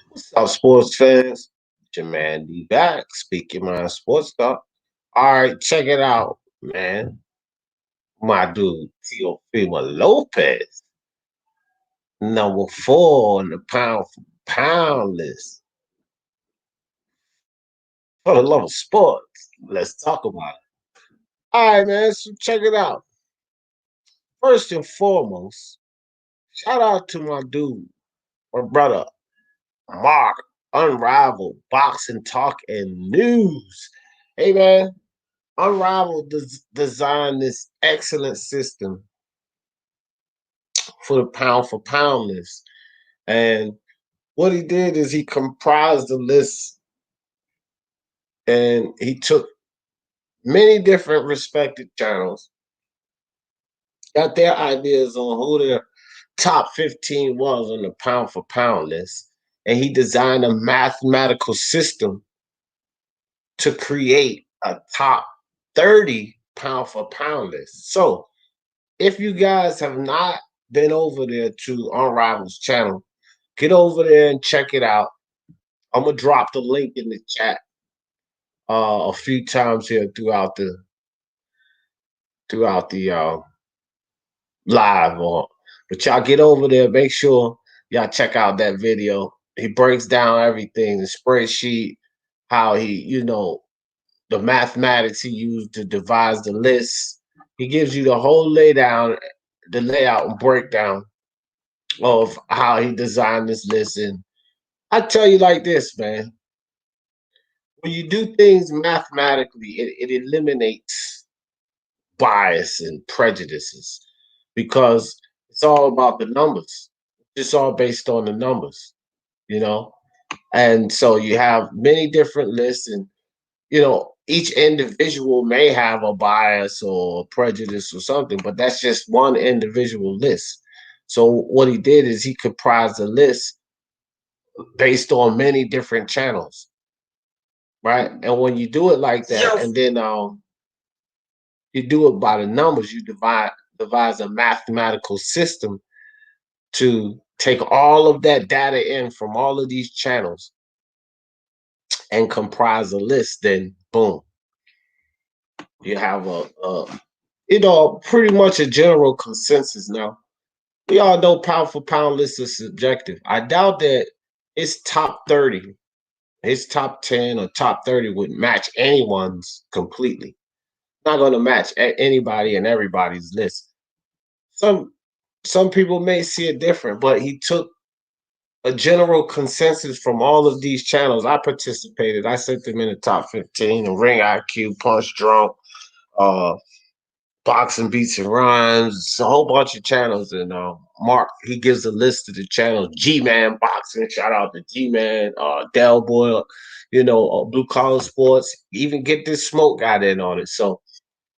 What's up, sports fans? It's your man D back, speaking my sports talk. All right, check it out, man. My dude, Teofimo Lopez, #4 on the pound for pound list. For the love of sports, let's talk about it. All right, man, so check it out. First and foremost, shout out to my dude, my brother, Mark, Unrivaled Boxing Talk and News. Hey, man, Unrivaled designed this excellent system for the pound for pound list. And what he did is he comprised the list and he took many different respected channels, got their ideas on who their top 15 was on the pound for pound list. And he designed a mathematical system to create a top 30 pound for pound list. So if you guys have not been over there to Unrival's channel, get over there and check it out. I'm gonna drop the link in the chat a few times here throughout the live on. But y'all get over there, make sure y'all check out that video. He breaks down everything, the spreadsheet, how he, the mathematics he used to devise the list. He gives you the whole layout and breakdown of how he designed this list. And I tell you like this, man. When you do things mathematically, it eliminates bias and prejudices because it's all about the numbers. It's all based on the numbers, you know? And so you have many different lists, and each individual may have a bias or a prejudice or something, but that's just one individual list. So what he did is he comprised a list based on many different channels, right? And when you do it like that, and then you do it by the numbers, you devise a mathematical system to take all of that data in from all of these channels and comprise a list. Then boom, you have pretty much a general consensus. Now we all know pound for pound list is subjective. I doubt that it's top 30, his top 10 or top 30 would match anyone's completely. Not going to match anybody and everybody's list. Some people may see it different, but he took a general consensus from all of these channels. I participated. I set them in the top 15, and Ring IQ, Punch Drunk, uh, Boxing Beats and Rhymes, a whole bunch of channels. And Mark, he gives a list of the channels. G-Man Boxing, shout out to G-Man, Del Boy, Blue Collar Sports. Even Get This Smoke got in on it. So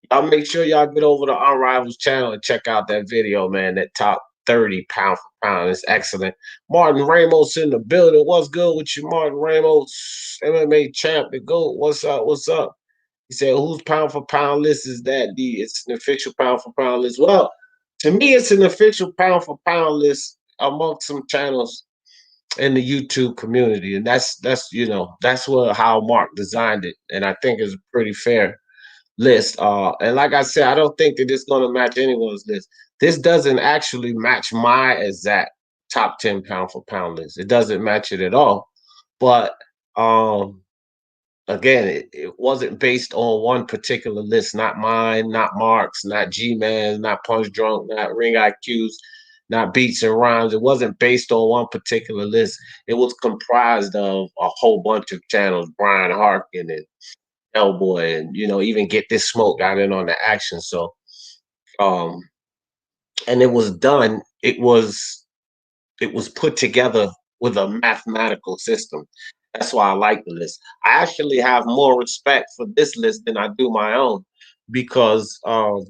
y'all make sure y'all get over to Unrival's channel and check out that video, man. That top 30 pound for pound is excellent. Martin Ramos in the building. What's good with you, Martin Ramos? MMA champ, the GOAT. What's up? What's up? He said, whose pound for pound list is that? It's an official pound for pound list. Well, to me, it's an official pound for pound list amongst some channels in the YouTube community. And that's how Mark designed it. And I think it's pretty fair list. And like I said, I don't think that it's going to match anyone's list. This doesn't actually match my exact top 10 pound for pound list. It doesn't match it at all. But again, it wasn't based on one particular list, not mine, not Mark's, not G-Man, not Punch Drunk, not Ring IQ's, not Beats and Rhymes. It wasn't based on one particular list. It was comprised of a whole bunch of channels, Brian Harkin and Hellboy, and even Get This Smoke got in on the action. So and it was done, it was put together with a mathematical system. That's why I like the list. I actually have more respect for this list than I do my own, because I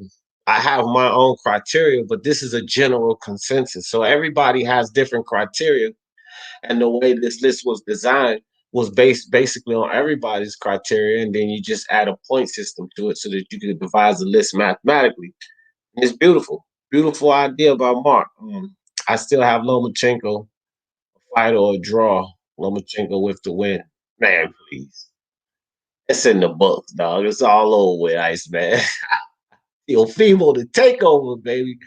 have my own criteria, but this is a general consensus. So everybody has different criteria, and the way this list was designed was based basically on everybody's criteria, and then you just add a point system to it so that you can devise a list mathematically. And it's beautiful. Beautiful idea by Mark. I still have Lomachenko fight or a draw. Lomachenko with the win. Man, please. It's in the books, dog. It's all over with Ice Man. Teofimo the takeover, baby.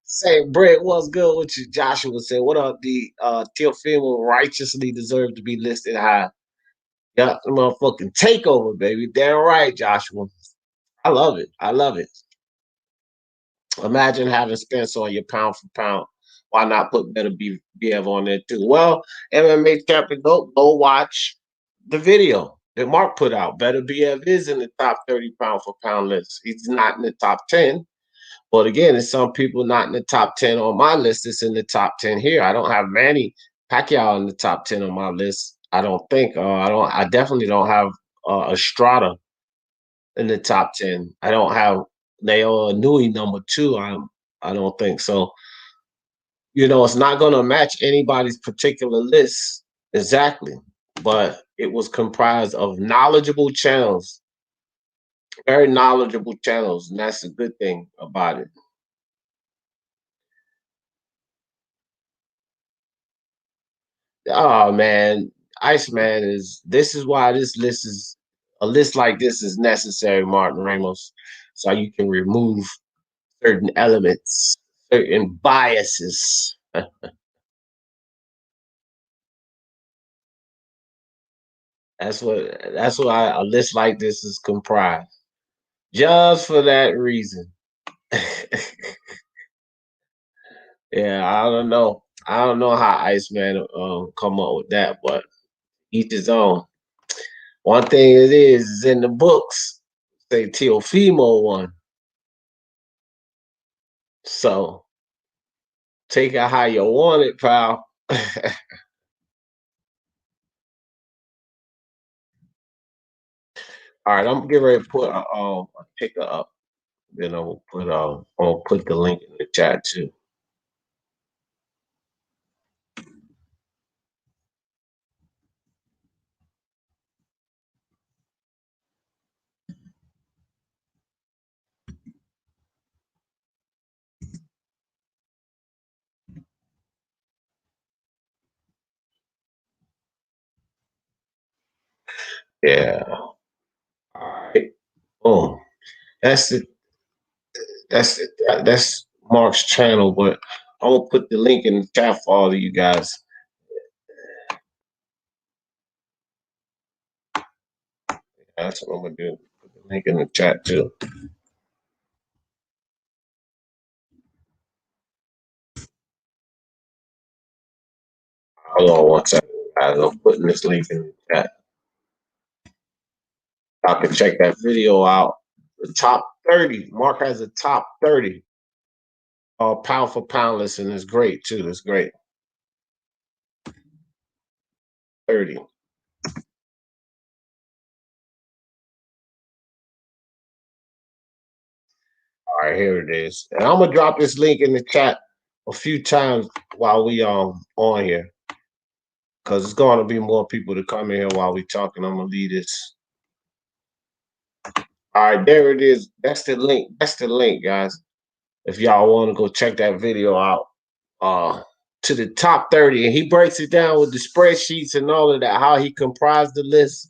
Say, Brett, what's good with you? Joshua said, what up? The Teofimo righteously deserved to be listed high. Yeah, the motherfucking takeover, baby. Damn right, Joshua. I love it. I love it. Imagine having Spence on your pound for pound. Why not put Better BF on there too? Well, MMA chapter, go watch the video that Mark put out. Better BF is in the top 30 pound for pound list. He's not in the top 10. But again, it's some people not in the top 10 on my list. It's in the top 10 here. I don't have Manny Pacquiao in the top 10 on my list. I don't think. I definitely don't have Estrada in the top 10. I don't have Naoya Nui number 2. I don't think so. It's not going to match anybody's particular list exactly, but it was comprised of knowledgeable channels, very knowledgeable channels, and that's a good thing about it. Oh man, Iceman is. This is why this list is a list like this is necessary, Martin Ramos, so you can remove certain elements, certain biases. That's what a list like this is comprised. Just for that reason. Yeah, I don't know. I don't know how Iceman come up with that, but each his own. One thing it is in the books. Say Teofimo one. So take it how you want it, pal. All right, I'm getting ready to put a picker up. Then I'll put the link in the chat too. Yeah. All right. Boom. That's it. That's Mark's channel, but I'm gonna put the link in the chat for all of you guys. That's what I'm gonna do. Put the link in the chat too. Hold on one second, guys. I'm putting this link in the chat. Y'all can check that video out. The top 30. Mark has a top 30. Pound for pound list, and it's great too. It's great. 30. All right, here it is. And I'm gonna drop this link in the chat a few times while we on here. Because it's gonna be more people to come in here while we talking. I'm gonna leave this. All right, there it is. That's the link. That's the link, guys. If y'all want to go check that video out, uh, to the top 30, and he breaks it down with the spreadsheets and all of that, how he comprised the list,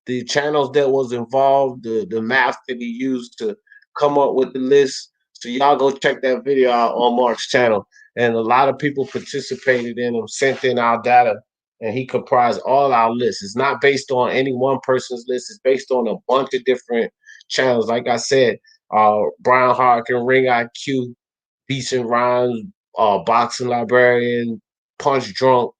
the channels that was involved, the math that he used to come up with the list. So y'all go check that video out on Mark's channel. And a lot of people participated in them, sent in our data, and he comprised all our lists. It's not based on any one person's list. It's based on a bunch of different channels. Like I said, Brian Harkin, Ring IQ, Beats and Rhymes, Boxing Librarian, Punch Drunk,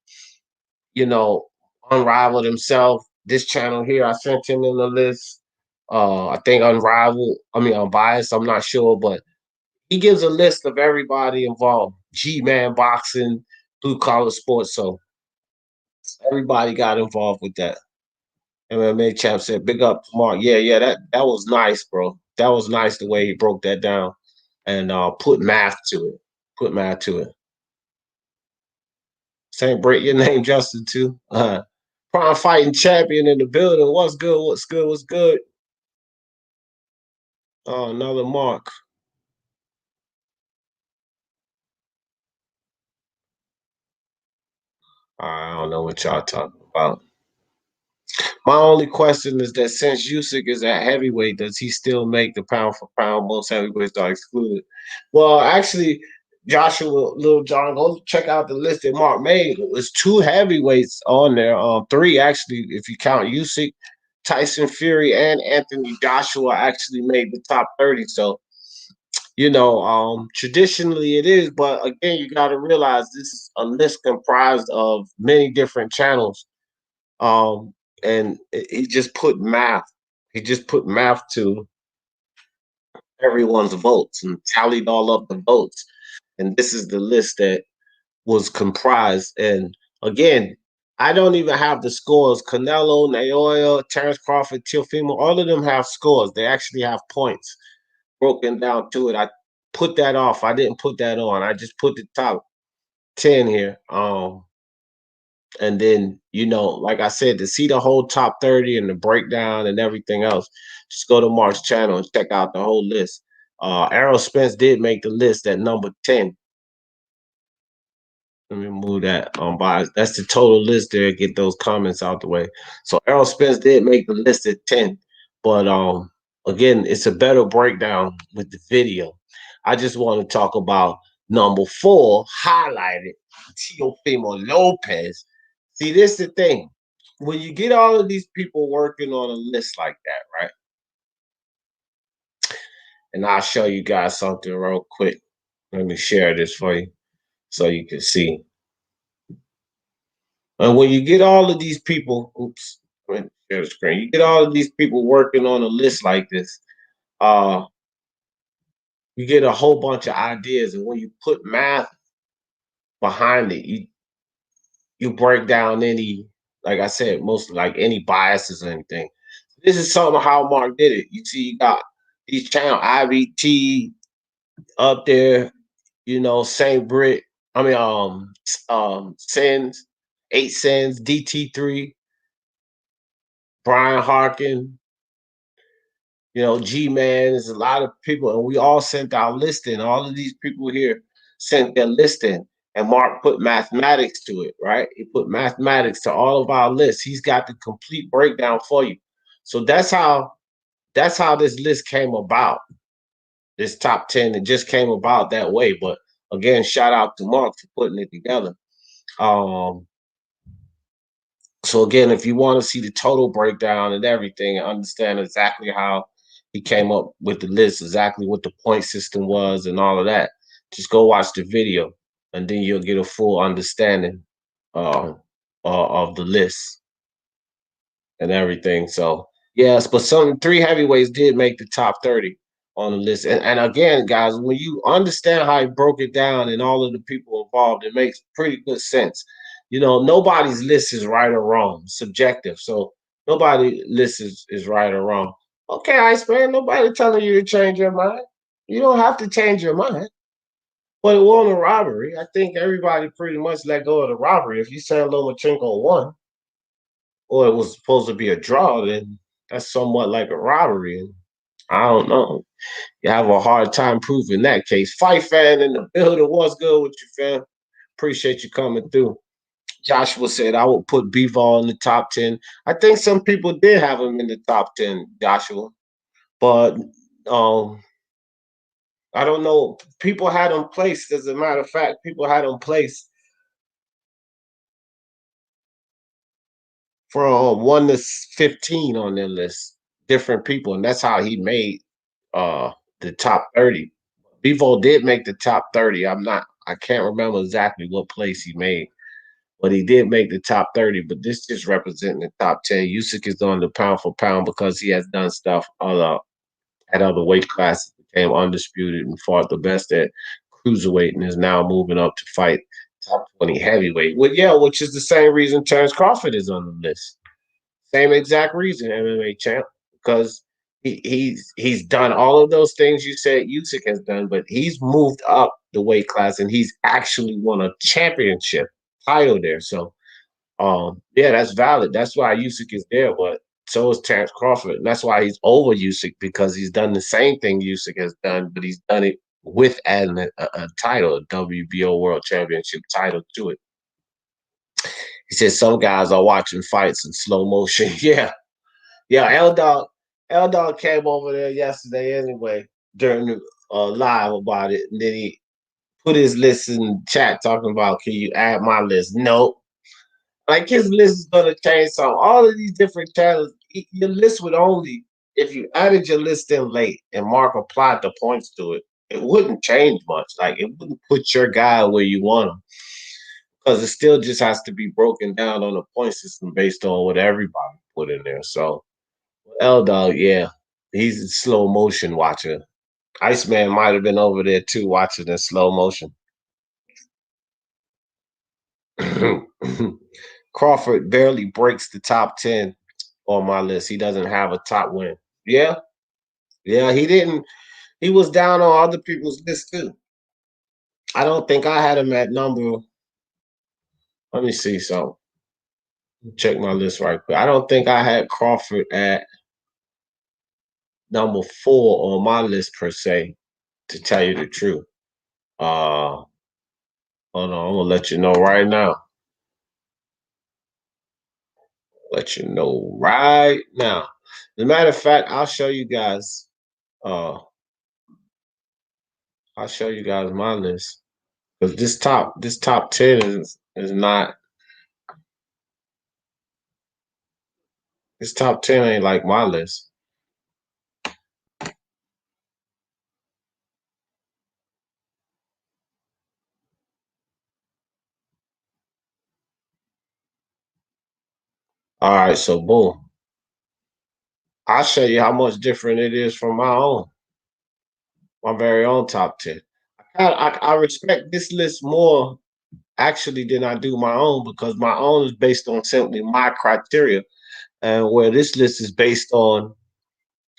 you know, Unrivaled himself. This channel here, I sent him in the list. I think Unbiased, I'm not sure, but he gives a list of everybody involved. G-Man Boxing, Blue Collar Sports. So everybody got involved with that. MMA champ said, "Big up, Mark." Yeah, yeah, that was nice, bro. That was nice the way he broke that down and put math to it. Put math to it. Saint break your name, Justin, too. Prime fighting champion in the building. What's good? What's good? What's good? Oh, another Mark. I don't know what y'all talking about. My only question is that since Usyk is at heavyweight, does he still make the pound for pound? Most heavyweights are excluded. Well, actually, Joshua, Little John, go check out the list that Mark made. It was two heavyweights on there. Three actually, if you count Usyk, Tyson Fury, and Anthony Joshua actually made the top 30. So traditionally it is, but again, you got to realize this is a list comprised of many different channels. Um, and he just put math. He just put math to everyone's votes and tallied all up the votes. And this is the list that was comprised. And again, I don't even have the scores. Canelo, Naoya, Terrence Crawford, Teofimo, all of them have scores. They actually have points broken down to it. I put that off. I didn't put that on. I just put the top 10 here. And then, like I said, to see the whole top 30 and the breakdown and everything else, just go to Mark's channel and check out the whole list. Errol Spence did make the list at number 10. Let me move that on by. That's the total list there. Get those comments out the way. So Errol Spence did make the list at 10. But again, it's a better breakdown with the video. I just want to talk about number 4, highlighted, Teofimo Lopez. See, this is the thing. When you get all of these people working on a list like that, right? And I'll show you guys something real quick. Let me share this for you so you can see. And when you get all of these people, oops, let me share the screen. You get all of these people working on a list like this, uh, you get a whole bunch of ideas. And when you put math behind it, you break down any, like I said, most like any biases or anything. This is something how Mark did it. You see, you got these channel IBT up there, Saint Brit. I mean, Sins, 8 Sins, DT3, Brian Harkin, G-Man. There's a lot of people, and we all sent our listing. All of these people here sent their listing, and Mark put mathematics to it, right? He put mathematics to all of our lists. He's got the complete breakdown for you. So that's how this list came about. This top 10, it just came about that way. But again, shout out to Mark for putting it together. So again, if you want to see the total breakdown and everything, and understand exactly how he came up with the list, exactly what the point system was, and all of that, just go watch the video, and then you'll get a full understanding of the list and everything. So yes, but some 3 heavyweights did make the top 30 on the list. And again, guys, when you understand how he broke it down and all of the people involved, it makes pretty good sense. Nobody's list is right or wrong, subjective. So nobody list is right or wrong. Okay, Iceman, nobody telling you to change your mind. You don't have to change your mind. But it wasn't a robbery. I think everybody pretty much let go of the robbery. If you say Lomachenko won, or it was supposed to be a draw, then that's somewhat like a robbery. And I don't know. You have a hard time proving that case. Fight fan in the building. What's good with you, fam? Appreciate you coming through. Joshua said I would put Bivol in the top 10. I think some people did have him in the top 10, Joshua. But I don't know. People had him placed, as a matter of fact, people had him placed from 1 to 15 on their list. Different people. And that's how he made the top 30. Bivol did make the top 30. I can't remember exactly what place he made, but he did make the top 30. But this just representing the top 10. Usyk is on the pound for pound because he has done stuff at other weight classes, became undisputed and fought the best at cruiserweight and is now moving up to fight top 20 heavyweight. Well, yeah, which is the same reason Terrence Crawford is on the list. Same exact reason, MMA champ, because he's done all of those things you said Usyk has done, but he's moved up the weight class and he's actually won a championship title there. So yeah, that's valid. That's why Usyk is there, but so is Terrence Crawford. And that's why he's over Usyk, because he's done the same thing Usyk has done, but he's done it with adding a title, a WBO World Championship title to it. He said some guys are watching fights in slow motion. Yeah, yeah. L Dog came over there yesterday anyway during the live about it, and then he put his list in chat talking about, can you add my list? Nope. Like his list is gonna change. So all of these different channels, your list would only, if you added your list in late and Mark applied the points to it, it wouldn't change much. Like it wouldn't put your guy where you want him because it still just has to be broken down on the point system based on what everybody put in there. So L Dog, yeah, he's a slow motion watcher. Iceman might have been over there too, watching in slow motion. Crawford barely breaks the top 10 on my list. He doesn't have a top win. Yeah, yeah, he didn't. He was down on other people's list too. I don't think I had him at number. Let me see. So check my list right quick. I don't think I had Crawford at number 4 on my list per se. To tell you the truth, hold on. I'm gonna let you know right now. Let you know right now. As a matter of fact, I'll show you guys. Uh, I'll show you guys my list because this top 10 is not, this top 10 ain't like my list. All right, so boom. I'll show you how much different it is from my very own top 10. I respect this list more actually than I do my own because my own is based on simply my criteria, and where this list is based on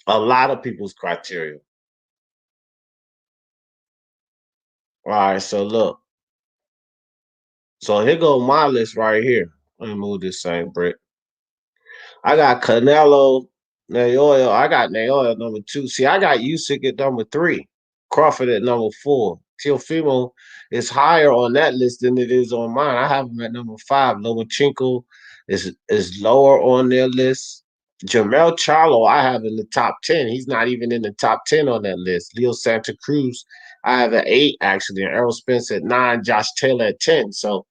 a lot of people's criteria. All right, so look. So here go my list right here. Let me move this same brick. I got Canelo, Naoya. I got Naoya at number 2. See, I got Usyk at number 3. Crawford at number 4. Teofimo is higher on that list than it is on mine. I have him at number 5. Lomachenko is lower on their list. Jamel Charlo, I have in the top 10. He's not even in the top 10 on that list. Leo Santa Cruz, I have at 8, actually. And Errol Spence at 9. Josh Taylor at 10. So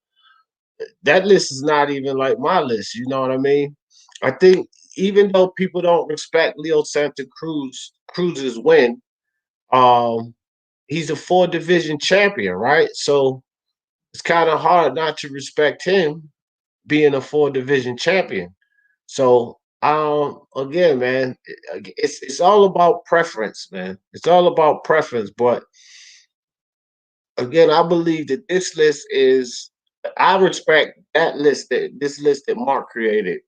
that list is not even like my list. You know what I mean? I think even though people don't respect Leo Santa Cruz's win, um, he's a 4 division champion, right? So it's kind of hard not to respect him being a 4 division champion. So again, man, it's all about preference, man. It's all about preference. But again, I believe that this list is, I respect that list, that this list that Mark created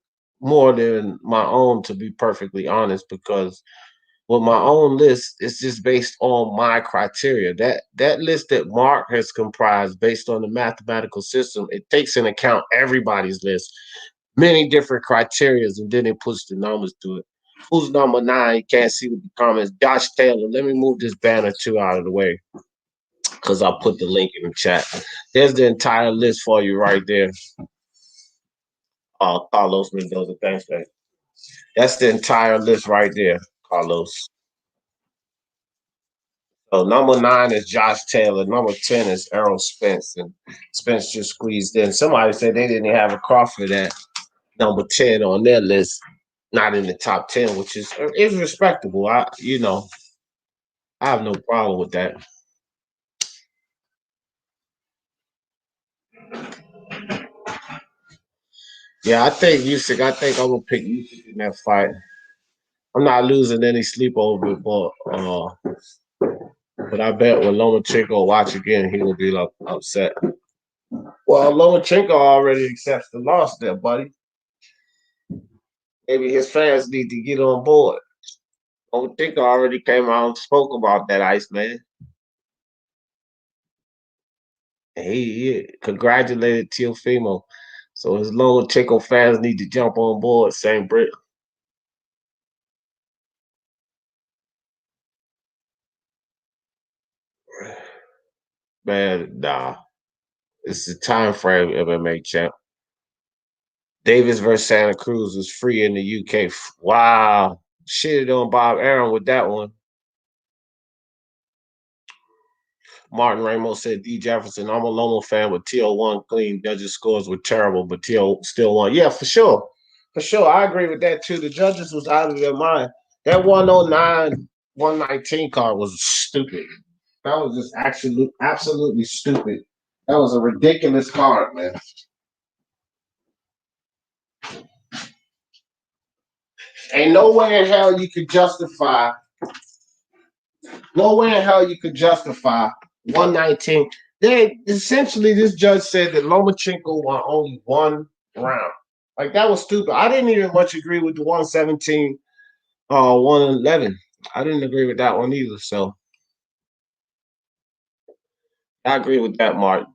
more than my own, to be perfectly honest, because with my own list, it's just based on my criteria. That list that Mark has comprised based on the mathematical system, it takes into account everybody's list, many different criterias, and then it puts the numbers to it. Who's number 9? You can't see with the comments. Josh Taylor. Let me move this banner 2 out of the way because I'll put the link in the chat. There's the entire list for you right there. Carlos Mendoza, thanks, man. That's the entire list right there, Carlos. So number 9 is Josh Taylor. Number 10 is Errol Spence, and Spence just squeezed in. Somebody said they didn't have a Crawford at number 10 on their list, not in the top 10, which is respectable. I have no problem with that. Yeah, I think Usyk. I think I'm gonna pick Usyk in that fight. I'm not losing any sleep over it, but I bet when Lomachenko watch again, he will be like upset. Well, Lomachenko already accepts the loss there, buddy. Maybe his fans need to get on board. Lomachenko already came out and spoke about that, Iceman. And he congratulated Teofimo. So his Lomachenko fans need to jump on board, St. Britt. Man, nah. It's the time frame MMA champ. Davis versus Santa Cruz was free in the UK. Wow. Shitted on Bob Arum with that one. Martin Ramos said D. Jefferson, I'm a Lomo fan, but T.O. won clean. Judges' scores were terrible, but T.O. still won. Yeah, for sure. For sure. I agree with that too. The judges was out of their mind. That 109, 119 card was stupid. That was just absolutely stupid. That was a ridiculous card, man. Ain't no way in hell you could justify. No way in hell you could justify 119. They essentially this judge said that Lomachenko won only one round. Like that was stupid. I didn't even much agree with the 117, 111. I didn't agree with that one either. So I agree with that, Mark.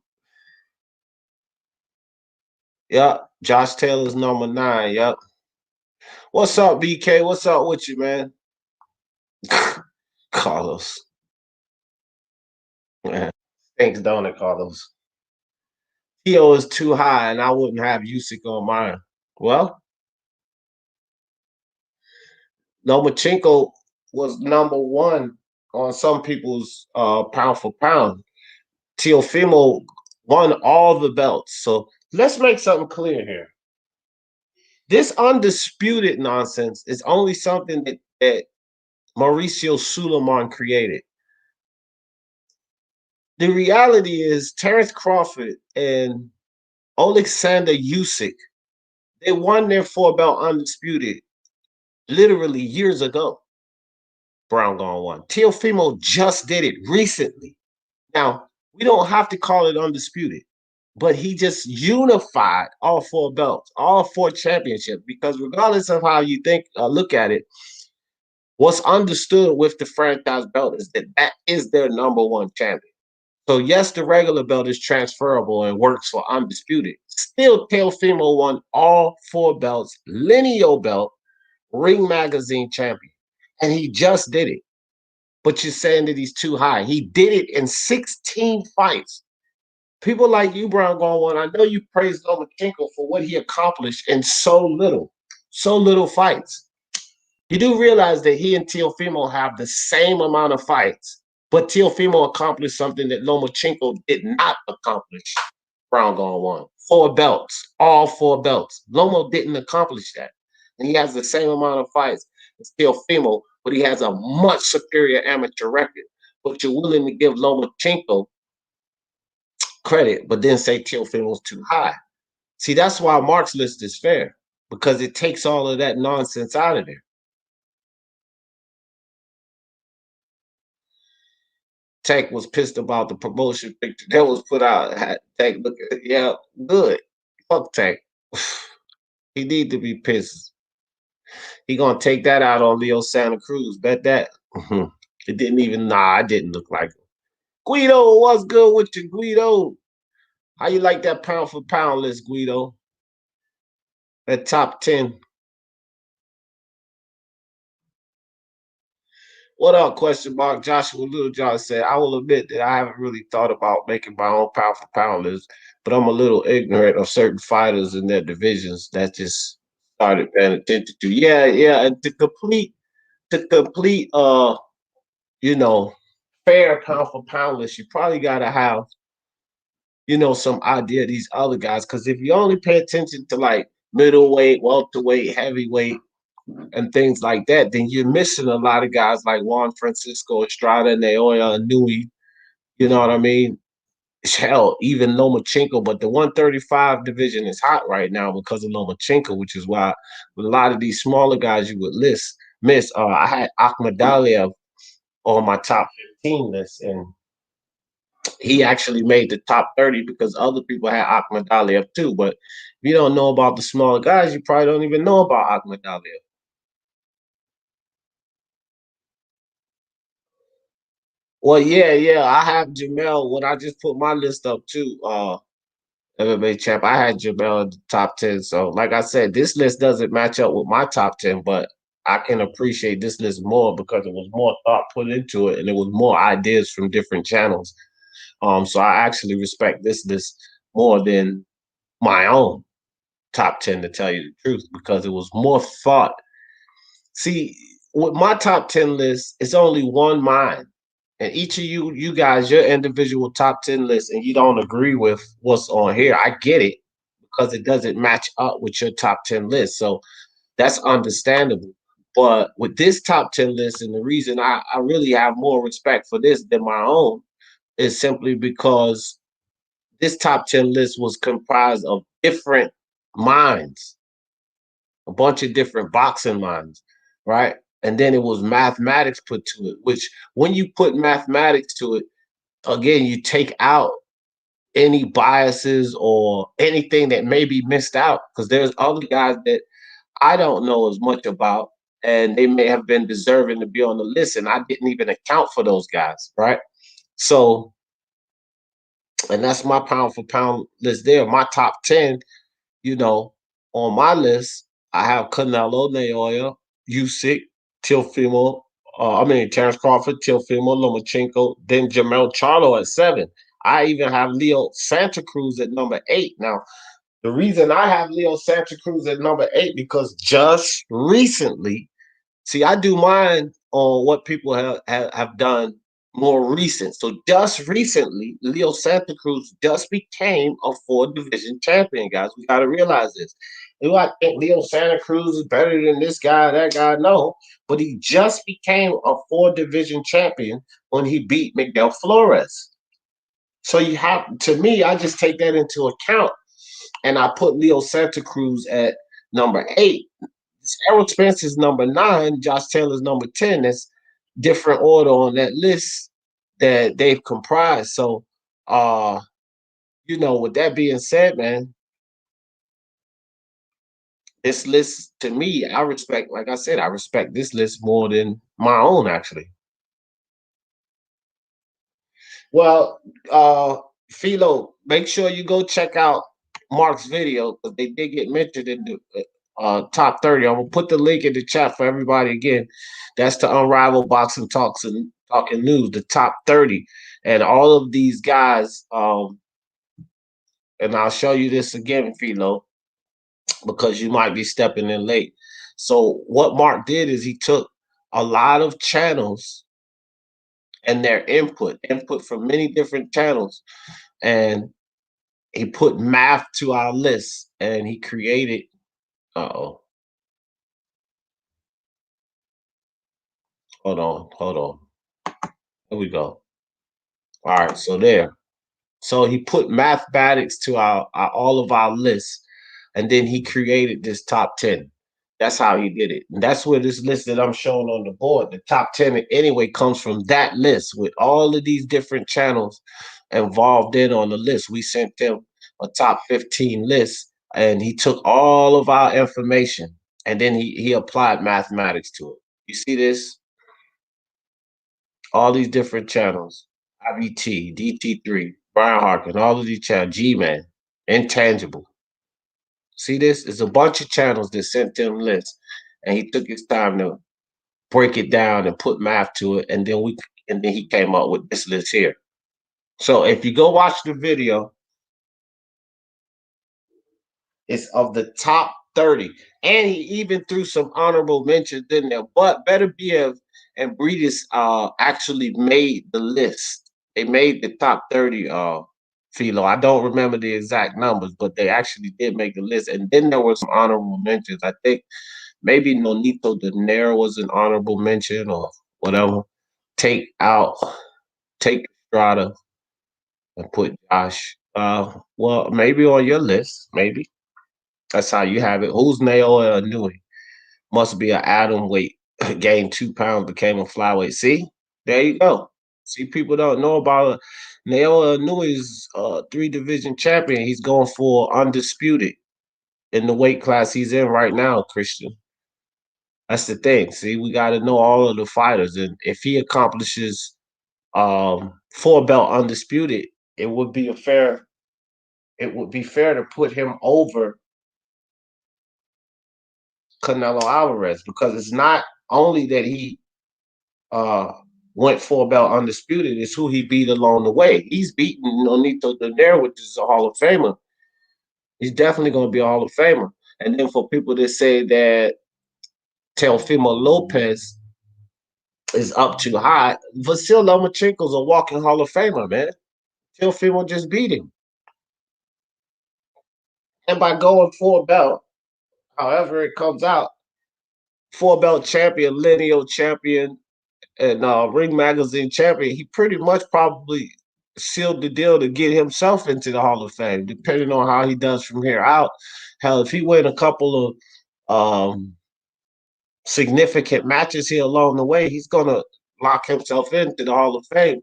Yep. Josh Taylor's number 9. Yep. What's up, BK? What's up with you, man? Carlos. Man. Thanks, don't it, Carlos? T.O. is too high, and I wouldn't have Usyk on mine. Well, Lomachenko was number 1 on some people's pound for pound. Teofimo won all the belts. So let's make something clear here. This undisputed nonsense is only something that Mauricio Suleiman created. The reality is Terence Crawford and Alexander Usyk, they won their 4-belt undisputed literally years ago. Brown gone 1. Teofimo just did it recently. Now, we don't have to call it undisputed, but he just unified all 4 belts, all 4 championships, because regardless of how you think, look at it, what's understood with the franchise belt is that is their number 1 champion. So yes, the regular belt is transferable and works for undisputed. Still, Teofimo won all 4 belts, lineal belt, Ring Magazine champion, and he just did it. But you're saying that he's too high. He did it in 16 fights. People like you, Brown, going, I know you praised Lomachenko for what he accomplished in so little fights. You do realize that he and Teofimo have the same amount of fights, but Teofimo accomplished something that Lomachenko did not accomplish. Brown gone 1. 4 belts, all 4 belts. Lomo didn't accomplish that. And he has the same amount of fights as Teofimo, but he has a much superior amateur record. But you're willing to give Lomachenko credit, but then say Teofimo's too high. See, that's why Mark's list is fair, because it takes all of that nonsense out of there. Tech was pissed about the promotion picture that was put out. Tech, look, yeah, good. Fuck Tech. He need to be pissed. He gonna take that out on Leo Santa Cruz. Bet that. It didn't even. Nah, it didn't look like it. Guido, what's good with you, Guido? How you like that pound for pound list, Guido? That top 10. What up, question mark? Joshua Littlejohn said, I will admit that I haven't really thought about making my own pound for pound list, but I'm a little ignorant of certain fighters in their divisions that just started paying attention to. Yeah, and to complete you know, fair pound for pound list, you probably gotta have, some idea of these other guys. Cause if you only pay attention to like middleweight, welterweight, heavyweight, and things like that, then you're missing a lot of guys like Juan Francisco Estrada, Naoya Nui. You know what I mean? Hell, even Lomachenko, but the 135 division is hot right now because of Lomachenko, which is why a lot of these smaller guys you would miss. I had Akhmadaliev on my top 15 list, and he actually made the top 30 because other people had Akhmadaliev too. But if you don't know about the smaller guys, you probably don't even know about Akhmadaliev. Well, yeah. I have Jamel. When I just put my list up too, MMA champ, I had Jamel in the top 10. So, like I said, this list doesn't match up with my top 10, but I can appreciate this list more because it was more thought put into it and it was more ideas from different channels. So I actually respect this list more than my own top 10 to tell you the truth because it was more thought. See, with my top 10 list, it's only one mine. And each of you guys, your individual top 10 list, and you don't agree with what's on here. I get it because it doesn't match up with your top 10 list. So that's understandable. But with this top 10 list, and the reason I really have more respect for this than my own is simply because this top 10 list was comprised of different minds, a bunch of different boxing minds, right? And then it was mathematics put to it, which when you put mathematics to it, again, you take out any biases or anything that may be missed out because there's other guys that I don't know as much about, and they may have been deserving to be on the list, and I didn't even account for those guys, right? So, and that's my pound for pound list there. My top 10, you know, on my list, I have Canelo, Naoya, Usyk, Teofimo, Terrence Crawford, Teofimo, Lomachenko, then Jamel Charlo at 7. I even have Leo Santa Cruz at number 8. Now, the reason I have Leo Santa Cruz at number 8 because just recently, see, I do mine on what people have done more recent. So just recently, Leo Santa Cruz just became a 4 division champion, guys. We got to realize this. Do I think Leo Santa Cruz is better than this guy, that guy? No. But he just became a 4 division champion when he beat Miguel Flores. So you have, to me, I just take that into account and I put Leo Santa Cruz at number 8. Errol Spence is number 9. Josh Taylor's number 10. That's different order on that list that they've comprised. So, with that being said, man, this list to me, I respect, like I said, I respect this list more than my own, actually. Well, Philo, make sure you go check out Mark's video because they did get mentioned in the top 30. I'm gonna put the link in the chat for everybody again. That's the Unrivaled Boxing Talks and Talking News, the top 30. And all of these guys, and I'll show you this again, Philo, because you might be stepping in late. So what Mark did is he took a lot of channels and their input from many different channels, and he put math to our list and he created hold on. Here we go. All right, so there. So he put mathematics to our all of our lists, and then he created this top 10. That's how he did it. And that's where this list that I'm showing on the board, the top 10 anyway, comes from that list with all of these different channels involved in on the list. We sent him a top 15 list, and he took all of our information and then he applied mathematics to it. You see this? All these different channels, IBT, DT3, Brian Harkin, all of these channels, G-Man, Intangible. See this? It's a bunch of channels that sent them lists, and he took his time to break it down and put math to it, and then he came up with this list here. So if you go watch the video, it's of the top 30. And he even threw some honorable mentions in there. But Better BF and Breedis actually made the list. They made the top 30, Philo. I don't remember the exact numbers, but they actually did make the list. And then there were some honorable mentions. I think maybe Nonito De Niro was an honorable mention or whatever. Take Estrada and put Josh. Well, maybe on your list, maybe. That's how you have it. Who's Naoya Inoue? Must be an atom weight. Gained 2 pounds, became a flyweight. See, there you go. See, people don't know about it. Naoya Inoue is a 3 division champion. He's going for undisputed in the weight class he's in right now, Christian. That's the thing. See, we got to know all of the fighters, and if he accomplishes 4 belt undisputed, it would be fair to put him over Canelo Alvarez because it's not only that he went 4 belt undisputed, it's who he beat along the way. He's beaten Nonito De Niro, which is a Hall of Famer, He's definitely going to be a Hall of Famer. And then for people that say that Teofimo Lopez is up too high, Vasil Lomachenko's a walking Hall of Famer, man. Teofimo just beat him. And by going four belt, however it comes out, four belt champion, lineal champion, and Ring Magazine champion, he pretty much probably sealed the deal to get himself into the Hall of Fame, depending on how he does from here out. Hell, if he win a couple of significant matches here along the way, he's gonna lock himself into the Hall of Fame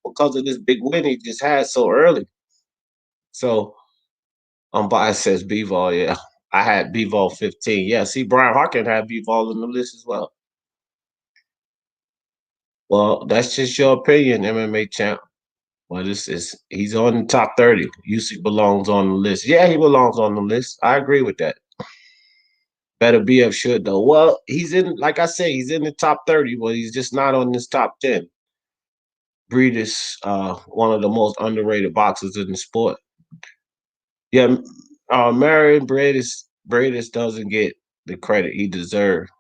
because of this big win he just had so early. So biased says B-Vol, yeah. I had B-Vol 15. Yeah, see, Brian Harkin had B-Vol in the list as well. Well, that's just your opinion, MMA champ. Well, he's on the top 30. Usyk belongs on the list. Yeah, he belongs on the list. I agree with that. Better BF should though. Well, he's in, like I say, he's in the top 30, but he's just not on this top 10. Breed is one of the most underrated boxers in the sport. Yeah, Marion Bradis doesn't get the credit he deserves.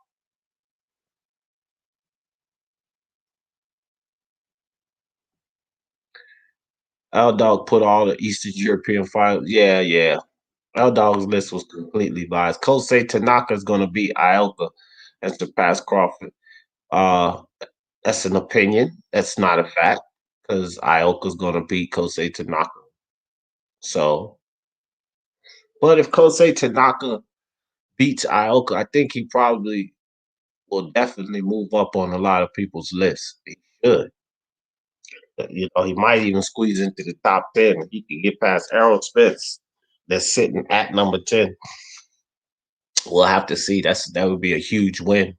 L Dog put all the Eastern European fighters. Yeah, yeah. L Dog's list was completely biased. Kosei Tanaka is going to beat Ioka and surpass Crawford. Uh, that's an opinion. That's not a fact because Ioka's going to beat Kosei Tanaka. So, but if Kosei Tanaka beats Ioka, I think he probably will definitely move up on a lot of people's lists. He should. He might even squeeze into the top 10. He can get past Errol Spence that's sitting at number 10. We'll have to see. That would be a huge win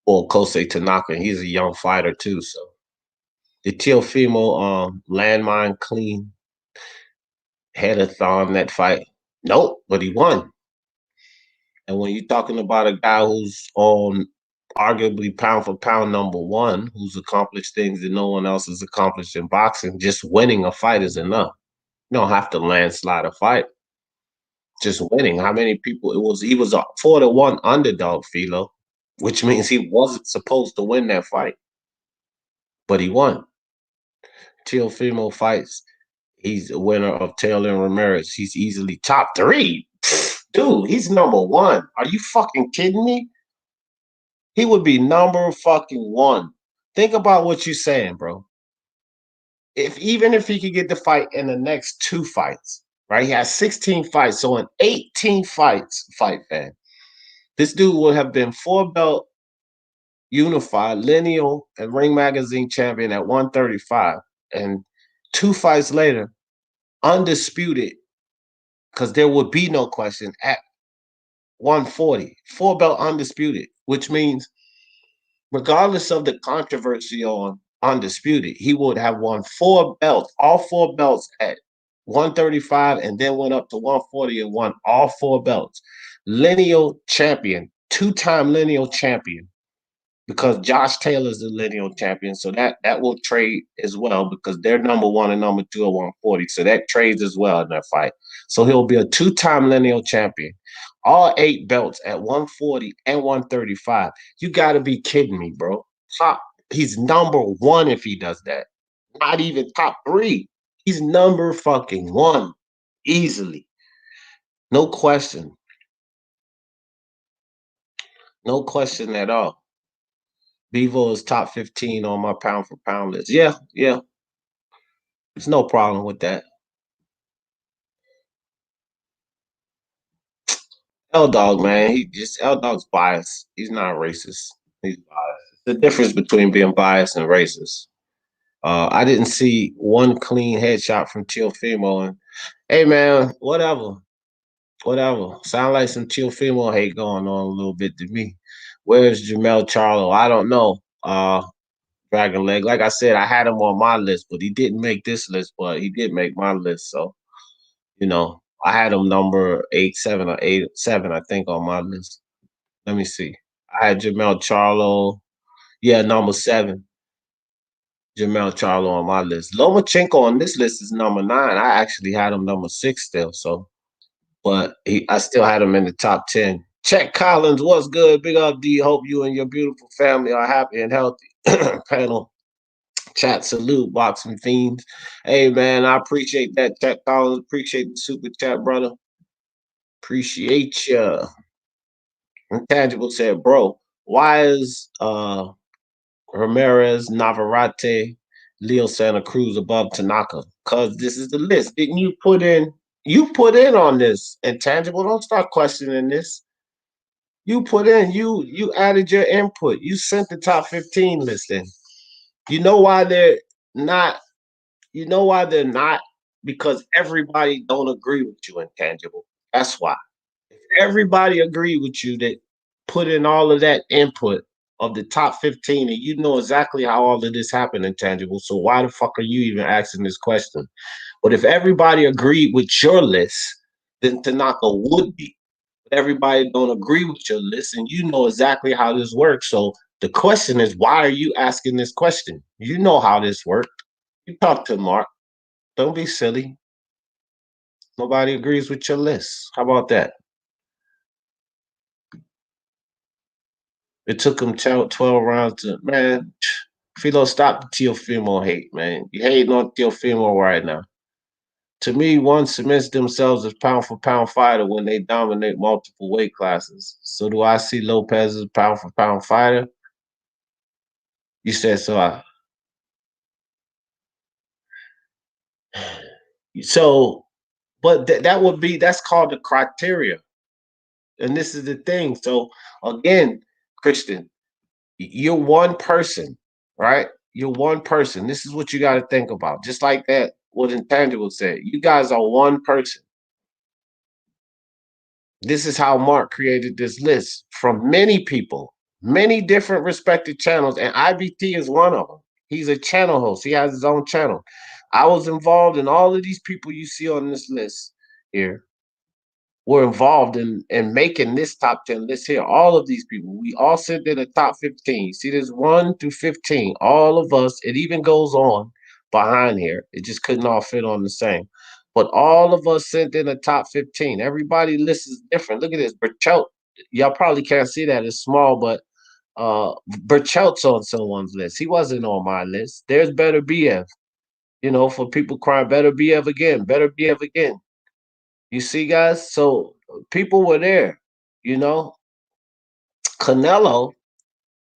for Kosei Tanaka. He's a young fighter too. So the Teofimo landmine clean headathon that fight. Nope, but he won. And when you're talking about a guy who's on arguably pound for pound number one, who's accomplished things that no one else has accomplished in boxing, just winning a fight is enough. You don't have to landslide a fight. Just winning. How many people it was? He was a 4-1 underdog, Philo, which means he wasn't supposed to win that fight, but he won. Teofimo fights. He's a winner of Taylor and Ramirez. He's easily top 3. Dude, he's number 1. Are you fucking kidding me? He would be number fucking 1. Think about what you're saying, bro. Even if he could get the fight in the next 2 fights, right? He has 16 fights, so in 18 fights, fight fan, this dude would have been 4-belt unified, lineal, and Ring Magazine champion at 135, and 2 fights later, undisputed, because there would be no question at 140, 4-belt undisputed, which means regardless of the controversy on undisputed, he would have won 4 belts, all 4 belts at 135, and then went up to 140 and won all 4 belts. Lineal champion, 2-time lineal champion, because Josh Taylor's the lineal champion, so that will trade as well because they're number 1 and number 2 at 140, so that trades as well in that fight. So he'll be a 2-time lineal champion, all 8 belts at 140 and 135. You got to be kidding me, bro. He's number 1 if he does that. Not even top 3. He's number fucking 1 easily. No question. No question at all. Bevo is top 15 on my pound for pound list. Yeah, yeah. There's no problem with that. L Dog, man, L Dog's biased. He's not racist. He's biased. The difference between being biased and racist. I didn't see one clean headshot from Teofimo. And hey, man, whatever. Sound like some Teofimo hate going on a little bit to me. Where's Jamel Charlo? I don't know. Dragon Leg. Like I said, I had him on my list, but he didn't make this list, but he did make my list. So, I had him number 8-7 or 8-7, I think, on my list. Let me see. I had Jamel Charlo. Yeah, number 7. Jamel Charlo on my list. Lomachenko on this list is number 9. I actually had him number 6 still. So but I still had him in the top 10. Chet Collins, what's good? Big up, D. Hope you and your beautiful family are happy and healthy. Panel chat salute, boxing fiends. Hey man, I appreciate that, Chet Collins. Appreciate the super chat, brother. Appreciate ya. Intangible said, bro, why is Ramirez, Navarrete, Leo Santa Cruz above Tanaka? Cause this is the list. Didn't you put in? You put in on this. Intangible, don't start questioning this. You put in. You added your input. You sent the top 15 list in. You know why they're not. You know why they're not? Because everybody don't agree with you, Intangible. That's why. If everybody agree with you that put in all of that input of the top 15 and you know exactly how all of this happened, Intangible, so why the fuck are you even asking this question? But if everybody agreed with your list, then Tanaka would be. But everybody don't agree with your list and you know exactly how this works. So the question is, why are you asking this question? You know how this works. You talk to Mark. Don't be silly. Nobody agrees with your list. How about that? It took him 12 rounds to, man, Philo, stop the Teofimo hate, man. You hating on Teofimo right now. To me, one cements themselves as pound for pound fighter when they dominate multiple weight classes. So do I see Lopez as pound for pound fighter? You said so. So, but that would be, that's called the criteria. And this is the thing. So again, Christian, you're one person, right? You're one person. This is what you got to think about. Just like that, what Intangible said. You guys are one person. This is how Mark created this list from many people, many different respected channels, and IBT is one of them. He's a channel host. He has his own channel. I was involved in all of these people you see on this list here were involved in making this top 10 list here. All of these people, we all sit in the top 15. You see, there's 1 through 15. All of us, it even goes on behind here. It just couldn't all fit on the same. But all of us sent in the top 15. Everybody list is different. Look at this. Berchelt, y'all probably can't see that. It's small, but Berchelt's on someone's list. He wasn't on my list. There's Better BF. You know, for people crying, Better BF again, Better BF again. You see, guys? So people were there, you know. Canelo,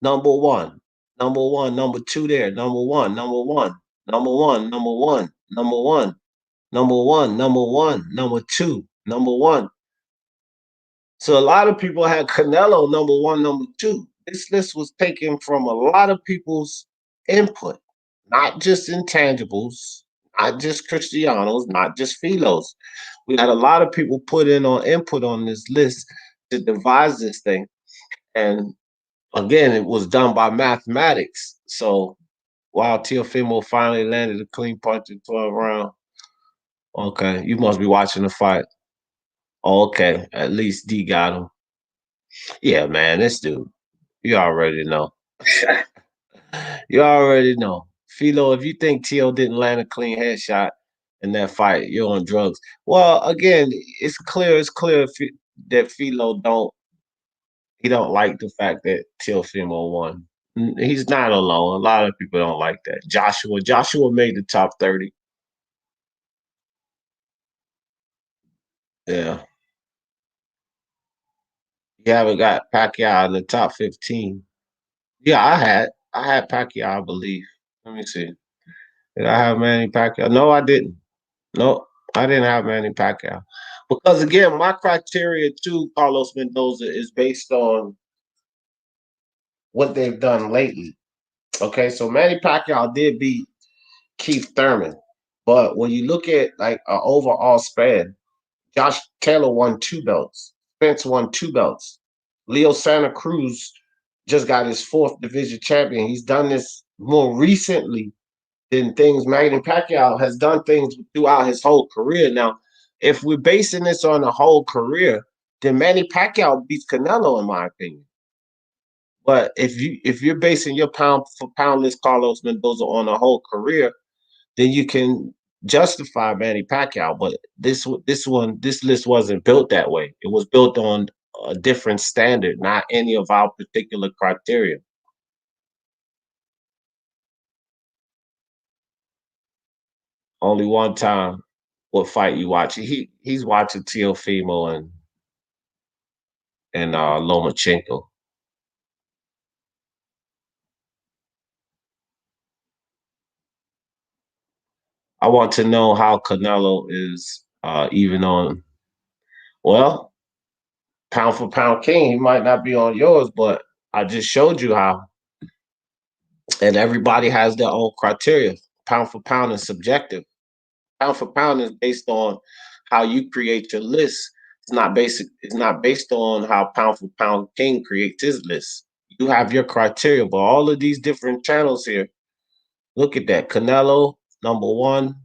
number one, number one, number two there, number one, number one, number one, number one, number one, number one, number one, number two, number one. So a lot of people had Canelo number one, number two. This list was taken from a lot of people's input, not just intangibles, not just Cristianos, not just Philos. We had a lot of people put in on input on this list to devise this thing. And again, it was done by mathematics. So while Teofimo finally landed a clean punch in 12 round, okay, you must be watching the fight. Okay, at least D got him. Yeah, man, this dude, you already know. You already know. Philo, if you think Tio didn't land a clean headshot in that fight, you're on drugs. Well, again, it's clear that Philo he don't like the fact that Teofimo won. He's not alone. A lot of people don't like that. Joshua made the top 30. Yeah. You haven't got Pacquiao in the top 15. Yeah, I had Pacquiao, I believe. Let me see. Did I have Manny Pacquiao? No, I didn't. No, I didn't have Manny Pacquiao. Because again, my criteria too, Carlos Mendoza, is based on what they've done lately. Okay, so Manny Pacquiao did beat Keith Thurman. But when you look at like an overall span, Josh Taylor won 2 belts. Spence won 2 belts. Leo Santa Cruz just got his 4th division champion. He's done this more recently than things Manny Pacquiao has done things throughout his whole career. Now, if we're basing this on the whole career, then Manny Pacquiao beats Canelo, in my opinion. But if you're basing your pound for pound list Carlos Mendoza on a whole career, then you can justify Manny Pacquiao, but this list wasn't built that way. It was built on a different standard, not any of our particular criteria. Only one time. What fight you watching? He's watching Teofimo and Lomachenko. I want to know how Canelo is even on. Well, pound for pound king. He might not be on yours, but I just showed you how. And everybody has their own criteria. Pound for pound is subjective. Pound for pound is based on how you create your list. It's not basic. It's not based on how pound for pound king creates his list. You have your criteria, but all of these different channels here. Look at that. Canelo number one,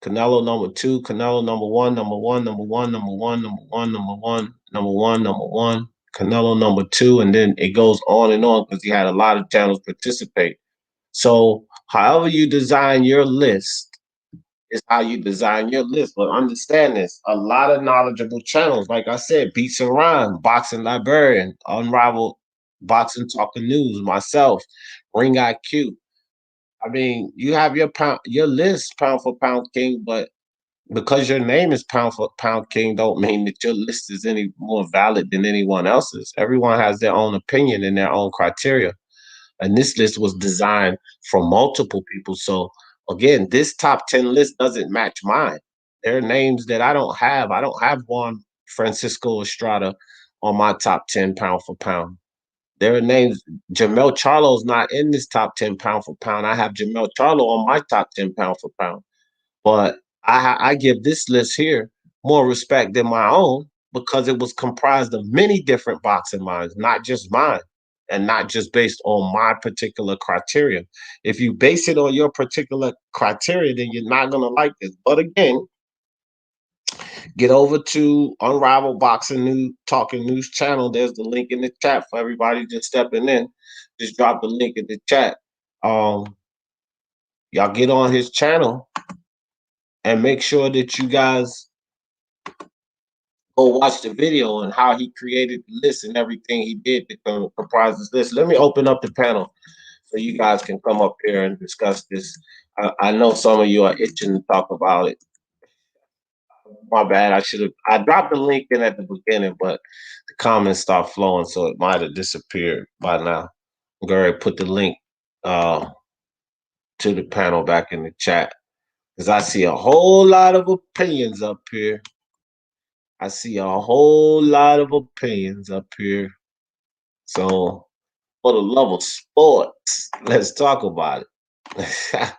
Canelo number two, Canelo number one, number one, number one, number one, number one, number one, number one, number one, Canelo number two, and then it goes on because he had a lot of channels participate. So, however you design your list is how you design your list. But understand this: a lot of knowledgeable channels, like I said, Beats and Rhyme, Boxing Librarian, Unrivaled Boxing Talking News, myself, Ring IQ. I mean, you have your list pound for pound king, but because your name is pound for pound king, don't mean that your list is any more valid than anyone else's. Everyone has their own opinion and their own criteria, and this list was designed for multiple people. So again, this top 10 list doesn't match mine. There are names that I don't have. I don't have Juan Francisco Estrada on my top 10 pound for pound. There are names. Jamel Charlo's not in this top 10 pound for pound. I have Jamel Charlo on my top 10 pound for pound. But I give this list here more respect than my own because it was comprised of many different boxing minds, not just mine, and not just based on my particular criteria. If you base it on your particular criteria, then you're not gonna like this. But again, get over to Unrivaled Boxing News Talking News channel. There's the link in the chat for everybody just stepping in. Just drop the link in the chat. Um, y'all get on his channel and make sure that you guys go watch the video on how he created the list and everything he did to comprise this list. Let me open up the panel so you guys can come up here and discuss this. I know some of you are itching to talk about it. My bad. I dropped the link in at the beginning, but the comments start flowing, so it might have disappeared by now. I'm going to put the link uh, to the panel back in the chat because I see a whole lot of opinions up here. I see a whole lot of opinions up here. So, for the love of sports, let's talk about it.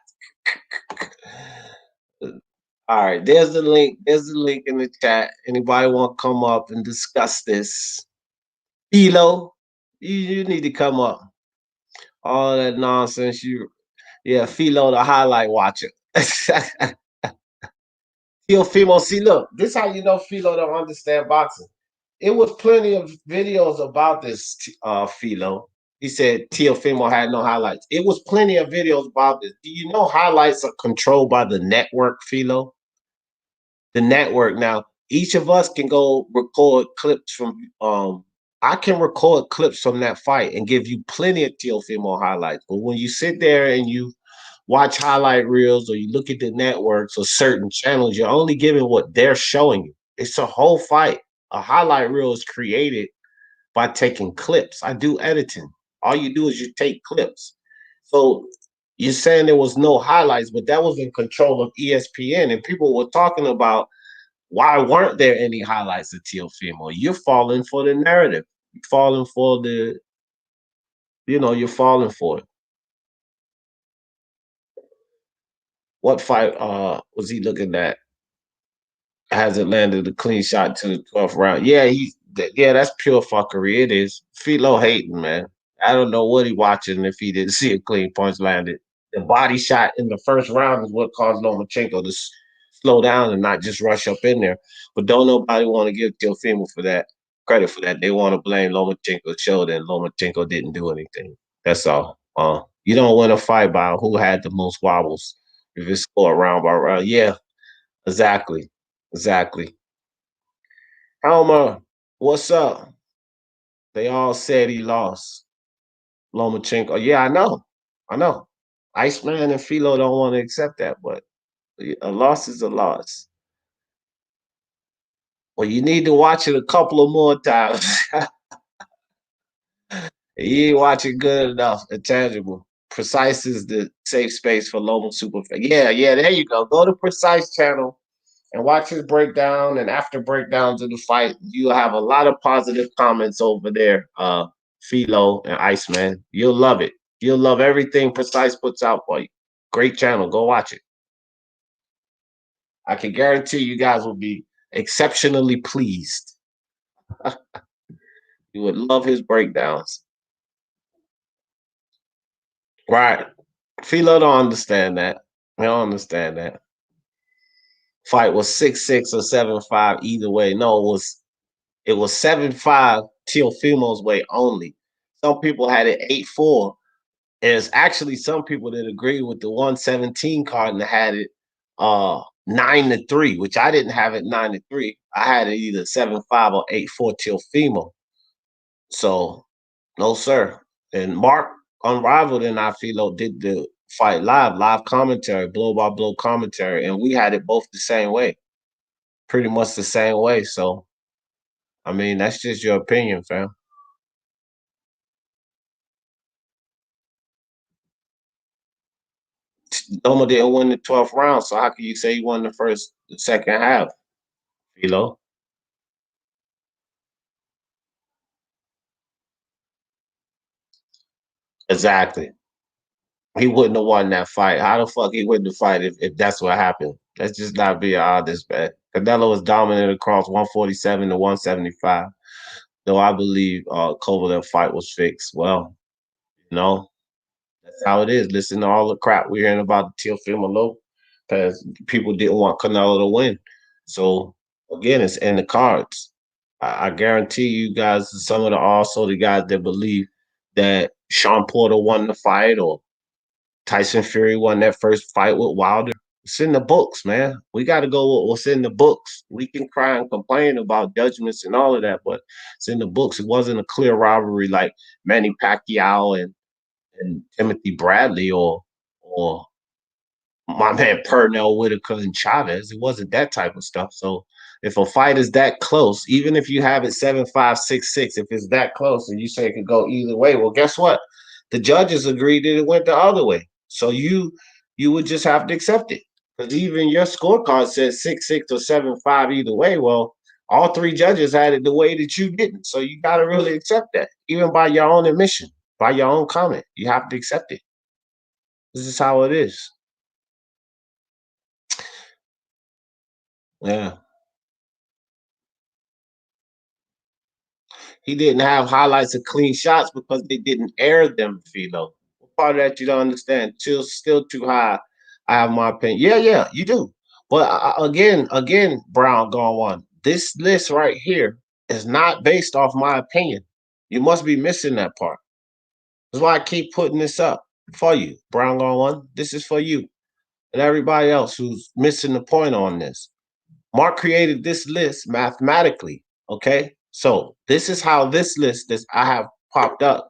All right, there's the link. There's the link in the chat. Anybody want to come up and discuss this? Philo, you need to come up. All that nonsense. Yeah, Philo, the highlight watcher. Teofimo, see, look, this how you know Philo don't understand boxing. It was plenty of videos about this, Philo. He said Teofimo had no highlights. It was plenty of videos about this. Do you know highlights are controlled by the network, Philo? The network. Now, each of us can go record clips from I can record clips from that fight and give you plenty of Teofimo highlights. But when you sit there and you watch highlight reels or you look at the networks or certain channels, you're only giving what they're showing you. It's a whole fight. A highlight reel is created by taking clips. I do editing. All you do is you take clips. So you're saying there was no highlights, but that was in control of ESPN, and people were talking about why weren't there any highlights of Teofimo? You're falling for the narrative. You're falling for you're falling for it. What fight was he looking at? Hasn't landed a clean shot to the 12th round. Yeah, that's pure fuckery. It is. Philo hating, man. I don't know what he watching if he didn't see a clean punch landed. The body shot in the first round is what caused Lomachenko to slow down and not just rush up in there. But don't nobody want to give Teofimo for that credit for that. They want to blame Lomachenko's shoulder, and Lomachenko didn't do anything. That's all. You don't win a fight by who had the most wobbles. If it's scored round by round, yeah, exactly, exactly. Helmer, what's up? They all said he lost. Lomachenko. Yeah, I know. Iceman and Philo don't want to accept that, but a loss is a loss. Well, you need to watch it a couple of more times. You ain't watching good enough. Intangible. Precise is the safe space for Loma Super. Yeah, yeah, there you go. Go to Precise channel and watch his breakdown. And after breakdowns of the fight, you'll have a lot of positive comments over there, Philo and Iceman. You'll love it. You'll love everything Precise puts out for you. Great channel. Go watch it. I can guarantee you guys will be exceptionally pleased. You would love his breakdowns. Right. Philo don't understand that. I don't understand that. Fight was 6-6 or 7-5 either way. No, it was 7-5 Teofimo's way only. Some people had it 8-4. There's actually some people that agree with the 117 card and had it 9-3, which I didn't have it 9-3. I had it either 7-5 or 8-4 Teofimo. So no sir. And Mark Unrivaled and I Philo did the fight live commentary, blow by blow commentary, and we had it both the same way. Pretty much the same way. So I mean, that's just your opinion, fam. Doma didn't win the 12th round, so how can you say he won the second half? Philo? Exactly. He wouldn't have won that fight. How the fuck he wouldn't have fight if that's what happened? Let's just not be honest, man. Canelo was dominant across 147 to 175. Though I believe Kovalev fight was fixed. Well, you know, that's how it is. Listen to all the crap we're hearing about the Teofimo Lopez. People didn't want Canelo to win. So again, it's in the cards. I guarantee you guys, some of the guys that believe that Sean Porter won the fight or Tyson Fury won that first fight with Wilder. It's in the books, man. We got to go with what's in the books. We can cry and complain about judgments and all of that, but it's in the books. It wasn't a clear rivalry like Manny Pacquiao and Timothy Bradley or my man Pernell Whitaker and Chavez. It wasn't that type of stuff. So if a fight is that close, even if you have it 7-5, 6-6, if it's that close and you say it could go either way, well, guess what? The judges agreed that it went the other way. So you would just have to accept it. Because even your scorecard says 6-6 or 7-5 either way. Well, all three judges had it the way that you didn't. So you gotta really accept that. Even by your own admission, by your own comment. You have to accept it. This is how it is. Yeah. He didn't have highlights of clean shots because they didn't air them, Philo. What part of that you don't understand? Still too high. I have my opinion. Yeah, yeah, you do. But again, Brown gone one. This list right here is not based off my opinion. You must be missing that part. That's why I keep putting this up for you, Brown gone one. This is for you and everybody else who's missing the point on this. Mark created this list mathematically. Okay. So this is how this list that I have popped up.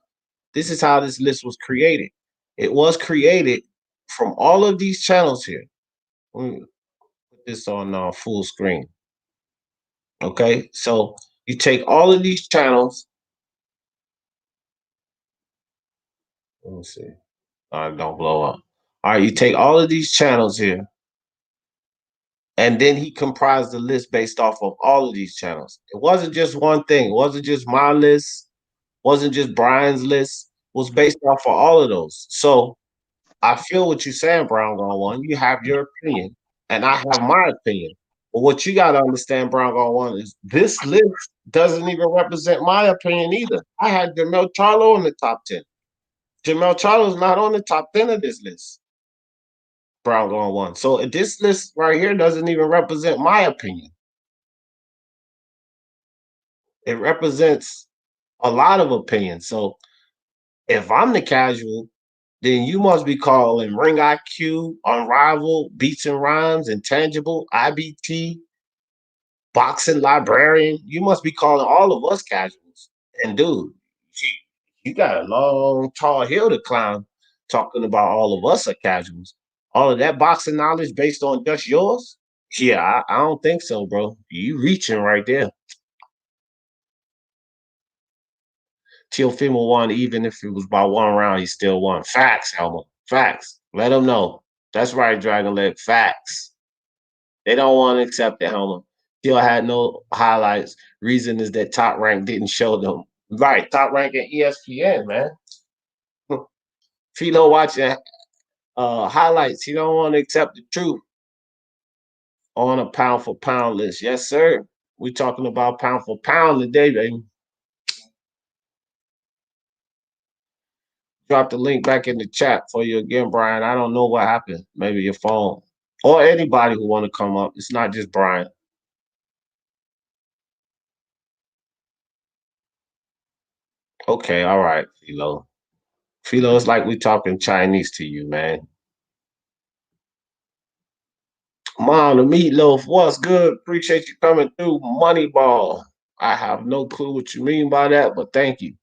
This is how this list was created. It was created from all of these channels here. Let me put this on full screen. Okay. So you take all of these channels. Let me see. All right, don't blow up. All right, you take all of these channels here, and then he comprised the list based off of all of these channels. It wasn't just one thing. It wasn't just my list. Wasn't just Brian's list, was based off of all of those. So I feel what you're saying, Brown Gone One. You have your opinion, and I have my opinion. But what you got to understand, Brown Gone One, is this list doesn't even represent my opinion either. I had Jamel Charlo in the top 10. Jamel Charlo's not on the top 10 of this list. Brown Gone One. So this list right here doesn't even represent my opinion. It represents a lot of opinions. So if I'm the casual then you must be calling Ring IQ, Unrivaled, Beats and Rhymes, Intangible, IBT, Boxing Librarian. You must be calling all of us casuals. And dude, you got a long, tall hill to climb talking about all of us are casuals. All of that boxing knowledge based on just yours? Yeah, I don't think so, bro. You reaching right there. Teofimo won, even if it was by 1 round, he still won. Facts, Helmer. Facts. Let him know. That's right, Dragon Leg. Facts. They don't want to accept it, Helmer. Still had no highlights. Reason is that Top Rank didn't show them. Right, Top Rank and ESPN, man. Philo watching highlights. He don't want to accept the truth on a pound for pound list. Yes, sir. We talking about pound for pound today, baby. Drop the link back in the chat for you again, Brian. I don't know what happened. Maybe your phone or anybody who want to come up. It's not just Brian. Okay, all right, Philo. Philo, it's like we talking Chinese to you, man. Mom, the meatloaf, what's good? Appreciate you coming through. Moneyball. I have no clue what you mean by that, but thank you.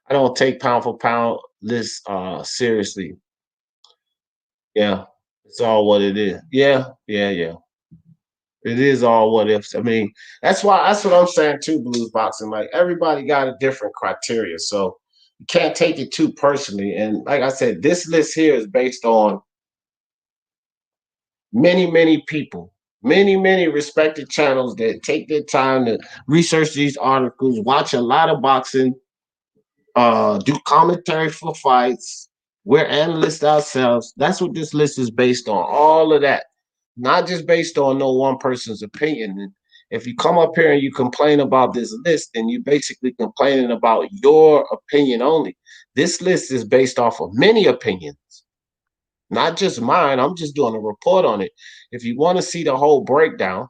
I don't take pound for pound lists seriously. Yeah, it's all what it is. Yeah, yeah, yeah. It is all what ifs. I mean, that's what I'm saying too, blues boxing. Like everybody got a different criteria. So you can't take it too personally. And like I said, this list here is based on many, many people, many respected channels that take their time to research these articles, watch a lot of boxing, do commentary for fights. We're analysts ourselves. That's what this list is based on. All of that, not just based on no one person's opinion. And if you come up here and you complain about this list, then you basically complaining about your opinion only. This list is based off of many opinions, not just mine. I'm just doing a report on it. If you want to see the whole breakdown,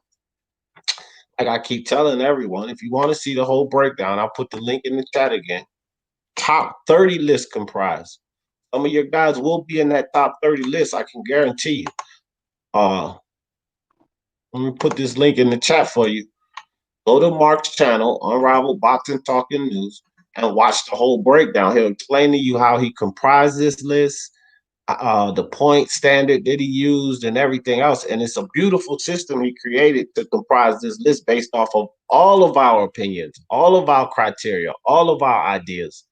like I keep telling everyone, if you want to see the whole breakdown, I'll put the link in the chat again. Top 30 list comprised. Some of your guys will be in that top 30 list, I can guarantee you. Let me put this link in the chat for you. Go to Mark's channel, Unrivaled Boxing Talking News, and watch the whole breakdown. He'll explain to you how he comprised this list, the point standard that he used, and everything else. And it's a beautiful system he created to comprise this list based off of all of our opinions, all of our criteria, all of our ideas.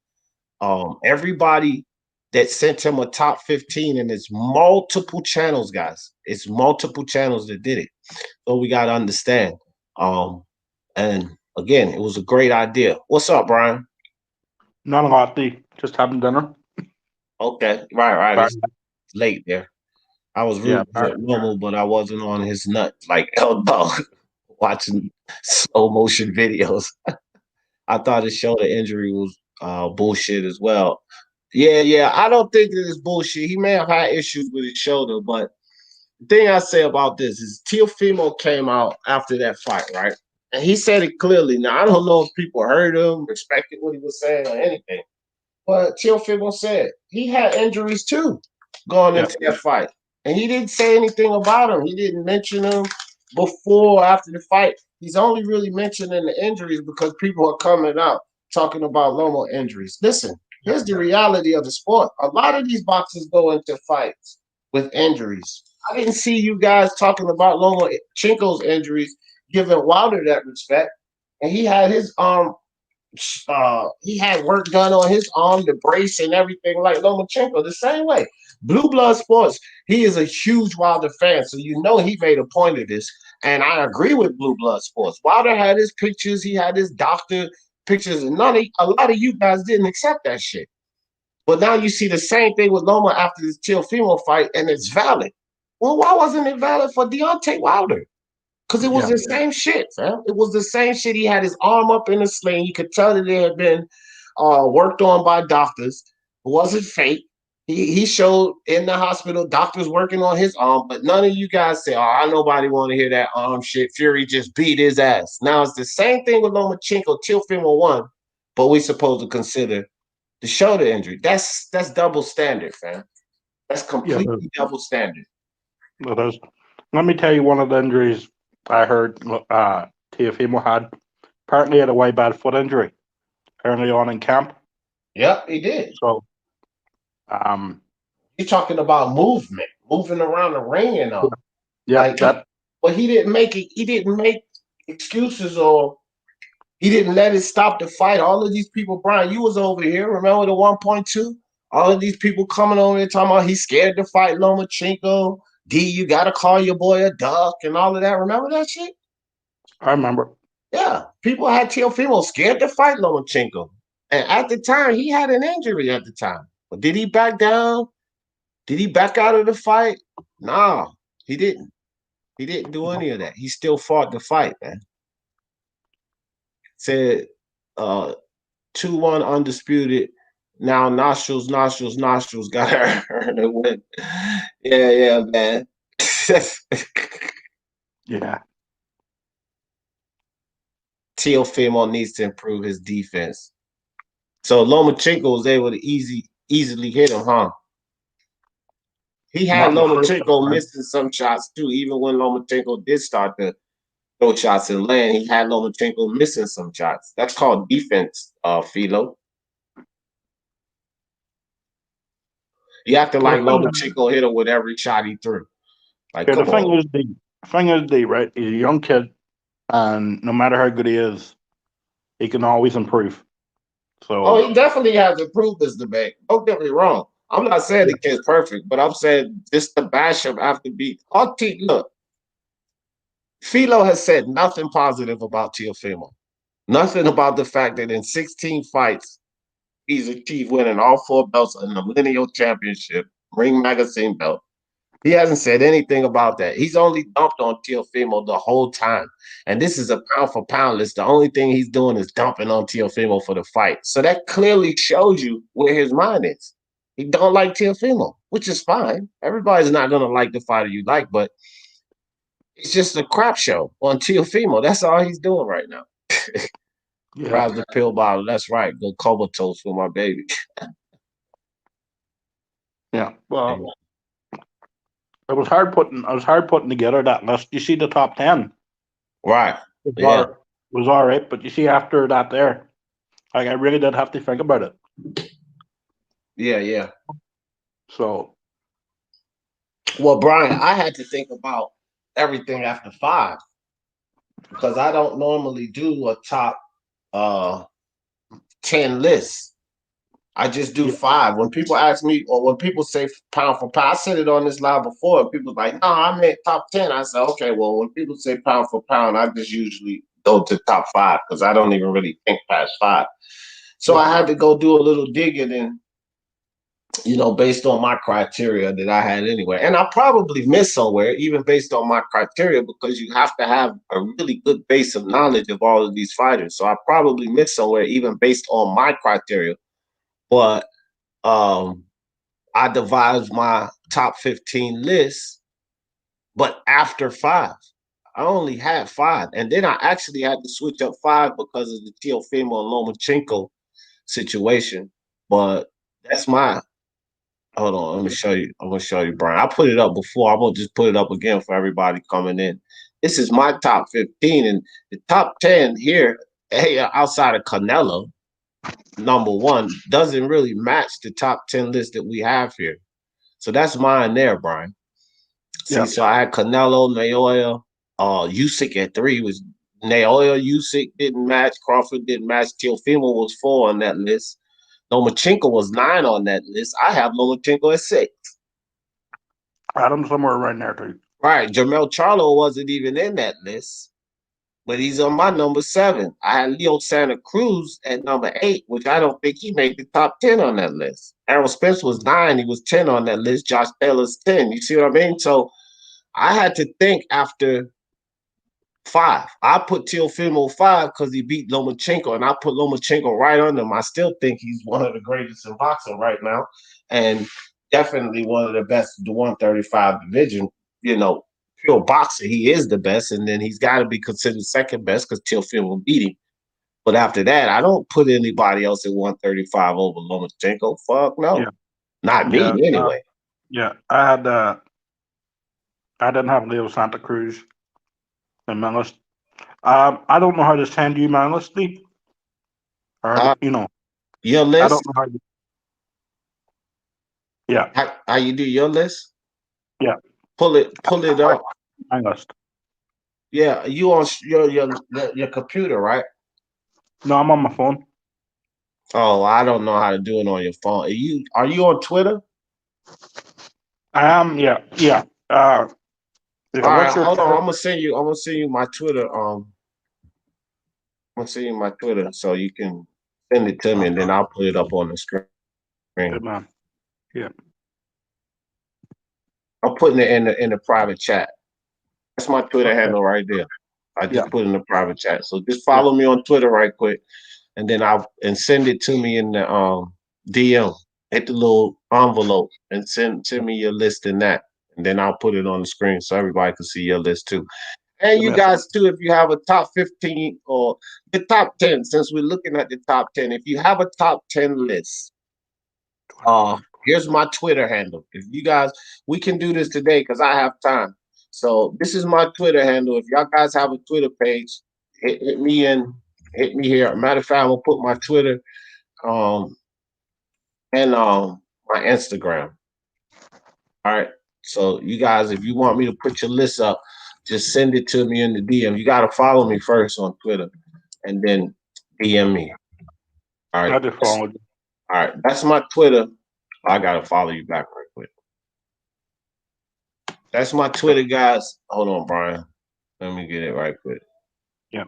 Everybody that sent him a top 15, and it's multiple channels, guys. It's multiple channels that did it. So we got to understand. And again, it was a great idea. What's up, Brian? Not a lot, D. Just having dinner. Okay, right. It's late there. I was rooting for normal, but I wasn't on his nut like elbow watching slow motion videos. I thought it showed the injury was bullshit as well. Yeah. I don't think that it's bullshit. He may have had issues with his shoulder, but the thing I say about this is Teofimo came out after that fight, right? And he said it clearly. Now, I don't know if people heard him, respected what he was saying or anything, but Teofimo said he had injuries too going into that fight. And he didn't say anything about him. He didn't mention them before or after the fight. He's only really mentioning the injuries because people are coming out talking about Lomo injuries. Listen, here's the reality of the sport. A lot of these boxers go into fights with injuries. I didn't see you guys talking about Lomachenko's injuries, giving Wilder that respect. And he had his he had work done on his arm, the brace and everything like Lomachenko, the same way. Blue Blood Sports, he is a huge Wilder fan, so you know he made a point of this. And I agree with Blue Blood Sports. Wilder had his pictures, he had his doctor pictures, and a lot of you guys didn't accept that shit. But now you see the same thing with Loma after this Teofimo fight, and it's valid. Well, why wasn't it valid for Deontay Wilder? Because it was the same shit, fam. It was the same shit. He had his arm up in a sling. You could tell that it had been worked on by doctors. It wasn't fake. He showed in the hospital doctors working on his arm, but none of you guys say, "Oh, nobody want to hear that arm shit." Fury just beat his ass. Now it's the same thing with Lomachenko. Teofimo won, but we supposed to consider the shoulder injury. That's double standard, fam. That's Yeah, completely double standard. it is. Let me tell you one of the injuries I heard Teofimo had. Apparently, he had a way bad foot injury early on in camp. Yep, he did. So, um, You're talking about movement, moving around the ring and all. yeah, Like, but he didn't make it. He didn't make excuses, or he didn't let it stop the fight. All of these people, Brian, you was over here. Remember the 1.2? All of these people coming over here talking about he's scared to fight Lomachenko. D, you gotta call your boy a duck and all of that. Remember that shit? I remember. Yeah, people had Teofimo scared to fight Lomachenko, and at the time he had an injury at the time. But did he back down? Did he back out of the fight? Nah, he didn't. He didn't do any of that. He still fought the fight, man. Said 2-1 undisputed. Now nostrils, got her to win. Yeah, man. Yeah. Teofimo needs to improve his defense. So Lomachenko was able to easily hit him, huh? He had Not in the first Lomachenko time. missing some shots too. Even when Lomachenko did start to throw shots and land, he had Lomachenko missing some shots. That's called defense, Philo. You have to like Lomachenko hit him with every shot he threw. Like, Yeah, come on. the thing is, D, right? He's a young kid, and no matter how good he is, he can always improve. So, Oh, he definitely has improved this debate. Don't get me wrong. I'm not saying the kid's perfect, but I'm saying just to bash him after beat. Look, Philo has said nothing positive about Teofimo. Nothing about the fact that in 16 fights, he's achieved winning all 4 belts in the Millennial Championship, Ring Magazine belt. He hasn't said anything about that. He's only dumped on Teofimo the whole time. And this is a pound for pound list. The only thing he's doing is dumping on Teofimo for the fight. So that clearly shows you where his mind is. He don't like Teofimo, which is fine. Everybody's not going to like the fighter you like, but it's just a crap show on Teofimo. That's all he's doing right now. Grabs the pill bottle. That's right. Go comatose for my baby. yeah. Well, it was hard putting together that list. You see the top 10. Right. Yeah. Was all right, but you see after that there, like I really did have to think about it. Yeah. So, well, Brian, I had to think about everything after 5 because I don't normally do a top uh 10 list. I just do 5. When people ask me, or when people say pound for pound, I said it on this live before, and people like, no, I meant top 10. I said, okay, well, when people say pound for pound, I just usually go to top 5 because I don't even really think past 5. So I had to go do a little digging and, based on my criteria that I had anyway. And I probably missed somewhere, even based on my criteria, because you have to have a really good base of knowledge of all of these fighters. So I probably missed somewhere, even based on my criteria. But I devised my top 15 list, but after 5. I only had 5. And then I actually had to switch up 5 because of the Teofimo and Lomachenko situation. But that's my hold on, let me show you. I'm gonna show you, Brian. I put it up before. I'm gonna just put it up again for everybody coming in. This is my top 15, and the top 10 here, hey, outside of Canelo, number 1, doesn't really match the top 10 list that we have here. So that's mine there, Brian. See, so I had Canelo, Naoya, Usyk at 3 was Naoya, Usyk didn't match, Crawford didn't match, Teofimo was 4 on that list. Lomachenko was 9 on that list. I have Lomachenko at 6. Adam's somewhere right there too. Right. Jermell Charlo wasn't even in that list, but he's on my number 7. I had Leo Santa Cruz at number 8, which I don't think he made the top 10 on that list. Errol Spence was 9. He was 10 on that list. Josh Taylor's 10. You see what I mean? So I had to think after 5. I put Teofimo 5 because he beat Lomachenko, and I put Lomachenko right under him. I still think he's one of the greatest in boxing right now, and definitely one of the best the 135 division. Pure boxer, he is the best, and then he's got to be considered second best because Teofimo beat him. But after that, I don't put anybody else at 135 over Lomachenko. Fuck no, not me anyway. Yeah, I didn't have Leo Santa Cruz in my list. I don't know how to send you my list, Steve. Or Uh, your I list? don't know how. Yeah, How you do your list? yeah, Pull it up. my list. Yeah, you on your computer, right? No, I'm on my phone. Oh, I don't know how to do it on your phone. Are you on Twitter? I am. Yeah, yeah. Yeah. All right, What's your hold on. Twitter? I'm gonna send you my Twitter. I'm gonna send you my Twitter so you can send it to me, and then I'll put it up on the screen. Good man. Yeah. I'm putting it in the private chat. That's my Twitter Okay. handle right there. I Yeah. just put it in the private chat. So just Yeah. follow me on Twitter right quick, and then and send it to me in the DM. Hit the little envelope and send me your list in that, and then I'll put it on the screen so everybody can see your list too. And Good you man. guys too, if you have a top 15 or the top 10, since we're looking at the top 10, if you have a top 10 list, here's my Twitter handle. If you guys, we can do this today because I have time. So this is my Twitter handle. If y'all guys have a Twitter page, hit me hit me here. Matter of fact, I'm gonna put my Twitter um and my Instagram. All right. So you guys, if you want me to put your list up, just send it to me in the DM. You gotta follow me first on Twitter and then DM me. All right. I just followed you. All right. That's my Twitter. I gotta follow you back right quick. That's my Twitter, guys. Hold on, Brian. Let me get it right quick. Yeah.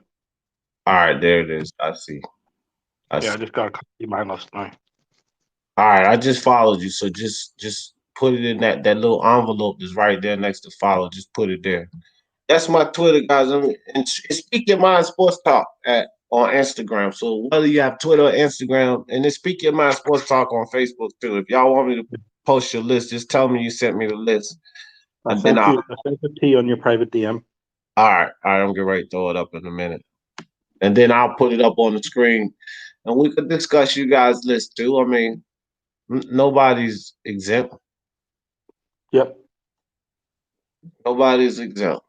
All right, there it is. I see. I Yeah. I see. just got to copy my list now. All right, I just followed you. So just put it in that little envelope that's right there next to follow. Just put it there. That's my Twitter, guys. I mean, and Speak Your Mind Sports Talk on Instagram. So whether you have Twitter or Instagram, and then Speak Your Mind Sports Talk on Facebook too. If y'all want me to post your list, just tell me you sent me the list, and then I'll. I sent it to you on your private DM. All right, I'm getting ready to throw it up in a minute, and then I'll put it up on the screen, and we could discuss you guys' list too. I mean, nobody's exempt. Yep. Nobody's exempt.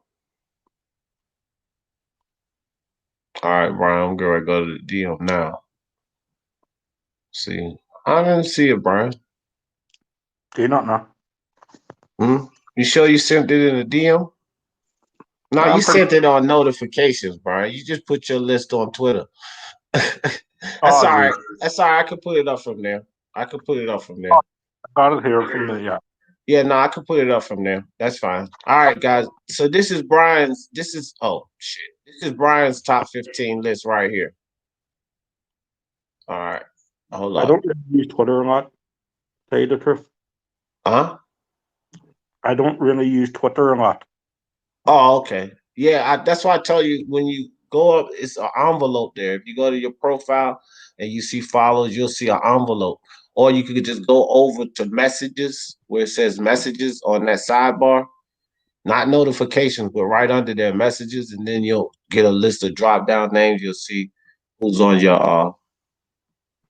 All right, Brian, I'm going to go to the DM now. See, I didn't see it, Brian. Do you not know? Hmm? You sure you sent it in a DM? No, Yeah, you I'm pretty. sent it on notifications, Brian. You just put your list on Twitter. That's Oh, all geez. right. That's all right. I could put it up from there. I could put it up from there. I got it here from the. Yeah. Yeah, no, I could put it up from there. That's fine. All right, guys. So this is Brian's. Oh shit. This is Brian's top 15 list right here. All right. Hold I up. don't really use Twitter a lot. To tell you the truth. Huh? I don't really use Twitter a lot. Oh, okay. Yeah, that's why I tell you when you go up, it's an envelope there. If you go to your profile and you see follows, you'll see an envelope. Or you could just go over to messages where it says messages on that sidebar, not notifications, but right under there, messages, and then you'll get a list of drop down names. You'll see who's on your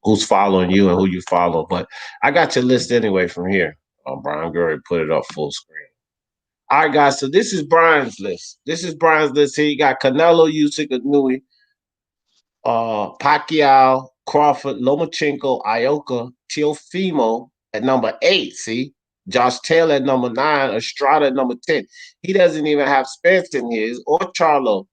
who's following you and who you follow. But I got your list anyway from here. Brian Gurry put it up full screen. All right, guys. So this is Brian's list. This is Brian's list here. You got Canelo, Usyk, Nui, Pacquiao, Crawford, Lomachenko, Ioka, Teofimo at number 8. See, Josh Taylor at number 9, Estrada at number 10. He doesn't even have Spence in his or Charlo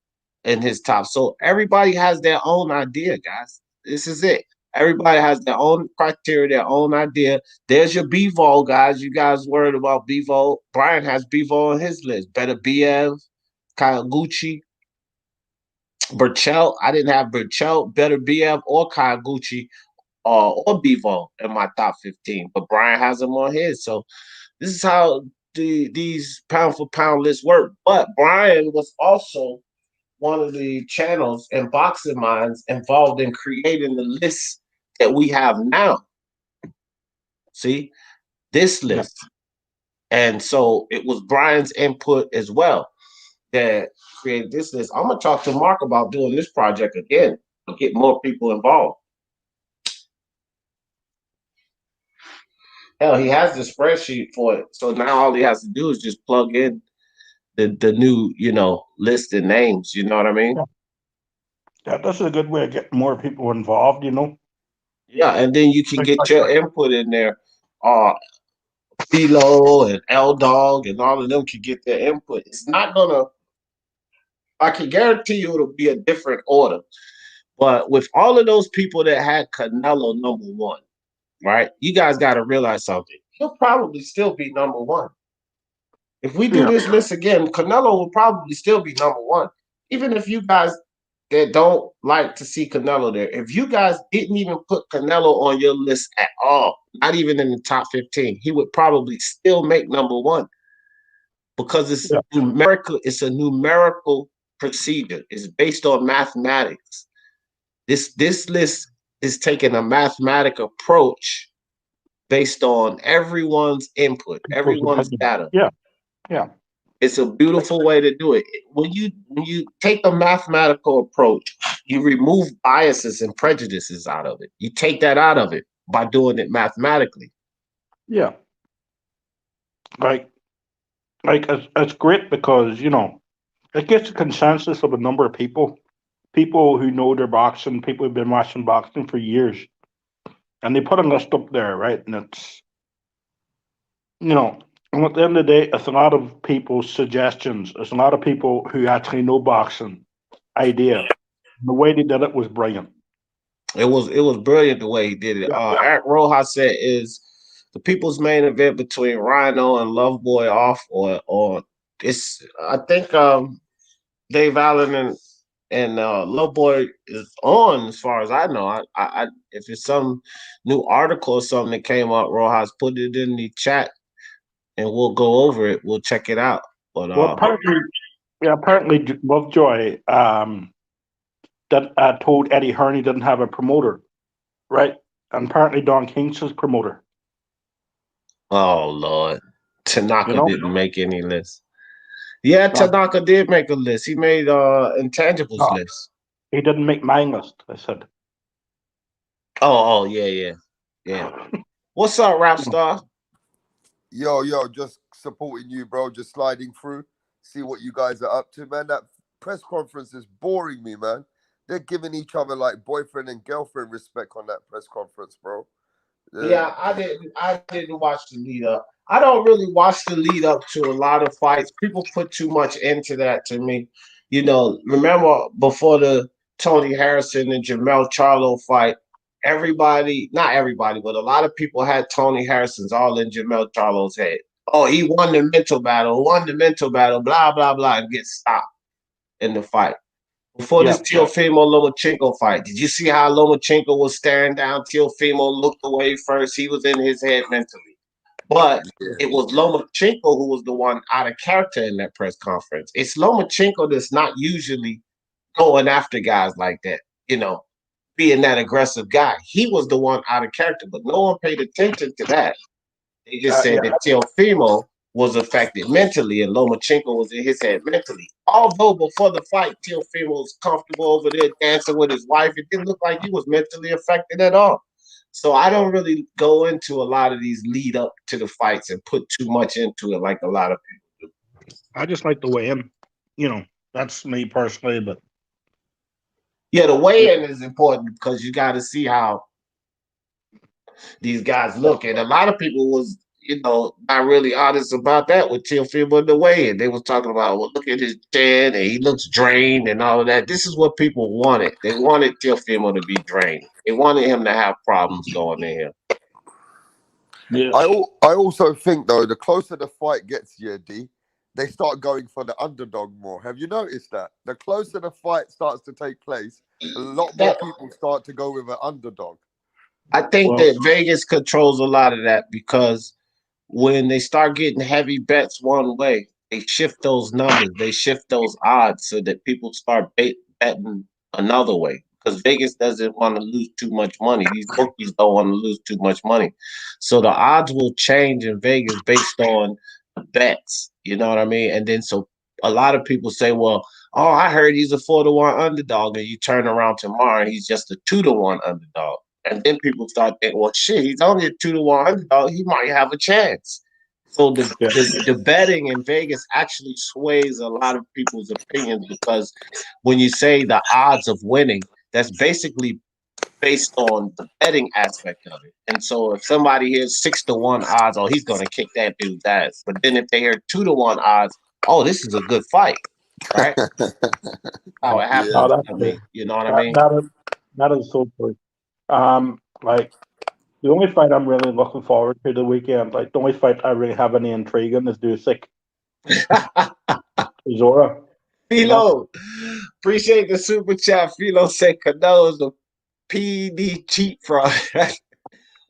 in his top. So everybody has their own idea, guys. This is it. Everybody has their own criteria, their own idea. There's your B-Vol, guys. You guys worried about B-Vol. Brian has B-Vol on his list. Better BF, Kayaguchi, Burchell. I didn't have Burchell, Better BF, or Kayaguchi or B-Vol in my top 15. But Brian has them on his. So this is how these pound for pound lists work. But Brian was also one of the channels and boxing minds involved in creating the list that we have now. See, this Yeah. list. And so it was Brian's input as well that created this list. I'm going to talk to Mark about doing this project again to get more people involved. Hell, he has the spreadsheet for it. So now all he has to do is just plug in the new, list of names. You know what I mean? Yeah. Yeah, this is a good way of getting more people involved, you know. Yeah, and then you can Like, get your input in there. Uh, Philo and L Dog and all of them can get their input. It's not gonna. I can guarantee you it'll be a different order. But with all of those people that had Canelo number one, right? You guys got to realize something. He'll probably still be number one. If we do yeah, this list again, Canelo will probably still be number one. Even if you guys that don't like to see Canelo there, if you guys didn't even put Canelo on your list at all, not even in the top 15, he would probably still make number one because yeah, it's a numerical procedure. It's based on mathematics. This list is taking a mathematic approach based on everyone's input, people's everyone's opinion. data. Yeah, yeah, It's a beautiful way to do it. When you take a mathematical approach, you remove biases and prejudices out of it. You take that out of it by doing it mathematically. yeah. Like, it's great because it gets a consensus of a number of people who know their boxing, people who've been watching boxing for years, and they put a list up there, right? And it's and at the end of the day, it's a lot of people's suggestions. It's a lot of people who actually know boxing idea. The way they did it was brilliant. It was brilliant the way he did it. Yeah, Eric Rojas said is the people's main event between Rhino and Loveboy off or it's I think Dave Allen and Loveboy is on as far as I know. I if it's some new article or something that came up, Rojas put it in the chat and we'll go over it. We'll check it out. But well, apparently, Lovejoy that told Eddie Hearn he didn't have a promoter, right? And apparently, Don King's his promoter. oh Lord, You Tanaka know, didn't make any list. Yeah, Don, Tanaka did make a list. He made intangibles no, list. he didn't make my list. I said, Oh, yeah, yeah, yeah. What's up, rap star? Yo, just supporting you, bro. Just sliding through, see what you guys are up to, man. That press conference is boring me, man. They're giving each other like boyfriend and girlfriend respect on that press conference, bro. Uh, Yeah, I didn't watch the lead up. I don't really watch the lead up to a lot of fights. People put too much into that to me. Remember before the Tony Harrison and Jamel Charlo fight, everybody, not everybody, but a lot of people had Tony Harrison's all in Jamel Charlo's head. Oh, he won the mental battle, blah, blah, blah, and get stopped in the fight. Before yeah, this Teofimo Lomachenko fight, did you see how Lomachenko was staring down? Teofimo looked away first. He was in his head mentally. But yeah. it was Lomachenko who was the one out of character in that press conference. It's Lomachenko that's not usually going after guys like that, being that aggressive guy. He was the one out of character, but no one paid attention to that. They just yeah, said that Teofimo was affected mentally and Lomachenko was in his head mentally. Although before the fight, Teofimo was comfortable over there dancing with his wife, it didn't look like he was mentally affected at all. So I don't really go into a lot of these lead up to the fights and put too much into it like a lot of people do. I just like the way in. That's me personally, but Yeah, the weigh-in is important because you got to see how these guys look. And a lot of people was, not really honest about that with Teofimo in the weigh-in. They was talking about, well, look at his chin and he looks drained and all of that. This is what people wanted. They wanted Teofimo to be drained. They wanted him to have problems going in here. yeah, I also think though, the closer the fight gets, D, they start going for the underdog more. Have you noticed that? The closer the fight starts to take place, a lot more That people start to go with an underdog. I think well, that Vegas controls a lot of that because when they start getting heavy bets one way, they shift those numbers, they shift those odds so that people start betting another way because Vegas doesn't want to lose too much money. These bookies don't want to lose too much money. So the odds will change in Vegas based on the bets. You know what I mean? And then so a lot of people say, well, oh, I heard he's a 4-1 underdog, and you turn around tomorrow and he's just a 2-1 underdog. And then people start thinking, well, shit, he's only a 2-1 underdog. He might have a chance. So the betting in Vegas actually sways a lot of people's opinions because when you say the odds of winning, that's basically based on the betting aspect of it. And so if somebody hears 6-1 odds, oh, he's gonna kick that dude's ass. But then if they hear 2-1 odds, oh, this is a good fight, right? How it happens. No, that's I true. mean, you know what I mean? That is so true. Like the only fight I'm really looking forward to the weekend, like the only fight I really have any intrigue in is Usyk Zora. Philo, appreciate the super chat. Philo said Canelo's a PD cheat fraud.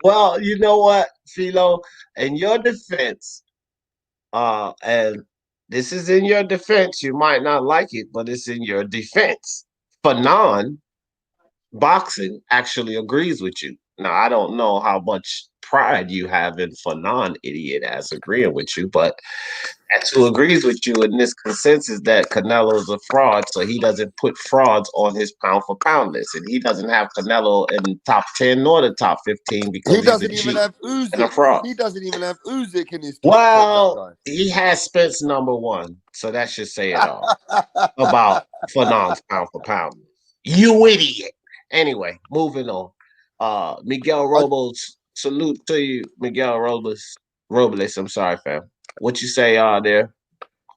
Well, you know what, Philo, in your defense, and this is in your defense, you might not like it, but it's in your defense. Fanon boxing actually agrees with you. Now, I don't know how much pride you have in Fanon idiot ass agreeing with you, but that's who agrees with you in this consensus that Canelo's a fraud, so he doesn't put frauds on his pound for pound list, and he doesn't have Canelo in the top 10 nor the top 15 because He he's a doesn't even cheat have and a Usyk. fraud. He doesn't even have Usyk in his top 10, Well, he has Spence #1, so that should say it all that guy. about Fanon's pound for pound. You idiot. Anyway, moving on. Miguel Robles, salute to you, Miguel Robles. Robles, I'm sorry, fam. What you say there?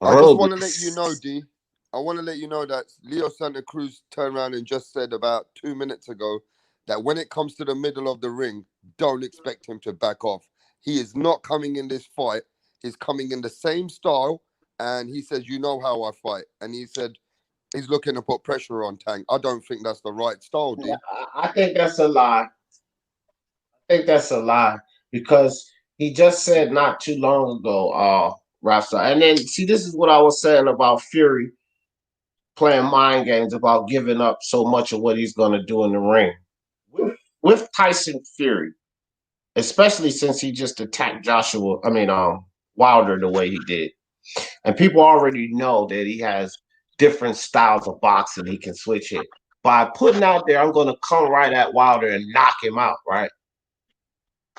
I just want to Robles. let you know, D. I want to let you know that Leo Santa Cruz turned around and just said about 2 minutes ago that when it comes to the middle of the ring, don't expect him to back off. He is not coming in this fight. He's coming in the same style. And he says, you know how I fight. And he said he's looking to put pressure on Tank. I don't think that's the right style, D. I think that's a lie. I think that's a lie because he just said not too long ago, Rasta. And then see, this is what I was saying about Fury playing mind games about giving up so much of what he's going to do in the ring. With Tyson Fury, especially since he just attacked Wilder the way he did. And people already know that he has different styles of boxing he can switch it. By putting out there, I'm going to come right at Wilder and knock him out, right?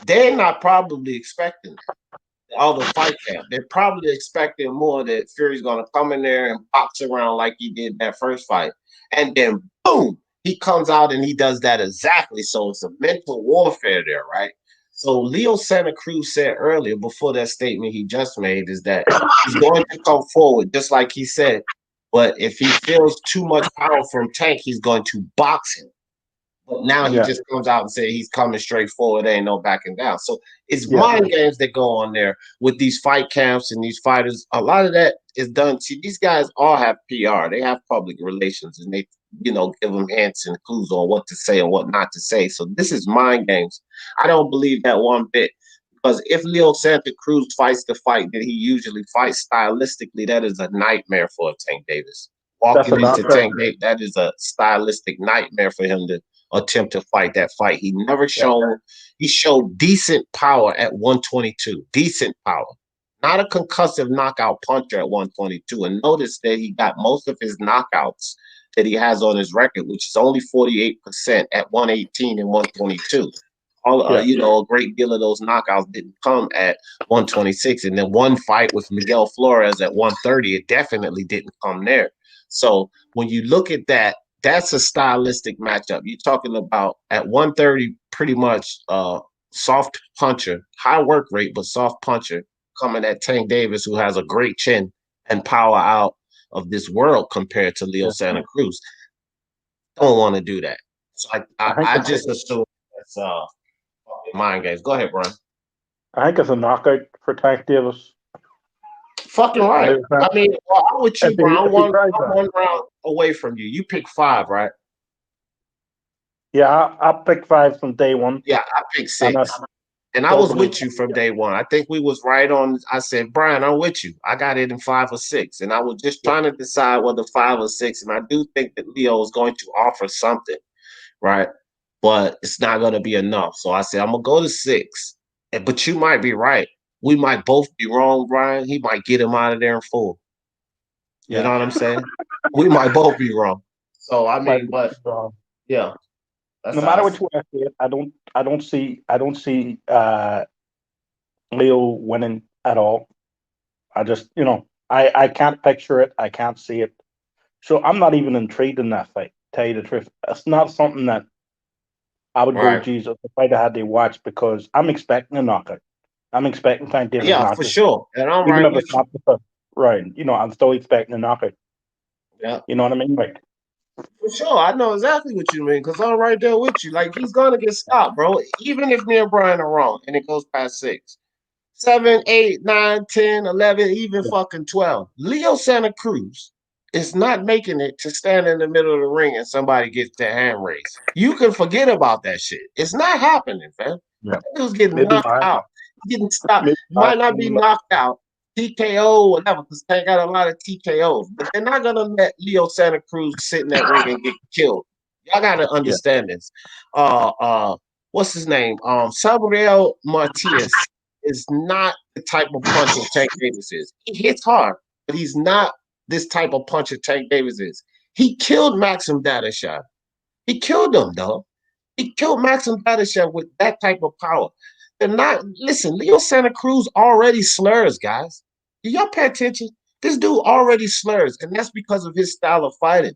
They're not probably expecting all the fight camp. They're probably expecting more that Fury's going to come in there and box around like he did that first fight. And then, boom, he comes out and he does that exactly. So it's a mental warfare there, right? So Leo Santa Cruz said earlier, before that statement he just made, is that he's going to come forward, just like he said. But if he feels too much power from Tank, he's going to box him. But now he just comes out and says he's coming straight forward. There ain't no backing down. So it's mind games that go on there with these fight camps and these fighters. A lot of that is done. See, these guys all have PR. They have public relations, and they, give them hints and clues on what to say and what not to say. So this is mind games. I don't believe that one bit. Because if Leo Santa Cruz fights the fight that he usually fights stylistically, that is a nightmare for Tank Davis. Walking into Tank Davis, that is a stylistic nightmare for him to attempt to fight that fight. He never he showed decent power at 122. Decent power. Not a concussive knockout puncher at 122. And notice that he got most of his knockouts that he has on his record, which is only 48% at 118 and 122. A great deal of those knockouts didn't come at 126. And then one fight with Miguel Flores at 130, it definitely didn't come there. So when you look at that, that's a stylistic matchup. You're talking about at 130, pretty much soft puncher, high work rate, but soft puncher coming at Tank Davis, who has a great chin and power out of this world compared to Leo Santa Cruz. Don't want to do that. So I just assume that's mind games. Go ahead, Brian. I think it's a knockout for Tank Davis. Fucking right. I mean, I'm with you, bro. I'm one round away from you. You pick 5, right? Yeah, I picked 5 from day one. Yeah, I picked 6. And I was with you from day one. I think we was right on. I said, Brian, I'm with you. I got it in 5 or 6. And I was just trying to decide whether 5 or 6. And I do think that Leo is going to offer something, right? But it's not going to be enough. So I said, I'm going to go to 6. But you might be right. We might both be wrong, Brian. He might get him out of there in 4. You know what I'm saying? We might both be wrong. So, I mean, but yeah. That's no how I matter see which way I see it, I don't see Leo winning at all. I just, I can't picture it. I can't see it. So I'm not even intrigued in that fight. Tell you the truth, it's not something that I would go, Right. Jesus, the fight I had to watch because I'm expecting a knockout. I'm expecting Tank Davis Yeah, for knockout, sure. And I'm even right if with it's you. not the first. Right. I'm still expecting a knockout. Yeah. You know what I mean? Like, For sure. I know exactly what you mean because I'm right there with you. Like, he's going to get stopped, bro. Even if me and Brian are wrong and it goes past 6, 7, 8, 9, 10, 11, even yeah, fucking 12. Leo Santa Cruz is not making it to stand in the middle of the ring and somebody gets their hand raised. You can forget about that shit. It's not happening, fam. yeah. That dude's getting Maybe knocked my, out. He's getting stopped. maybe my, Might not be knocked out. TKO, whatever, because they got a lot of TKOs. But they're not gonna let Leo Santa Cruz sit in that ring and get killed. Y'all gotta yeah, understand this. What's his name? Sabriel Martinez is not the type of puncher Tank Davis is. He hits hard, but he's not this type of puncher Tank Davis is. He killed Maxim Dadashev. He killed him, though. He killed Maxim Dadashev with that type of power. They're not, listen, Leo Santa Cruz already slurs, guys. Do y'all pay attention? This dude already slurs, and that's because of his style of fighting.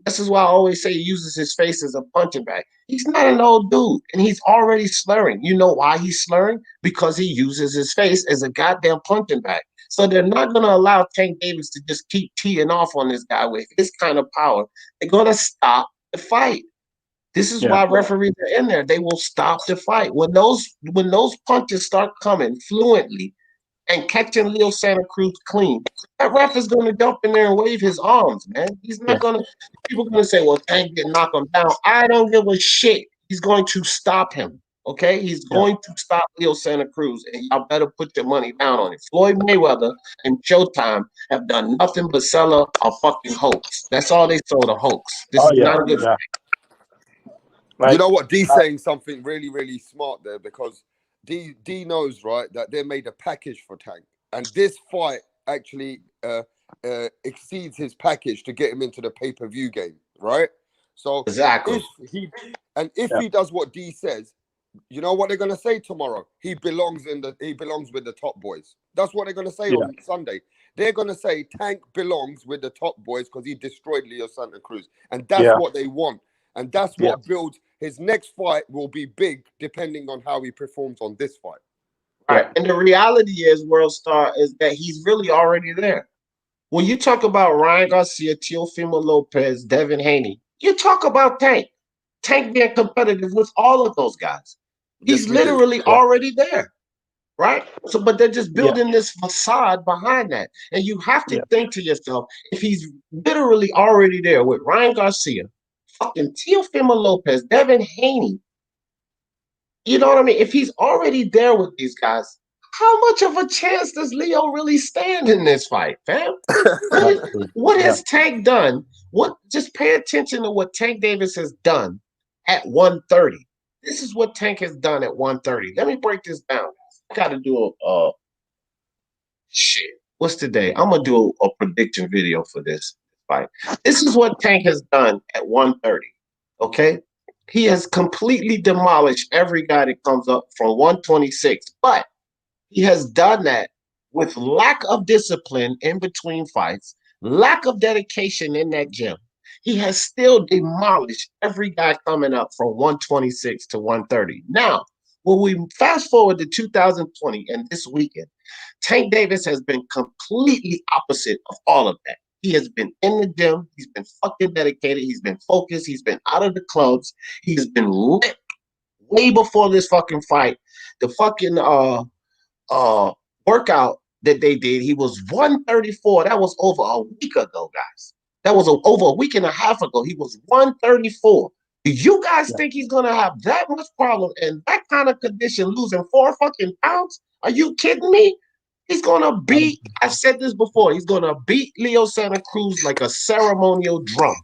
This is why I always say he uses his face as a punching bag. He's not an old dude, and he's already slurring. You know why he's slurring? Because he uses his face as a goddamn punching bag. So they're not going to allow Tank Davis to just keep teeing off on this guy with his kind of power. They're going to stop the fight. This is yeah, why referees are in there. They will stop the fight. When those punches start coming fluently and catching Leo Santa Cruz clean, that ref is going to jump in there and wave his arms, man. He's yeah. not going to. People are going to say, well, Tank didn't knock him down. I don't give a shit. He's going to stop him. Okay? He's Yeah. going to stop Leo Santa Cruz, and y'all better put your money down on it. Floyd Mayweather and Showtime have done nothing but sell a fucking hoax. That's all they sold, a hoax. This Oh is yeah, not a good. yeah. You Like, know what? D's saying something really, really smart there because D knows, right, that they made a package for Tank. And this fight actually exceeds his package to get him into the pay-per-view game, right? So Exactly. if yeah, he does what D says, you know what they're gonna say tomorrow? He belongs with the top boys. That's what they're gonna say yeah, on Sunday. They're gonna say Tank belongs with the top boys because he destroyed Leo Santa Cruz, and that's yeah, what they want, and that's yeah, what builds his next fight will be big depending on how he performs on this fight. Right. yeah, And the reality is, World Star, is that he's really already there. When you talk about Ryan Garcia, Teofimo Lopez, Devin Haney, you talk about Tank. Tank being competitive with all of those guys. Yes, He's we do. literally yeah, already there. Right? So, but they're just yeah, building this facade behind that. And you have to yeah, think to yourself, if he's literally already there with Ryan Garcia, fucking Teofimo Lopez, Devin Haney, you know what I mean? If he's already there with these guys, how much of a chance does Leo really stand in this fight, fam? What that's is, true. what Yeah, has Tank done? What just pay attention to what Tank Davis has done at 130. This is what Tank has done at 130. Let me break this down. I gotta do a shit. What's today? I'm gonna do a prediction video for this fight. This is what Tank has done at 130. Okay, he has completely demolished every guy that comes up from 126, but he has done that with lack of discipline in between fights, lack of dedication in that gym. He has still demolished every guy coming up from 126 to 130. Now, when we fast forward to 2020 and this weekend, Tank Davis has been completely opposite of all of that. He has been in the gym. He's been fucking dedicated. He's been focused. He's been out of the clubs. He's been lit way before this fucking fight. The fucking workout that they did, he was 134. That was over a week ago, guys. That was over a week and a half ago. He was 134. Do you guys yeah. think he's gonna have that much problem in that kind of condition, losing 4 fucking pounds? Are you kidding me? He's gonna I don't beat, I've said this before, he's gonna beat Leo Santa Cruz like a ceremonial drum.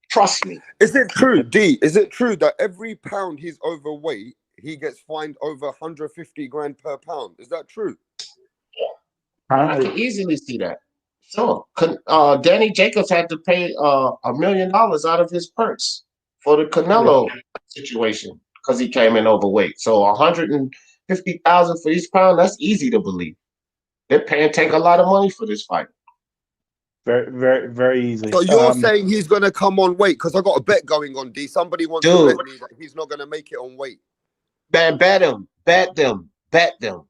Trust me. Is it true, D? Is it true that every pound he's overweight, he gets fined over 150 grand per pound? Is that true? I apparently, can easily see that. Sure. Danny Jacobs had to pay $1 million out of his purse for the Canelo situation because he came in overweight. So 150,000 for each pound, that's easy to believe. They're paying Tank a lot of money for this fight. Very, very, very easy. So you're saying he's going to come on weight? Because I got a bet going on, D. Somebody wants to bet me that he's not going to make it on weight. Man, bet him. Bet them. Bet them.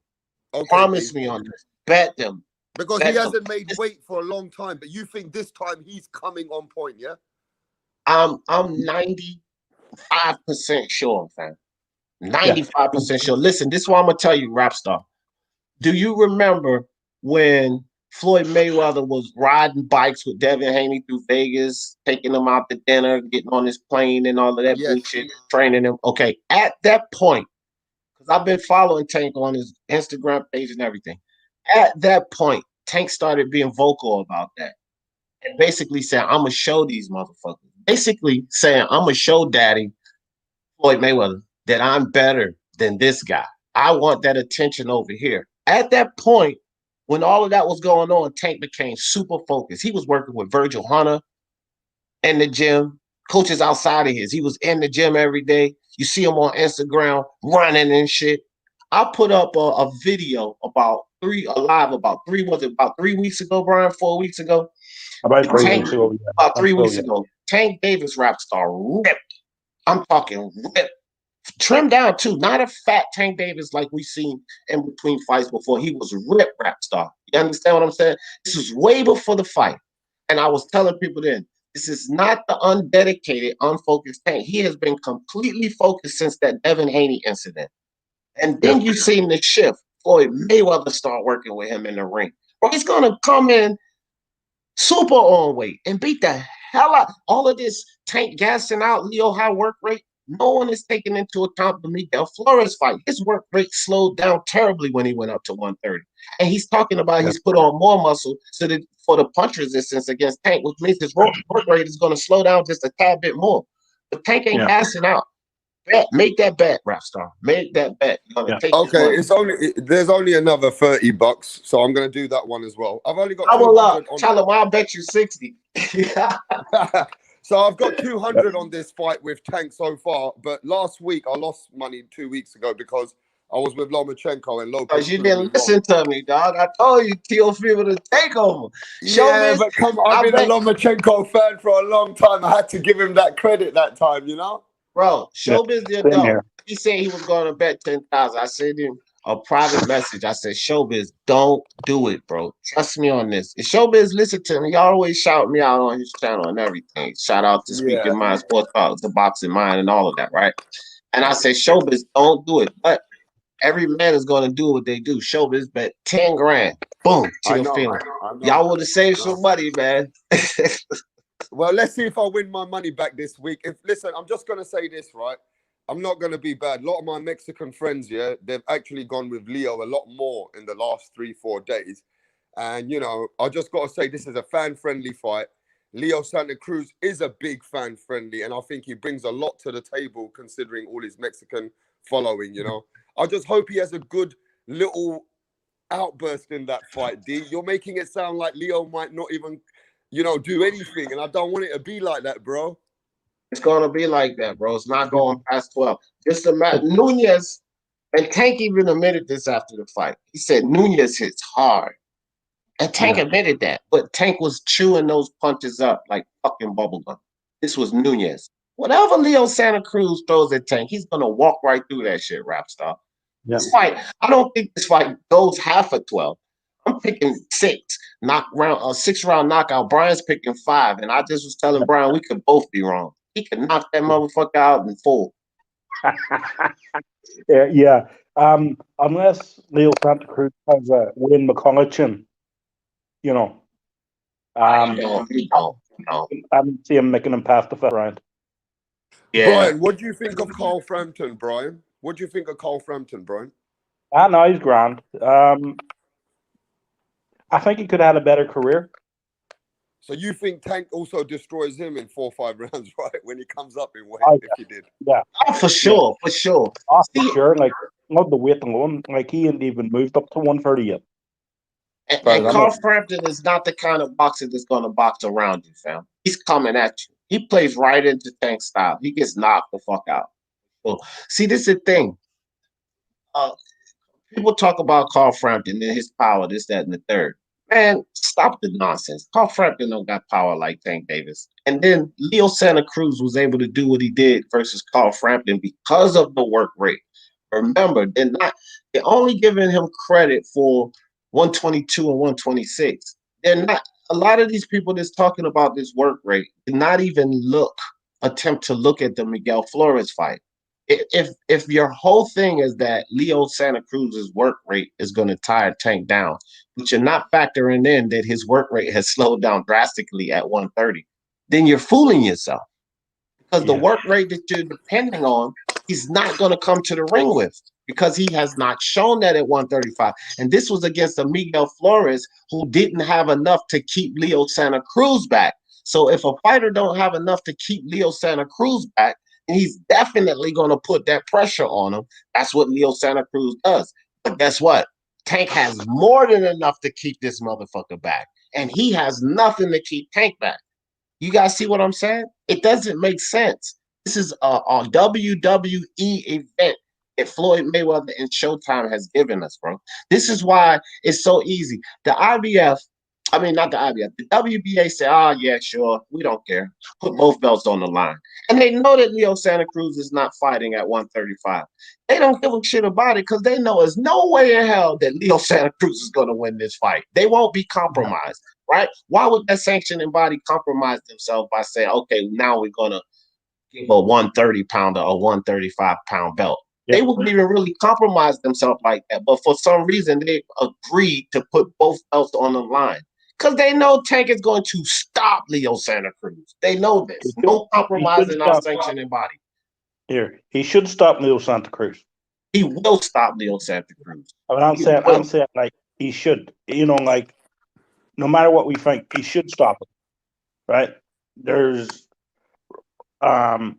Okay, promise me on this. Bet them. Because he hasn't made weight for a long time. But you think this time he's coming on point, yeah? I'm 95% sure, fam. 95% sure. Listen, this is what I'm going to tell you, Rapstar. Do you remember when Floyd Mayweather was riding bikes with Devin Haney through Vegas, taking him out to dinner, getting on his plane and all of that bullshit, training him? Okay, at that point, because I've been following Tank on his Instagram page and everything. At that point, Tank started being vocal about that and basically saying, I'm going to show these motherfuckers. Basically saying, I'm going to show Daddy Floyd Mayweather that I'm better than this guy. I want that attention over here. At that point, when all of that was going on, Tank became super focused. He was working with Virgil Hunter in the gym, coaches outside of his. He was in the gym every day. You see him on Instagram running and shit. I put up a video about 3 weeks ago, Brian, 4 weeks ago? About 3 weeks ago. About 3 weeks ago. Tank Davis Rapstar ripped. I'm talking ripped. Trimmed down too, not a fat Tank Davis like we've seen in between fights before. He was ripped Rapstar. You understand what I'm saying? This was way before the fight. And I was telling people then, this is not the undedicated, unfocused Tank. He has been completely focused since that Devin Haney incident. And then you've seen the shift. Floyd Mayweather start working with him in the ring. Bro, he's going to come in super on weight and beat the hell out. All of this Tank gassing out Leo high work rate. No one is taking into account the Miguel Flores fight. His work rate slowed down terribly when he went up to 130. And he's talking about he's put on more muscle so that for the punch resistance against Tank, which means his work rate is going to slow down just a tad bit more. But Tank ain't gassing out. Make that bet, Rapstar. Make that bet. Okay, there's only another $30, so I'm gonna do that one as well. I've only got. I will tell him I'll bet you 60. So I've got 200 on this fight with Tank so far, but last week I lost money 2 weeks ago because I was with Lomachenko and Lopez. Because you didn't listen to me, dog. I told you Teofimo to take over. But come on, I've been a Lomachenko fan for a long time. I had to give him that credit that time, you know? Bro, Showbiz did know. He said he was going to bet 10,000. I sent him a private message. I said, Showbiz, don't do it, bro. Trust me on this. If Showbiz listen to me, he always shout me out on his channel and everything. Shout out to Speak Your Mind Sports Talk, the Boxing Mind and all of that, right? And I said, Showbiz, don't do it. But every man is going to do what they do. Showbiz bet 10 grand. Boom. Teofimo. Y'all would have saved some money, man. Well, let's see if I win my money back this week. Listen, I'm just going to say this, right? I'm not going to be bad. A lot of my Mexican friends, they've actually gone with Leo a lot more in the last 3-4 days. And, you know, I just got to say this is a fan-friendly fight. Leo Santa Cruz is a big fan-friendly, and I think he brings a lot to the table considering all his Mexican following, you know. I just hope he has a good little outburst in that fight, D. You're making it sound like Leo might not even... do anything, and I don't want it to be like that, bro. It's going to be like that, bro. It's not going past 12. Just imagine Nunez, and Tank even admitted this after the fight. He said Nunez hits hard. And Tank admitted that, but Tank was chewing those punches up like fucking bubblegum. This was Nunez. Whatever Leo Santa Cruz throws at Tank, he's going to walk right through that shit, Rapstar. This fight, I don't think this fight goes half of 12. I'm picking 6 round knockout. Brian's picking 5, and I just was telling Brian we could both be wrong. He could knock that motherfucker out in 4. Unless Leo Santa Cruz has a Win McConaughey, you know. I don't see him making him past the first round. Yeah. Brian, what do you think of Carl Frampton, Brian? What do you think of Carl Frampton, Brian? I know he's grand. I think he could have had a better career. So you think Tank also destroys him in 4 or 5 rounds, right? When he comes up in weight, if he did. Yeah. Oh, for sure. For sure. Oh, for sure. Like, not the weight alone. Like, he ain't even moved up to 130 yet. And Carl Frampton is not the kind of boxer that's going to box around you, fam. He's coming at you. He plays right into Tank style. He gets knocked the fuck out. So, see, this is the thing. People talk about Carl Frampton and his power, this, that, and the third. Man, stop the nonsense. Carl Frampton don't got power like Tank Davis. And then Leo Santa Cruz was able to do what he did versus Carl Frampton because of the work rate. Remember, they're only giving him credit for 122 and 126. They're not a lot of these people that's talking about this work rate did not even attempt to look at the Miguel Flores fight. If your whole thing is that Leo Santa Cruz's work rate is going to tire Tank down, but you're not factoring in that his work rate has slowed down drastically at 130, then you're fooling yourself. Because the work rate that you're depending on, he's not going to come to the ring with because he has not shown that at 135. And this was against a Miguel Flores who didn't have enough to keep Leo Santa Cruz back. So if a fighter don't have enough to keep Leo Santa Cruz back, he's definitely going to put that pressure on him. That's what Leo Santa Cruz does. But guess what? Tank has more than enough to keep this motherfucker back. And he has nothing to keep Tank back. You guys see what I'm saying? It doesn't make sense. This is a WWE event that Floyd Mayweather and Showtime has given us, bro. This is why it's so easy. The IBF, I mean, not the IBF, the WBA say, oh, yeah, sure, we don't care. Put both belts on the line. And they know that Leo Santa Cruz is not fighting at 135. They don't give a shit about it because they know there's no way in hell that Leo Santa Cruz is going to win this fight. They won't be compromised, right? Why would that sanctioning body compromise themselves by saying, okay, now we're going to give a 130-pounder or 135-pound belt? They wouldn't even really compromise themselves like that. But for some reason, they agreed to put both belts on the line. Because they know Tank is going to stop Leo Santa Cruz. They know this. No compromise in our sanctioning body. Here, he should stop Leo Santa Cruz. He will stop Leo Santa Cruz. I mean, I'm saying like he should. You know, like no matter what we think, he should stop it. Right? There's jeez.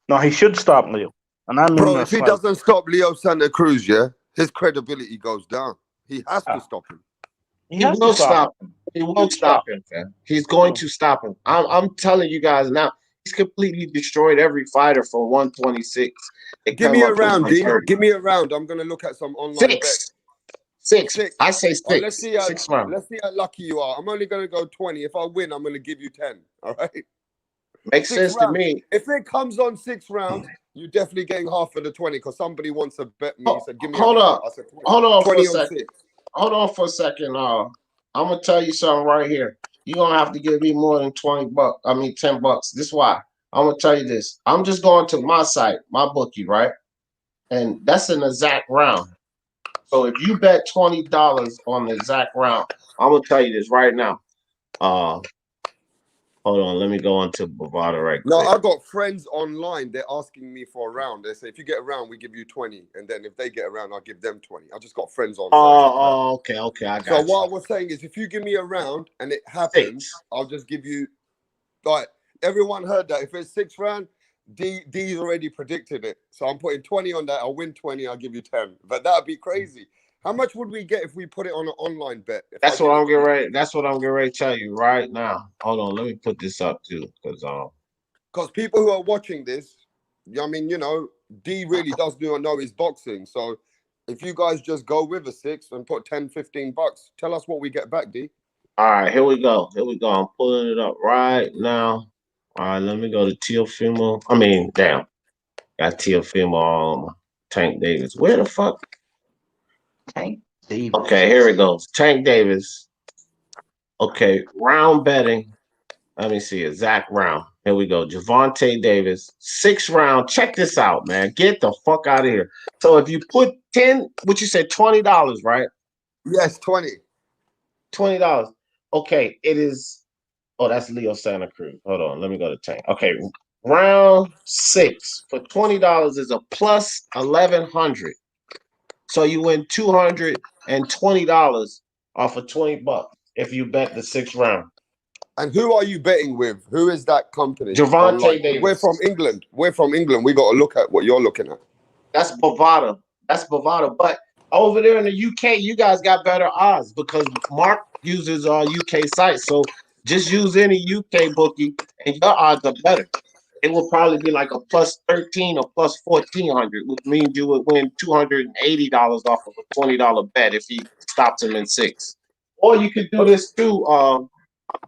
No, he should stop Leo. And I mean, bro, if he doesn't stop Leo Santa Cruz, yeah, his credibility goes down. He has to stop him. He will stop him. He will stop him, fam. He's going to stop him. I'm telling you guys now. He's completely destroyed every fighter from 126. Give me a round, D. Give me a round. I'm gonna look at some online bets. Six. I say six. Oh, let's see six rounds. Let's see how lucky you are. I'm only gonna go 20. If I win, I'm gonna give you 10. All right. Makes sense to me. If it comes on 6 rounds, you're definitely getting half of the 20 because somebody wants to bet me. He said, "Give me." Hold on. I said, hold on for a second. Hold on for a second. I'm gonna tell you something right here. You're gonna have to give me more than $20. I mean $10. This is why. I'm gonna tell you this. I'm just going to my site, my bookie, right? And that's an exact round. So if you bet $20 on the exact round, I'm gonna tell you this right now. Hold on, let me go into Bovada right quick. No, I got friends online. They're asking me for a round. They say, if you get a round, we give you 20. And then if they get a round, I'll give them 20. I just got friends online. Okay. I got you. So what I was saying is, if you give me a round and it happens, I'll just give you, like, everyone heard that. If it's 6 round, D's already predicted it. So I'm putting 20 on that. I'll win 20. I'll give you 10. But that'd be crazy. How much would we get if we put it on an online bet? That's what I'm getting ready. That's what I'm getting ready to tell you right now. Hold on, let me put this up too, because people who are watching this, I mean, you know, D really does know his boxing. So if you guys just go with a 6 and put $10-15, tell us what we get back, D. All right, here we go. I'm pulling it up right now. All right, let me go to Teofimo. I mean, damn, got Teofimo Tank Davis. Where the fuck? Tank Davis. Okay, here it goes. Tank Davis. Okay, round betting. Let me see. Exact round. Here we go. Javante Davis. 6 round. Check this out, man. Get the fuck out of here. So if you put 10, what you said, $20, right? Yes, 20. $20. Okay, it is. Oh, that's Leo Santa Cruz. Hold on. Let me go to Tank. Okay, round 6 for $20 is a plus 1,100. So you win $220 off of $20 if you bet the 6th round. And who are you betting with? Who is that company? Javante Davis. We're from England. We got to look at what you're looking at. That's Bovada. But over there in the UK, you guys got better odds because Mark uses our UK site. So Just use any UK bookie, and your odds are better. It will probably be like a plus 13 or plus 1400, which means you would win $280 off of a $20 bet if he stops him in 6. Or you could do this too.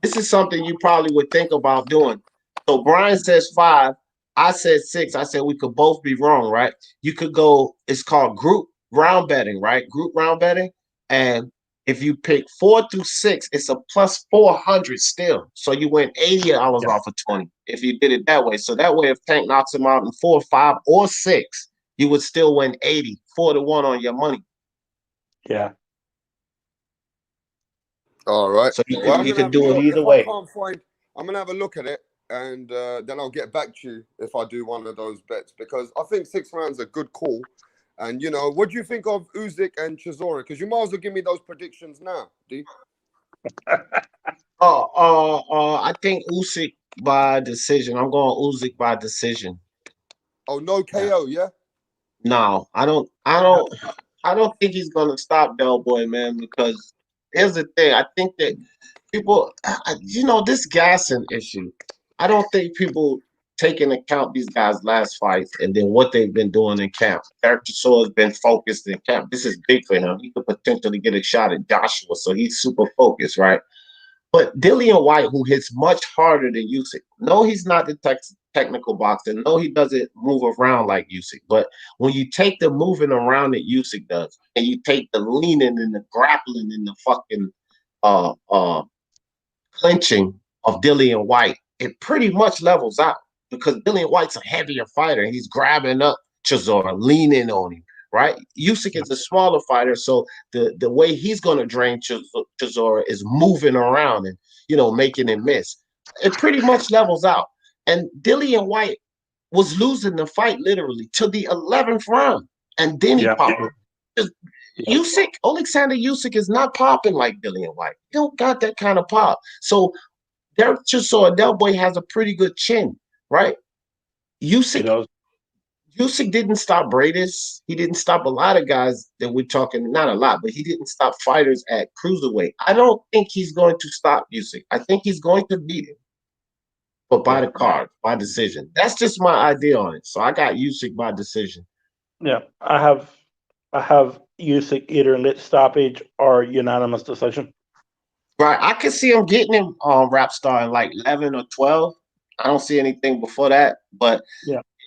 This is something you probably would think about doing. So Brian says 5. I said 6. I said we could both be wrong, right? You could go, it's called group round betting, right? Group round betting. And if you pick 4 through 6, it's a plus 400 still. So you win $80 Yeah. off of 20 if you did it that way. So that way, if Tank knocks him out in 4, 5, or 6, you would still win 80, 4-1 on your money. Yeah. All right. So you Well, could, I'm you gonna could have a do it look. either If I way. can't find, I'm gonna have a look at it, and then I'll get back to you if I do one of those bets, because I think 6 rounds a good call. And you know, what do you think of Usyk and Chisora? Because you might as well give me those predictions now, D. I think Usyk by decision. I'm going Usyk by decision. Oh, no KO, yeah. No, I don't think he's gonna stop Del Boy, man. Because here's the thing. I think that people, this gassing issue. I don't think people take into account these guys' last fights and then what they've been doing in camp. Eric Chisora has been focused in camp. This is big for him. He could potentially get a shot at Joshua, so he's super focused, right? But Dillian White, who hits much harder than Usyk, no, he's not the technical boxer. No, he doesn't move around like Usyk. But when you take the moving around that Usyk does, and you take the leaning and the grappling and the fucking uh, uh, clinching of Dillian White, it pretty much levels out because Dillian White's a heavier fighter. He's grabbing up Chisora, leaning on him, right? Usyk is a smaller fighter, so the way he's going to drain Chisora is moving around and making him miss. It pretty much levels out. And Dillian White was losing the fight literally to the 11th round, and then he popped. Usyk, Alexander Usyk is not popping like Dillian White. He don't got that kind of pop. So Derek Chisora, Del Boy has a pretty good chin, right? Usyk didn't stop Bradis. He didn't stop a lot of guys that we're talking, not a lot, but he didn't stop fighters at cruiserweight. I don't think he's going to stop Usyk. I think he's going to beat him, but by the card, by decision. That's just my idea on it. So I got Usyk by decision. Yeah, I have Usyk either late stoppage or unanimous decision. Right, I can see him getting him on Rap Star in like 11 or 12. I don't see anything before that, but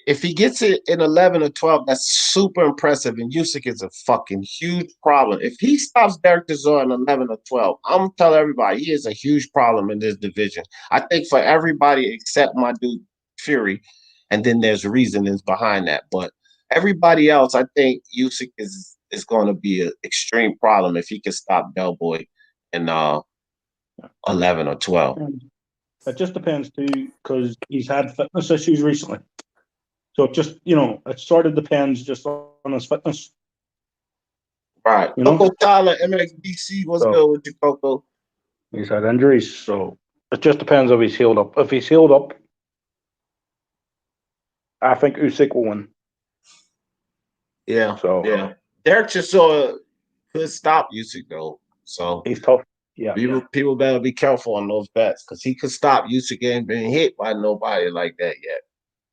if he gets it in 11 or 12, that's super impressive. And Usyk is a fucking huge problem. If he stops Derek Chisora in 11 or 12, I'm gonna tell everybody he is a huge problem in this division. I think for everybody except my dude Fury, and then there's reasonings behind that. But everybody else, I think Usyk is going to be an extreme problem if he can stop Del Boy in 11 or 12. It just depends too, because he's had fitness issues recently. So it just, it sort of depends just on his fitness. Right. Coco Tyler, MXBC, what's good with you, Coco? He's had injuries, so it just depends if he's healed up. If he's healed up, I think Usyk will win. Yeah. Derek Chisora could stop Usyk though. So he's tough. Yeah. People better be careful on those bets because he could stop Usyk ain't been hit by nobody like that yet.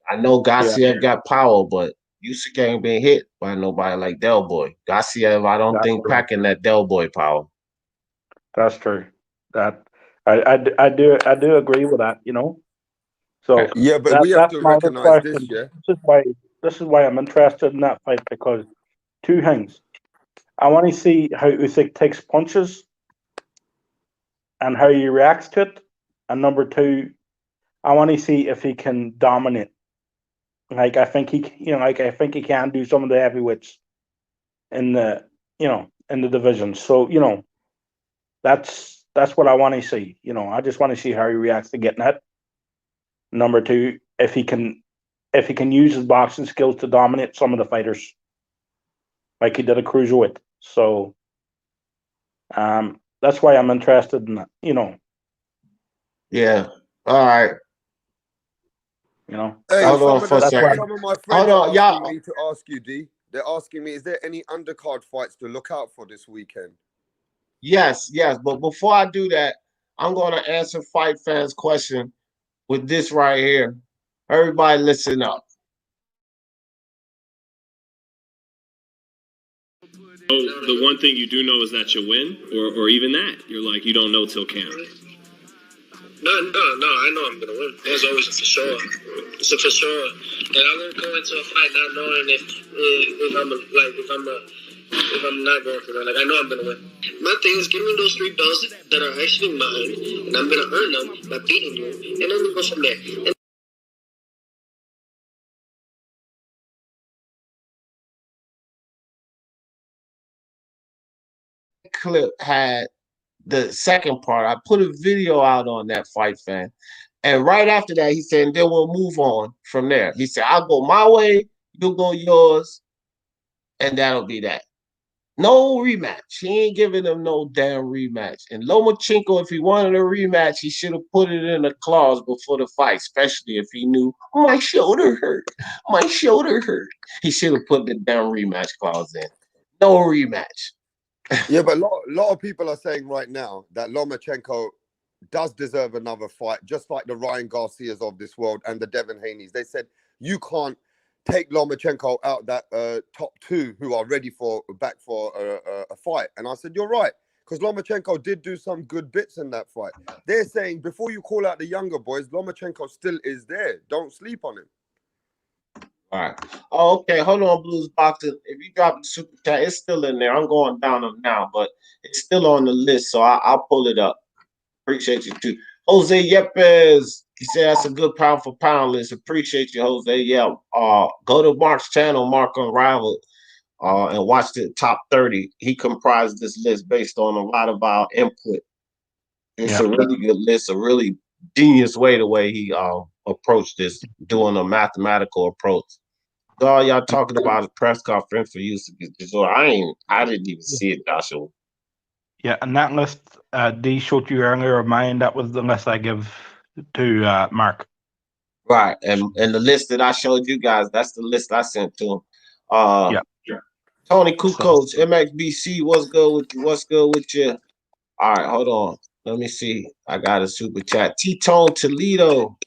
I know Gassiev got power, but Usyk ain't been hit by nobody like Del Boy. Gassiev, I don't think packing that Del Boy power. That's true. That I do agree with that. So yeah, but we have to recognize this. Yeah, this is why I'm interested in that fight, because two things. I want to see how Usyk takes punches and how he reacts to it, and number two, I want to see if he can dominate. Like I think he, I think he can do some of the heavyweights in the, in the division. So that's what I want to see. I just want to see how he reacts to getting it. Number two, if he can use his boxing skills to dominate some of the fighters, like he did a cruiserweight. So, that's why I'm interested in that. Yeah. All right. Hey, hold on for a second. Some of my friends are asking me to ask you, D. They're asking me, is there any undercard fights to look out for this weekend? Yes. But before I do that, I'm gonna answer fight fans' question with this right here. Everybody listen up. Oh, the one thing you do know is that you win, or even that you're like you don't know till camp. No, I know I'm gonna win. That's always a for sure. It's a for sure. And I won't go into a fight not knowing if I'm not going to win. Like, I know I'm gonna win. My thing is, give me those 3 belts that are actually mine, and I'm gonna earn them by beating you, and then we go from there. And clip had the second part. I put a video out on that fight fan. And right after that, he said, then we'll move on from there. He said, I'll go my way, you'll go yours, and that'll be that. No rematch. He ain't giving them no damn rematch. And Lomachenko, if he wanted a rematch, he should have put it in a clause before the fight, especially if he knew my shoulder hurt. My shoulder hurt. He should have put the damn rematch clause in. No rematch. Yeah, but a lot of people are saying right now that Lomachenko does deserve another fight, just like the Ryan Garcias of this world and the Devin Haney's. They said you can't take Lomachenko out that top 2 who are ready back for a fight. And I said, you're right, because Lomachenko did do some good bits in that fight. They're saying before you call out the younger boys, Lomachenko still is there. Don't sleep on him. All right. Oh, okay. Hold on, Blues Boxing. If you drop the super chat, it's still in there. I'm going down them now, but it's still on the list, so I'll pull it up. Appreciate you too. Jose Yepes. He said that's a good pound for pound list. Appreciate you, Jose. Yeah. Go to Mark's channel, Mark Unrivaled, and watch the top 30. He comprised this list based on a lot of our input. It's a really good list, a really genius way he approached this, doing a mathematical approach. So all y'all talking about a press conference for you to get this, or I didn't even see it, Joshua. Yeah, and that list Dee showed you earlier of mine, that was the list I give to Mark. Right, and the list that I showed you guys, that's the list I sent to him. Tony Kukoc, MXBC, what's good with you? What's good with you? All right, hold on. Let me see. I got a super chat. T-Tone Toledo.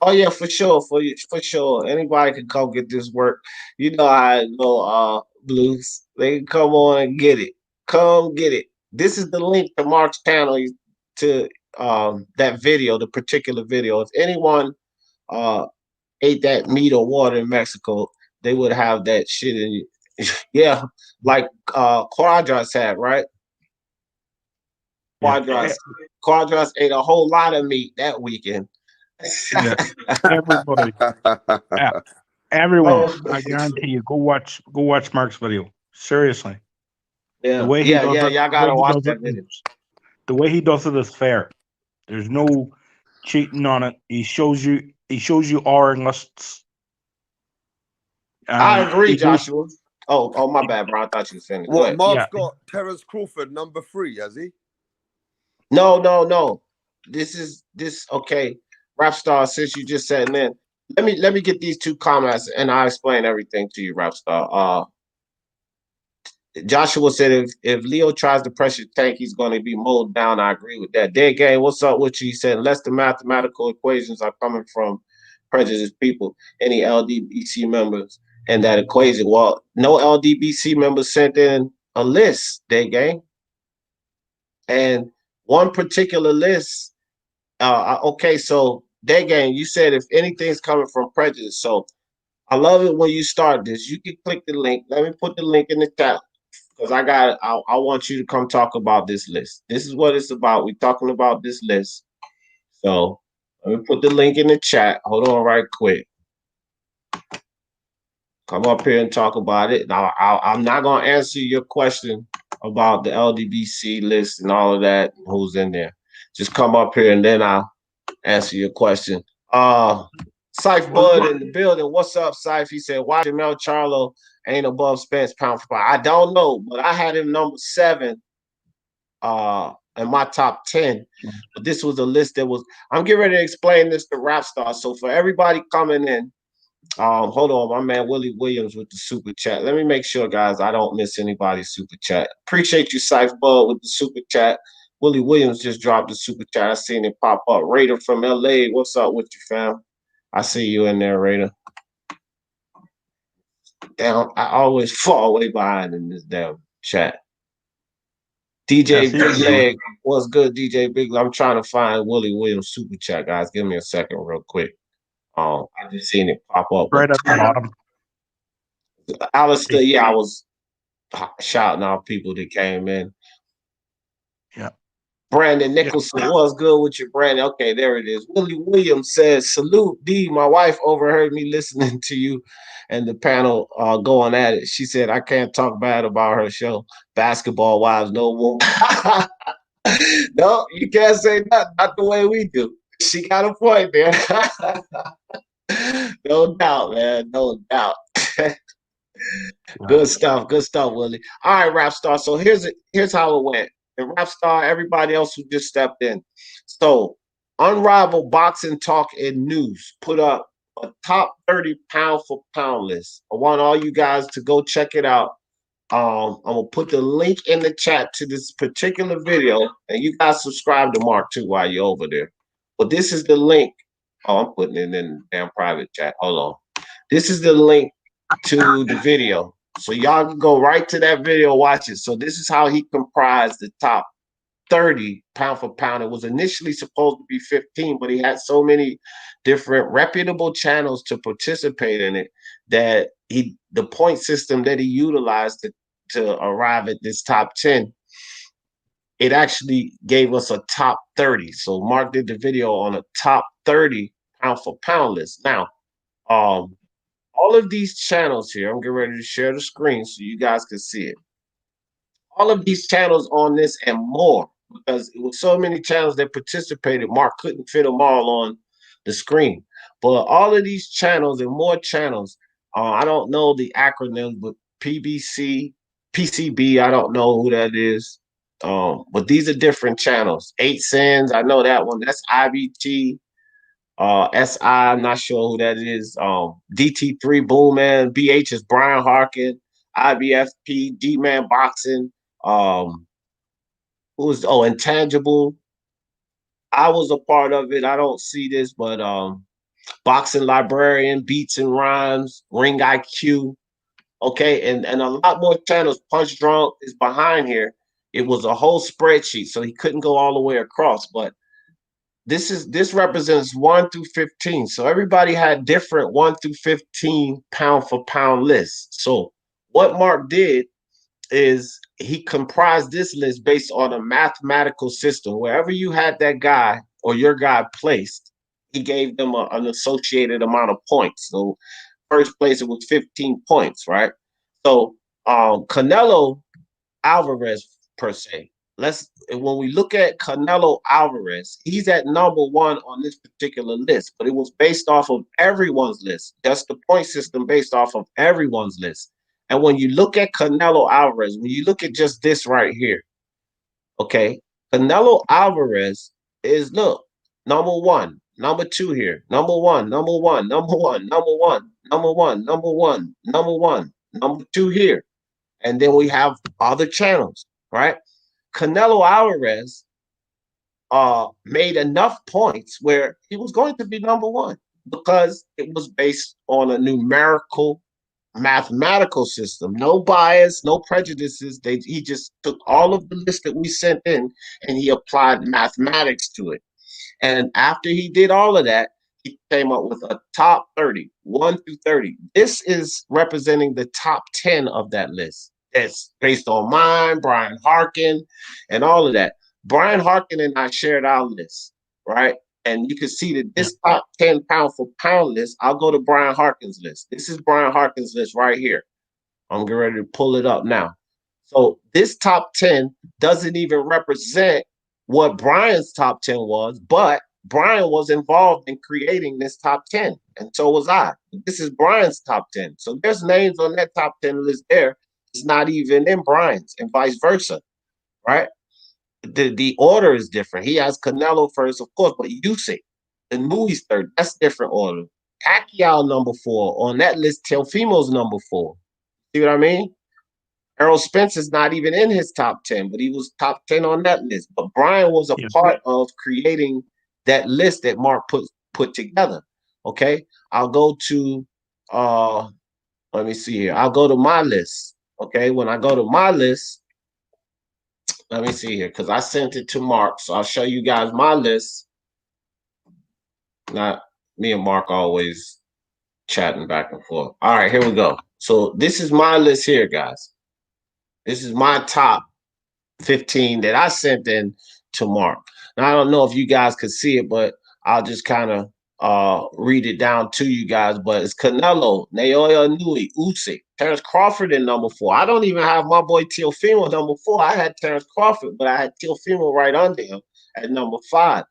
Oh yeah, for sure, for sure. Anybody can come get this work. You know how I go, Blues. They can come on and get it. Come get it. This is the link to Mark's channel to that video, the particular video. If anyone ate that meat or water in Mexico, they would have that shit in yeah, like Quadras had, right? Quadras ate a whole lot of meat that weekend. Yeah. Everybody. Yeah. Everyone, I guarantee you, go watch Mark's video. Seriously. Yeah, the way he does it, y'all gotta watch that video. The way he does it is fair. There's no cheating on it. He shows you our lists. I agree, Joshua. Oh, my bad, bro. I thought you were saying it. What, Mark's got Terence Crawford number 3, has he? No. This okay. Rapstar, since you just said, man, let me get these 2 comments and I'll explain everything to you, Rapstar. Joshua said if Leo tries to pressure Tank, he's going to be mowed down. I agree with that. Dead Game, what's up with you? He said, unless the mathematical equations are coming from prejudiced people, any LDBC members, and that equation. Well, no LDBC members sent in a list, Dead Game. And one particular list, okay, so Dead Game, you said if anything's coming from prejudice. So I love it when you start this. You can click the link. Let me put the link in the chat. Because I want you to come talk about this list. This is what it's about. We're talking about this list. So let me put the link in the chat. Hold on right quick. Come up here and talk about it. Now, I'm not going to answer your question about the LDBC list and all of that, who's in there. Just come up here and then I'll answer your question. Syph Bud in the building. What's up, Syph? He said, why Jamel Charlo ain't above Spence pound for pound? I don't know, but I had him number 7 in my top 10. But this was a list that was, I'm getting ready to explain this to Rapstar. So for everybody coming in, hold on, my man Willie Williams with the super chat. Let me make sure, guys, I don't miss anybody's super chat. Appreciate you, Syph Bud, with the super chat. Willie Williams just dropped the super chat. I seen it pop up. Raider from LA. What's up with you, fam? I see you in there, Raider. Damn, I always fall way behind in this damn chat. DJ Big Leg, what's good, DJ Big Leg? I'm trying to find Willie Williams super chat, guys. Give me a second, real quick. I just seen it pop up. Right at the bottom. Alistair, yeah, I was shouting out people that came in. Yeah. Brandon Nicholson, what's good with you, Brandon? Okay, there it is. Willie Williams says, salute, D. My wife overheard me listening to you and the panel going at it. She said, I can't talk bad about her show. Basketball Wives, no woman. No, you can't say nothing. Not the way we do. She got a point there. No doubt, man. No doubt. Good stuff, Willie. All right, Rap Star. So here's how it went. And Rap Star, everybody else who just stepped in. So Unrivaled Boxing Talk and News put up a top 30 pound for pound list. I want all you guys to go check it out. I'm gonna put the link in the chat to this particular video, and you guys subscribe to Mark too while you're over there. But this is the link. Oh, I'm putting it in the damn private chat. Hold on. This is the link to the video. So y'all can go right to that video, watch it. So this is how he comprised the top 30 pound for pound. It was initially supposed to be 15, but he had so many different reputable channels to participate in it that the point system that he utilized to arrive at this top 10, it actually gave us a top 30. So Mark did the video on a top 30 pound for pound list. Now, all of these channels here, I'm getting ready to share the screen so you guys can see it. All of these channels on this and more, because it was so many channels that participated, Mark couldn't fit them all on the screen. But all of these channels and more channels, I don't know the acronym, but PCB, I don't know who that is. But these are different channels. 8 Sins, I know that one. That's IBT. SI, I'm not sure who that is. DT3 Boomman, BH is Brian Harkin, IBFP, G-Man Boxing, Intangible. I was a part of it. I don't see this, but Boxing Librarian, Beats and Rhymes, Ring IQ. Okay, and a lot more channels. Punch Drunk is behind here. It was a whole spreadsheet, so he couldn't go all the way across, but this represents 1 through 15. So everybody had different 1 through 15 pound for pound lists. So what Mark did is he comprised this list based on a mathematical system. Wherever you had that guy or your guy placed, he gave them an associated amount of points. So first place, it was 15 points, right? So Canelo Alvarez per se. When we look at Canelo Alvarez, he's at number 1 on this particular list, but it was based off of everyone's list. That's the point system based off of everyone's list. And when you look at Canelo Alvarez, when you look at just this right here, okay, Canelo Alvarez is, look, number 1, number 2 here, number 1, number 1, number 1, number 1, number 1, number 1, number 1, number 2 here. And then we have other channels, right? Canelo Alvarez made enough points where he was going to be number 1 because it was based on a numerical, mathematical system. No bias, no prejudices. He just took all of the list that we sent in and he applied mathematics to it. And after he did all of that, he came up with a top 30, 1 through 30. This is representing the top 10 of that list. It's based on mine, Brian Harkin, and all of that. Brian Harkin and I shared our list, right? And you can see that this top 10 pound for pound list, I'll go to Brian Harkin's list. This is Brian Harkin's list right here. I'm getting ready to pull it up now. So this top 10 doesn't even represent what Brian's top 10 was, but Brian was involved in creating this top 10, and so was I. This is Brian's top 10. So there's names on that top 10 list there. It's not even in Brian's, and vice versa, right? The order is different. He has Canelo first, of course, but Usyk and Louis third. That's different order. Pacquiao number 4 on that list. Teofimo's number 4. See what I mean? Errol Spence is not even in his top 10, but he was top 10 on that list. But Brian was a part of creating that list that Mark put together. Okay, I'll go to let me see here. I'll go to my list. Okay, when I go to my list, let me see here, because I sent it to Mark, so I'll show you guys my list. Not me and Mark always chatting back and forth. All right, here we go. So this is my list here, guys. This is my top 15 that I sent in to Mark. Now, I don't know if you guys could see it, but I'll just kind of read it down to you guys. But it's Canelo, Naoya Inoue, Usyk, Terrence Crawford in number 4. I don't even have my boy Teofimo number 4. I had Terrence Crawford, but I had Teofimo right under him at number 5.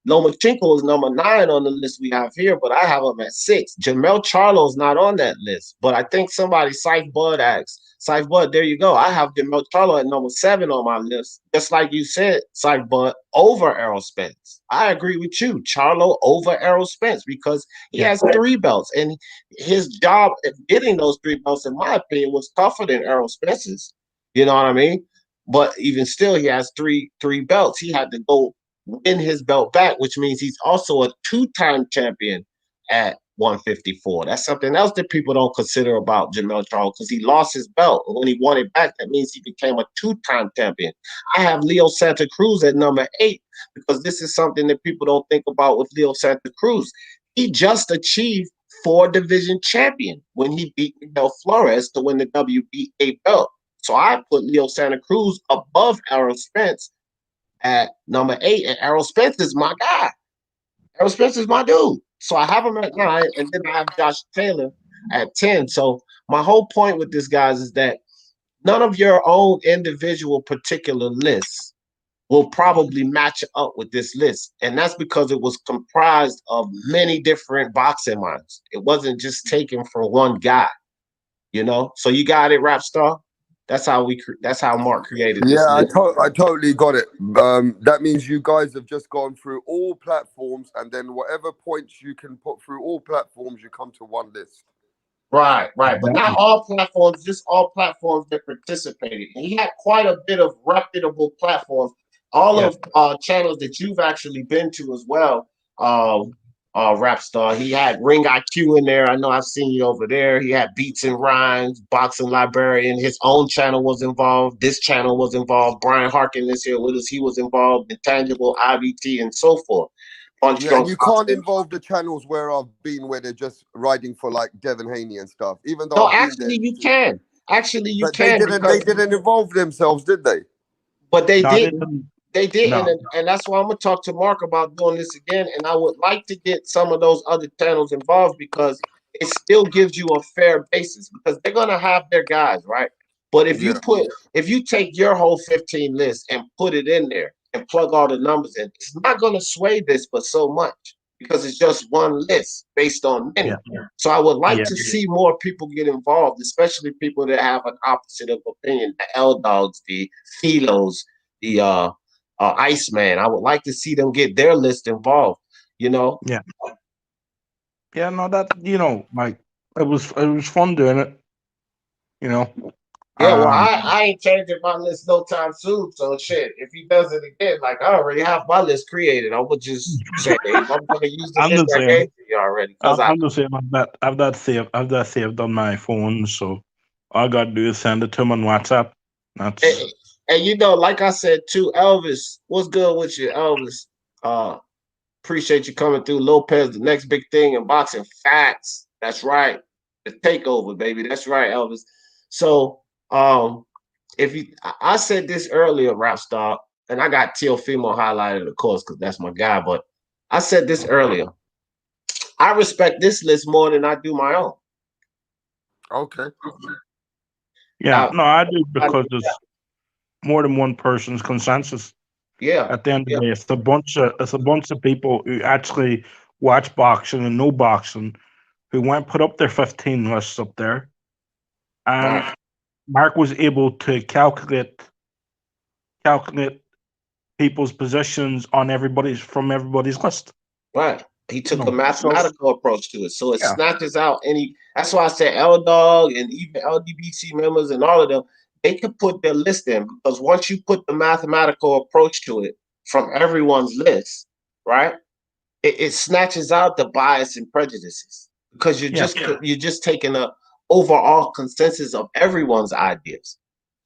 Lomachenko is number 9 on the list we have here, but I have him at 6. Jamel Charlo's not on that list, but I think somebody, Syfe Bud asked. Syfe Bud, there you go. I have Jamel Charlo at number 7 on my list. Just like you said, Syfe Bud, over Errol Spence. I agree with you. Charlo over Errol Spence because he has 3 belts, and his job at getting those 3 belts, in my opinion, was tougher than Errol Spence's. You know what I mean? But even still, he has three belts. He had to go win his belt back, which means he's also a 2-time champion at 154. That's something else that people don't consider about Jamel Charlo, because he lost his belt. When he won it back, that means he became a 2-time champion. I have Leo Santa Cruz at number 8 because this is something that people don't think about with Leo Santa Cruz. He just achieved 4-division champion when he beat Miguel Flores to win the WBA belt. So I put Leo Santa Cruz above Errol Spence at number 8, and Errol Spence is my guy. Errol Spence is my dude. So I have him at 9, and then I have Josh Taylor at 10. So my whole point with this, guys, is that none of your own individual particular lists will probably match up with this list. And that's because it was comprised of many different boxing minds. It wasn't just taken from one guy, you know? So you got it, Rap Star? That's how Mark created this. Yeah, I totally got it. That means you guys have just gone through all platforms, and then whatever points you can put through all platforms, you come to one list. Right. But not all platforms, just all platforms that participated. And he had quite a bit of reputable platforms. All of channels that you've actually been to as well. Rap Star. He had Ring IQ in there. I know I've seen you over there. He had Beats and Rhymes, Boxing Librarian. His own channel was involved. This channel was involved. Brian Harkin is here with us. He was involved. Intangible, IBT, and so forth. Yeah, and you can't involve the channels where I've been, where they're just riding for like Devin Haney and stuff. Even though no, actually you can. Actually, you can. They didn't involve themselves, did they? But they did. They did, No. and that's why I'm gonna talk to Mark about doing this again. And I would like to get some of those other channels involved because it still gives you a fair basis, because they're gonna have their guys, right? But if you take your whole 15 list and put it in there and plug all the numbers in, it's not gonna sway this but so much, because it's just one list based on many. So I would like to see more people get involved, especially people that have an opposite of opinion, the L Dogs, the Philos, the Iceman. I would like to see them get their list involved, you know? Yeah, no, that, like, it was fun doing it, Yeah, well, I ain't changing my list no time soon, so shit, if he does it again, like, I already have my list created. I would just say, hey, I'm gonna use the list I gave you already. I'm the same. I've that saved on my phone, so all I gotta do is send it to him on WhatsApp. And you know, like I said too, Elvis, what's good with you, Elvis? Appreciate you coming through. Lopez, the next big thing in boxing. Facts. That's right. The takeover, baby. That's right, Elvis. So, I said this earlier, Rap Star, and I got Teofimo highlighted, of course, because that's my guy. But I said this earlier. I respect this list more than I do my own. Okay. Yeah, no, I do, because there's more than one person's consensus. Yeah. At the end of the day, it's a bunch of people who actually watch boxing and know boxing, who went put up their 15 lists up there, and Mark was able to calculate people's positions on everybody's list. Right. He took a mathematical approach to it. So it snatches out any. That's why I said L Dog and even LDBC members and all of them, they could put their list in, because once you put the mathematical approach to it from everyone's list, right, it snatches out the bias and prejudices, because you're just taking a overall consensus of everyone's ideas.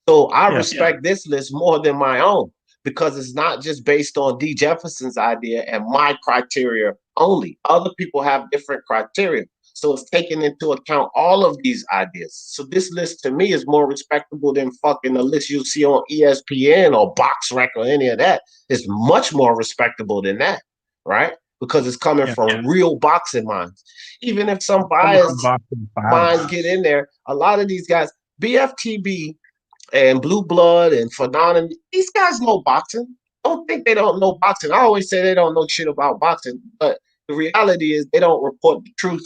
So I respect this list more than my own, because it's not just based on D. Jefferson's idea and my criteria only. Other people have different criteria. So it's taking into account all of these ideas. So this list to me is more respectable than fucking the list you see on ESPN or BoxRec or any of that. It's much more respectable than that, right? Because it's coming from real boxing minds. Even if some biased minds get in there, a lot of these guys, BFTB and Blue Blood and Fanon, these guys know boxing. Don't think they don't know boxing. I always say they don't know shit about boxing, but the reality is they don't report the truth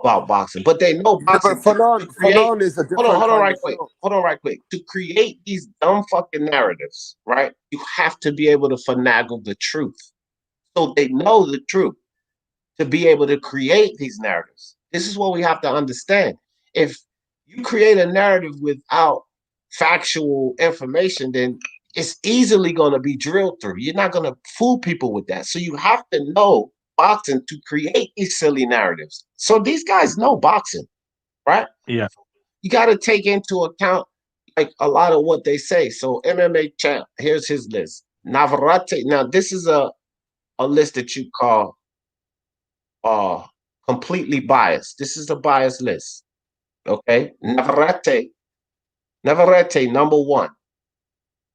about boxing, but they know boxing. But Fanon is a different hold on kind right of quick. show. Hold on right quick. To create these dumb fucking narratives, right? You have to be able to finagle the truth. So they know the truth to be able to create these narratives. This is what we have to understand. If you create a narrative without factual information, then it's easily going to be drilled through. You're not going to fool people with that. So you have to know boxing to create these silly narratives. So these guys know boxing, right? Yeah. You got to take into account like a lot of what they say. So MMA champ, here's his list. Navarrete. Now this is a list that you call completely biased. This is a biased list. Okay. Navarrete number 1.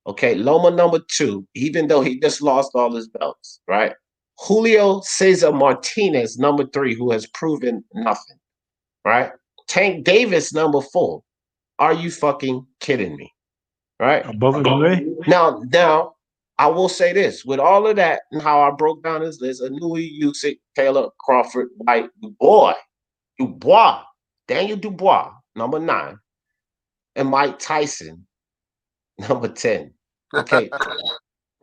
Okay, Loma number 2, even though he just lost all his belts, right? Julio Cesar Martinez number 3, who has proven nothing, right? Tank Davis number 4. Are you fucking kidding me? Right? Now, I will say this: with all of that and how I broke down his list, Anui, Usyk, Taylor, Crawford, White, Dubois, Daniel Dubois, number 9, and Mike Tyson, number 10. Okay,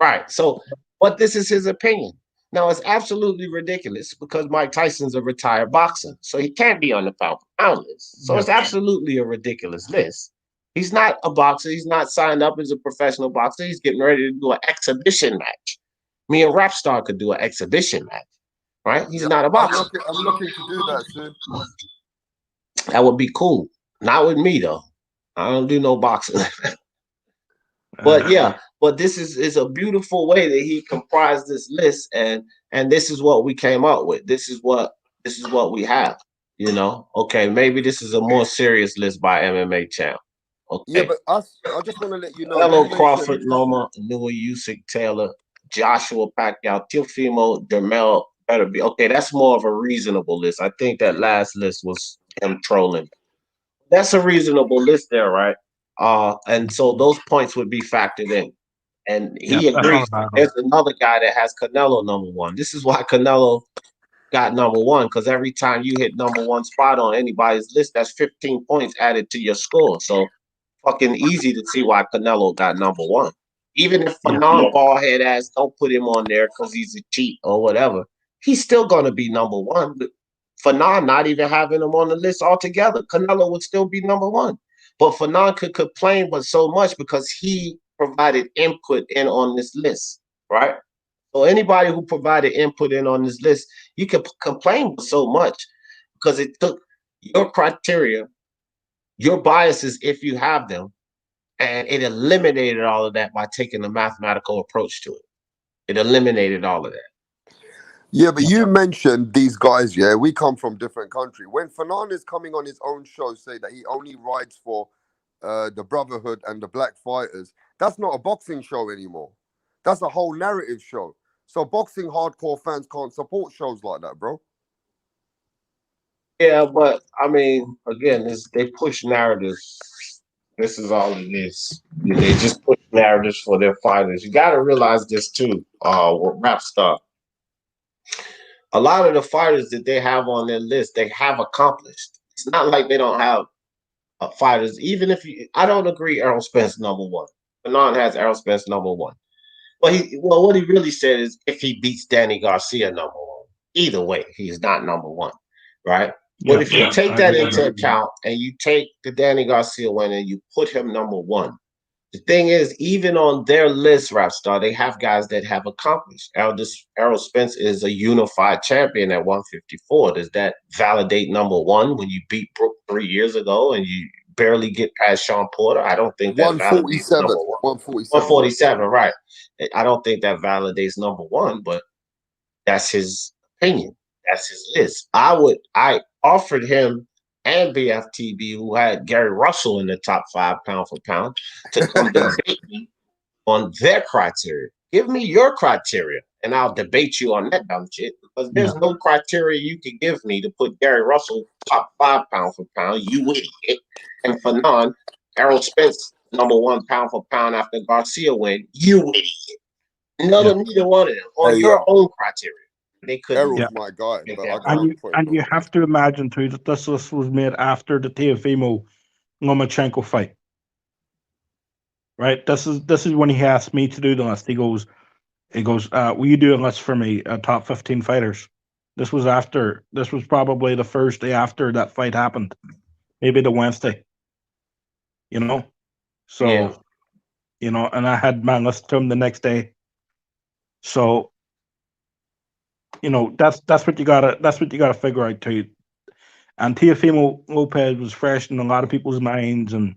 right. So, but this is his opinion. Now, it's absolutely ridiculous because Mike Tyson's a retired boxer, so he can't be on the pound list. So it's absolutely a ridiculous list. He's not a boxer. He's not signed up as a professional boxer. He's getting ready to do an exhibition match. Me and Rapstar could do an exhibition match, right? He's not a boxer. I'm looking to do that soon. That would be cool. Not with me though. I don't do no boxing. But yeah, but this is a beautiful way that he comprised this list, and this is what we came up with. This is what we have. You know, okay, maybe this is a more serious list by MMA champ. Okay. Yeah, but I just want to let you know. Hello, Crawford, Loma, Nua, Usyk, Taylor, Joshua Pacquiao, Teofimo, Dermel better be okay. That's more of a reasonable list. I think that last list was him trolling. That's a reasonable list there, right? And so those points would be factored in. And he agrees. There's another guy that has Canelo number 1. This is why Canelo got number 1, because every time you hit number 1 spot on anybody's list, that's 15 points added to your score. So fucking easy to see why Canelo got number 1. Even if Fanon ballhead ass don't put him on there because he's a cheat or whatever, he's still gonna be number 1. But Fanon not even having him on the list altogether, Canelo would still be number 1. But Fanon could complain but so much because he provided input in on this list, right? So anybody who provided input in on this list, you can complain so much because it took your criteria, your biases, if you have them, and it eliminated all of that by taking a mathematical approach to it. It eliminated all of that. Yeah, but you mentioned these guys, yeah, we come from different country. When Fanon is coming on his own show, say that he only rides for the Brotherhood and the Black Fighters, that's not a boxing show anymore. That's a whole narrative show. So boxing hardcore fans can't support shows like that, bro. Yeah, but I mean, again, they push narratives. This is all it is. They just push narratives for their fighters. You got to realize this too. With Rapstar, a lot of the fighters that they have on their list, they have accomplished. It's not like they don't have fighters. Even if I don't agree, Errol Spence number 1. Fanon has Errol Spence number 1. But what he really said is if he beats Danny Garcia number 1, either way, he's not number 1, right? But if you take that into account and you take the Danny Garcia win and you put him number one, the thing is, even on their list, Rapstar, they have guys that have accomplished. Errol Spence is a unified champion at 154. Does that validate number one when you beat Brooke 3 years ago and you barely get past Sean Porter? I don't think that validates number one. 147, right. I don't think that validates number one, but that's his opinion. That's his list. I offered him and BFTB, who had Gary Russell in the top 5 pound for pound, to come debate me on their criteria. Give me your criteria, and I'll debate you on that dumb shit, because there's no criteria you can give me to put Gary Russell top 5 pound for pound, you idiot. And for none, Errol Spence number 1 pound for pound after Garcia win, you idiot. Neither one of them on your own criteria. They couldn't. Errol's my guy, but and you have to imagine too that this list was made after the Teofimo Lomachenko fight, right? This is when he asked me to do the list. He goes, will you do a list for me, top 15 fighters? This was probably the Thursday after that fight happened, maybe the Wednesday. You know, so you know, and I had my list to him the next day. So, you know, that's what you gotta figure out too. And Teofimo Lopez was fresh in a lot of people's minds, and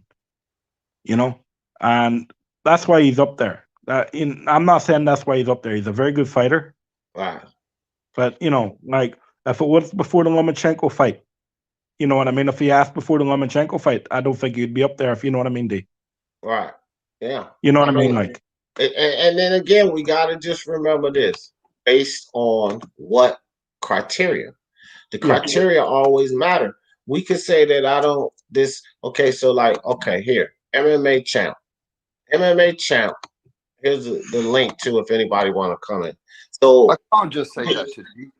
you know, and that's why he's up there. I'm not saying that's why he's up there. He's a very good fighter. Wow. But you know, like if it was before the Lomachenko fight, you know what I mean? If he asked before the Lomachenko fight, I don't think he'd be up there, if you know what I mean, D. Right. Yeah. You know what I mean? Like, and then again, we gotta just remember this. Based on what criteria? The criteria always matter. We could say that here, MMA champ. Here's the link to if anybody want to come in. So I can't just say that to you.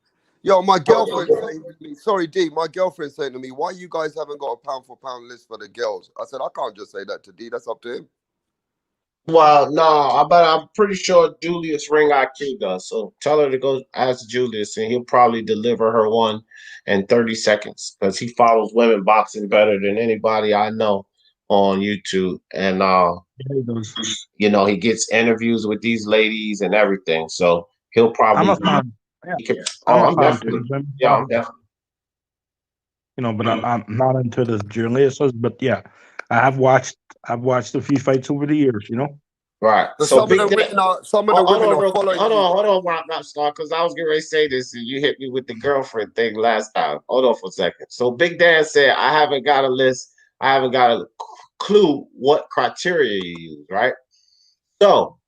Yo, my girlfriend saying to me, sorry, D, my girlfriend saying to me, why you guys haven't got a pound for pound list for the girls? I said, I can't just say that to D. That's up to him. Well, no, but I'm pretty sure Julius Ring IQ does. So tell her to go ask Julius, and he'll probably deliver her one in 30 seconds because he follows women boxing better than anybody I know on YouTube. And you know, he gets interviews with these ladies and everything. So he'll probably. I'm a fan. I'm definitely. Yeah, I'm definitely. You know, but I'm not into this Julius, but yeah, I've watched a few fights over the years, you know. Right. So some of the women are following. Hold on, Rockstar, because I was getting ready to say this, and you hit me with the girlfriend thing last time. Hold on for a second. So Big Dan said, I haven't got a list. I haven't got a clue what criteria you use, right? So,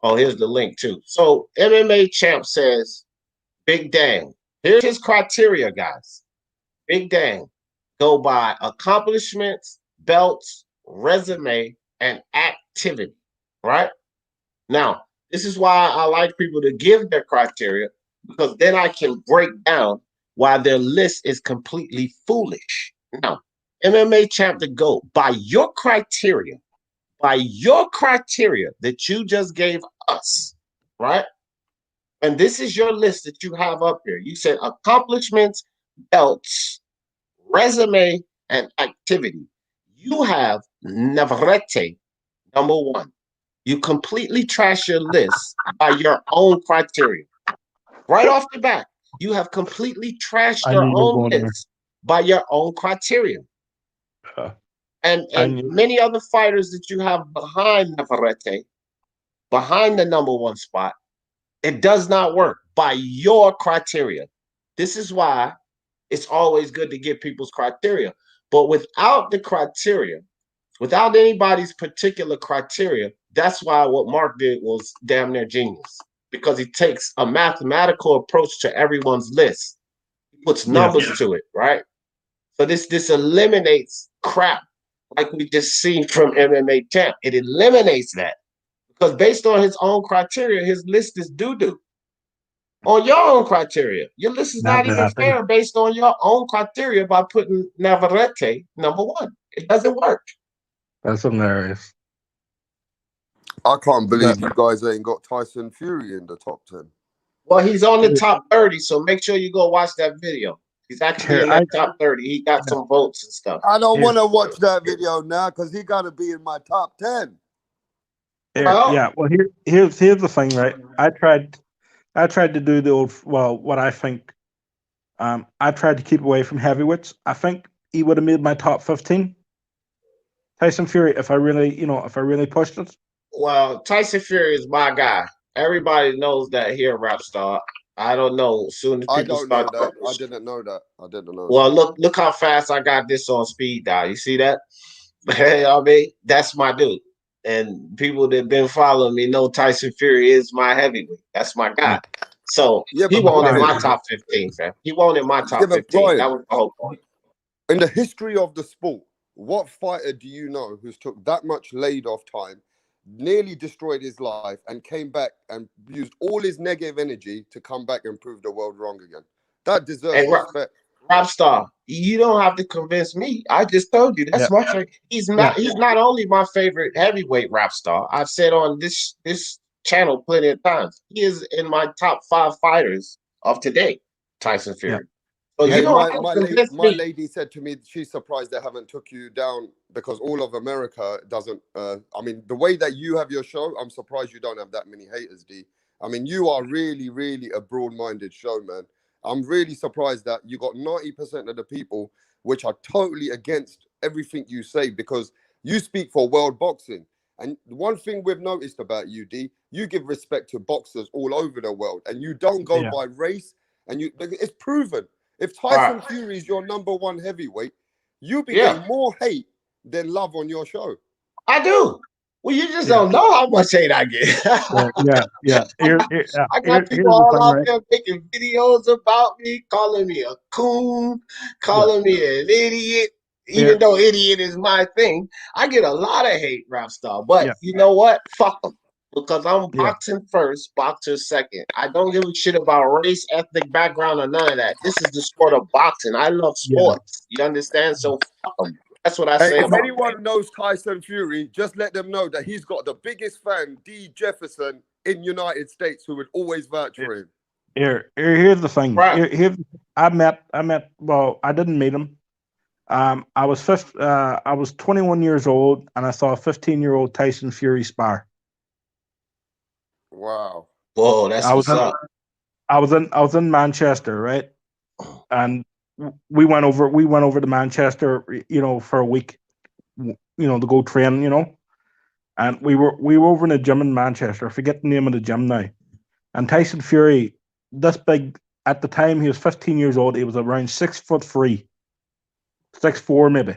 here's the link too. So MMA Champ says, Big Dan, here's his criteria, guys. Big Dan, go by accomplishments, belts, resume, and activity, right? Now, this is why I like people to give their criteria, because then I can break down why their list is completely foolish. Now, MMA Champ to go by your criteria that you just gave us, right? And this is your list that you have up here. You said accomplishments, belts, resume, and activity. You have Navarrete, number 1. You completely trash your list by your own criteria. Right off the bat, you have completely trashed your own list by your own criteria. And many other fighters that you have behind Navarrete, behind the number 1 spot, it does not work by your criteria. This is why it's always good to get people's criteria. But without the criteria, without anybody's particular criteria, that's why what Mark did was damn near genius, because he takes a mathematical approach to everyone's list. He puts numbers to it, right? So this eliminates crap like we just seen from MMA Champ. It eliminates that because based on his own criteria, his list is doo-doo. On your own criteria, your list is not even fair based on your own criteria by putting Navarrete number 1. It doesn't work. That's hilarious. I can't believe you guys ain't got Tyson Fury in the top 10. Well, he's on the top 30, so make sure you go watch that video. He's actually in the top 30. He got some votes and stuff. I don't want to watch that video now because he got to be in my top 10. Well, here's the thing, right? I tried to do the old, what I think. I tried to keep away from heavyweights. I think he would have made my top 15. Tyson Fury, if I really pushed it. Well, Tyson Fury is my guy. Everybody knows that here, Rap Star. I don't know. Soon as people I don't know start, that. I didn't know that. I didn't know. Well, look how fast I got this on speed dial. You see that? I mean, that's my dude. And people that been following me know Tyson Fury is my heavyweight. That's my guy. So he won't in my top 15, fam. He won't in my top 15. Brian, that was the whole point. In the history of the sport, what fighter do you know who's took that much laid off time, nearly destroyed his life, and came back and used all his negative energy to come back and prove the world wrong again? That deserves respect. Rap Star, you don't have to convince me. I just told you that's my favorite. He's not only my favorite heavyweight Rap Star. I've said on this channel plenty of times. He is in my top 5 fighters of today, Tyson Fury. So hey, my lady said to me she's surprised they haven't took you down because all of America doesn't. I mean, the way that you have your show, I'm surprised you don't have that many haters, D. I mean, you are really, really a broad-minded show, man. I'm really surprised that you got 90% of the people which are totally against everything you say because you speak for world boxing. And one thing we've noticed about you, D, you give respect to boxers all over the world, and you don't go by race. And it's proven. If Tyson Fury is your #1 heavyweight, you'll be getting more hate than love on your show. I do. Well, you just don't know how much hate I get. I got people all out there making videos about me, calling me a coon, calling me an idiot. Even though idiot is my thing, I get a lot of hate, Rap Star. But you know what? Fuck them. Because I'm boxing first, boxer second. I don't give a shit about race, ethnic background, or none of that. This is the sport of boxing. I love sports. You understand? So fuck them. That's what I say. If anyone knows Tyson Fury, just let them know that he's got the biggest fan, D. Jefferson, in United States, who would always vouch for him. Here's the thing. I didn't meet him. I was 21 years old, and I saw a 15-year-old Tyson Fury spar. Wow. Whoa, that's what's up. I was in Manchester, right? And we went over to Manchester, for a week, to go train, And we were over in a gym in Manchester. I forget the name of the gym now. And Tyson Fury, this big, at the time he was 15 years old, he was around 6'3", 6'4" maybe.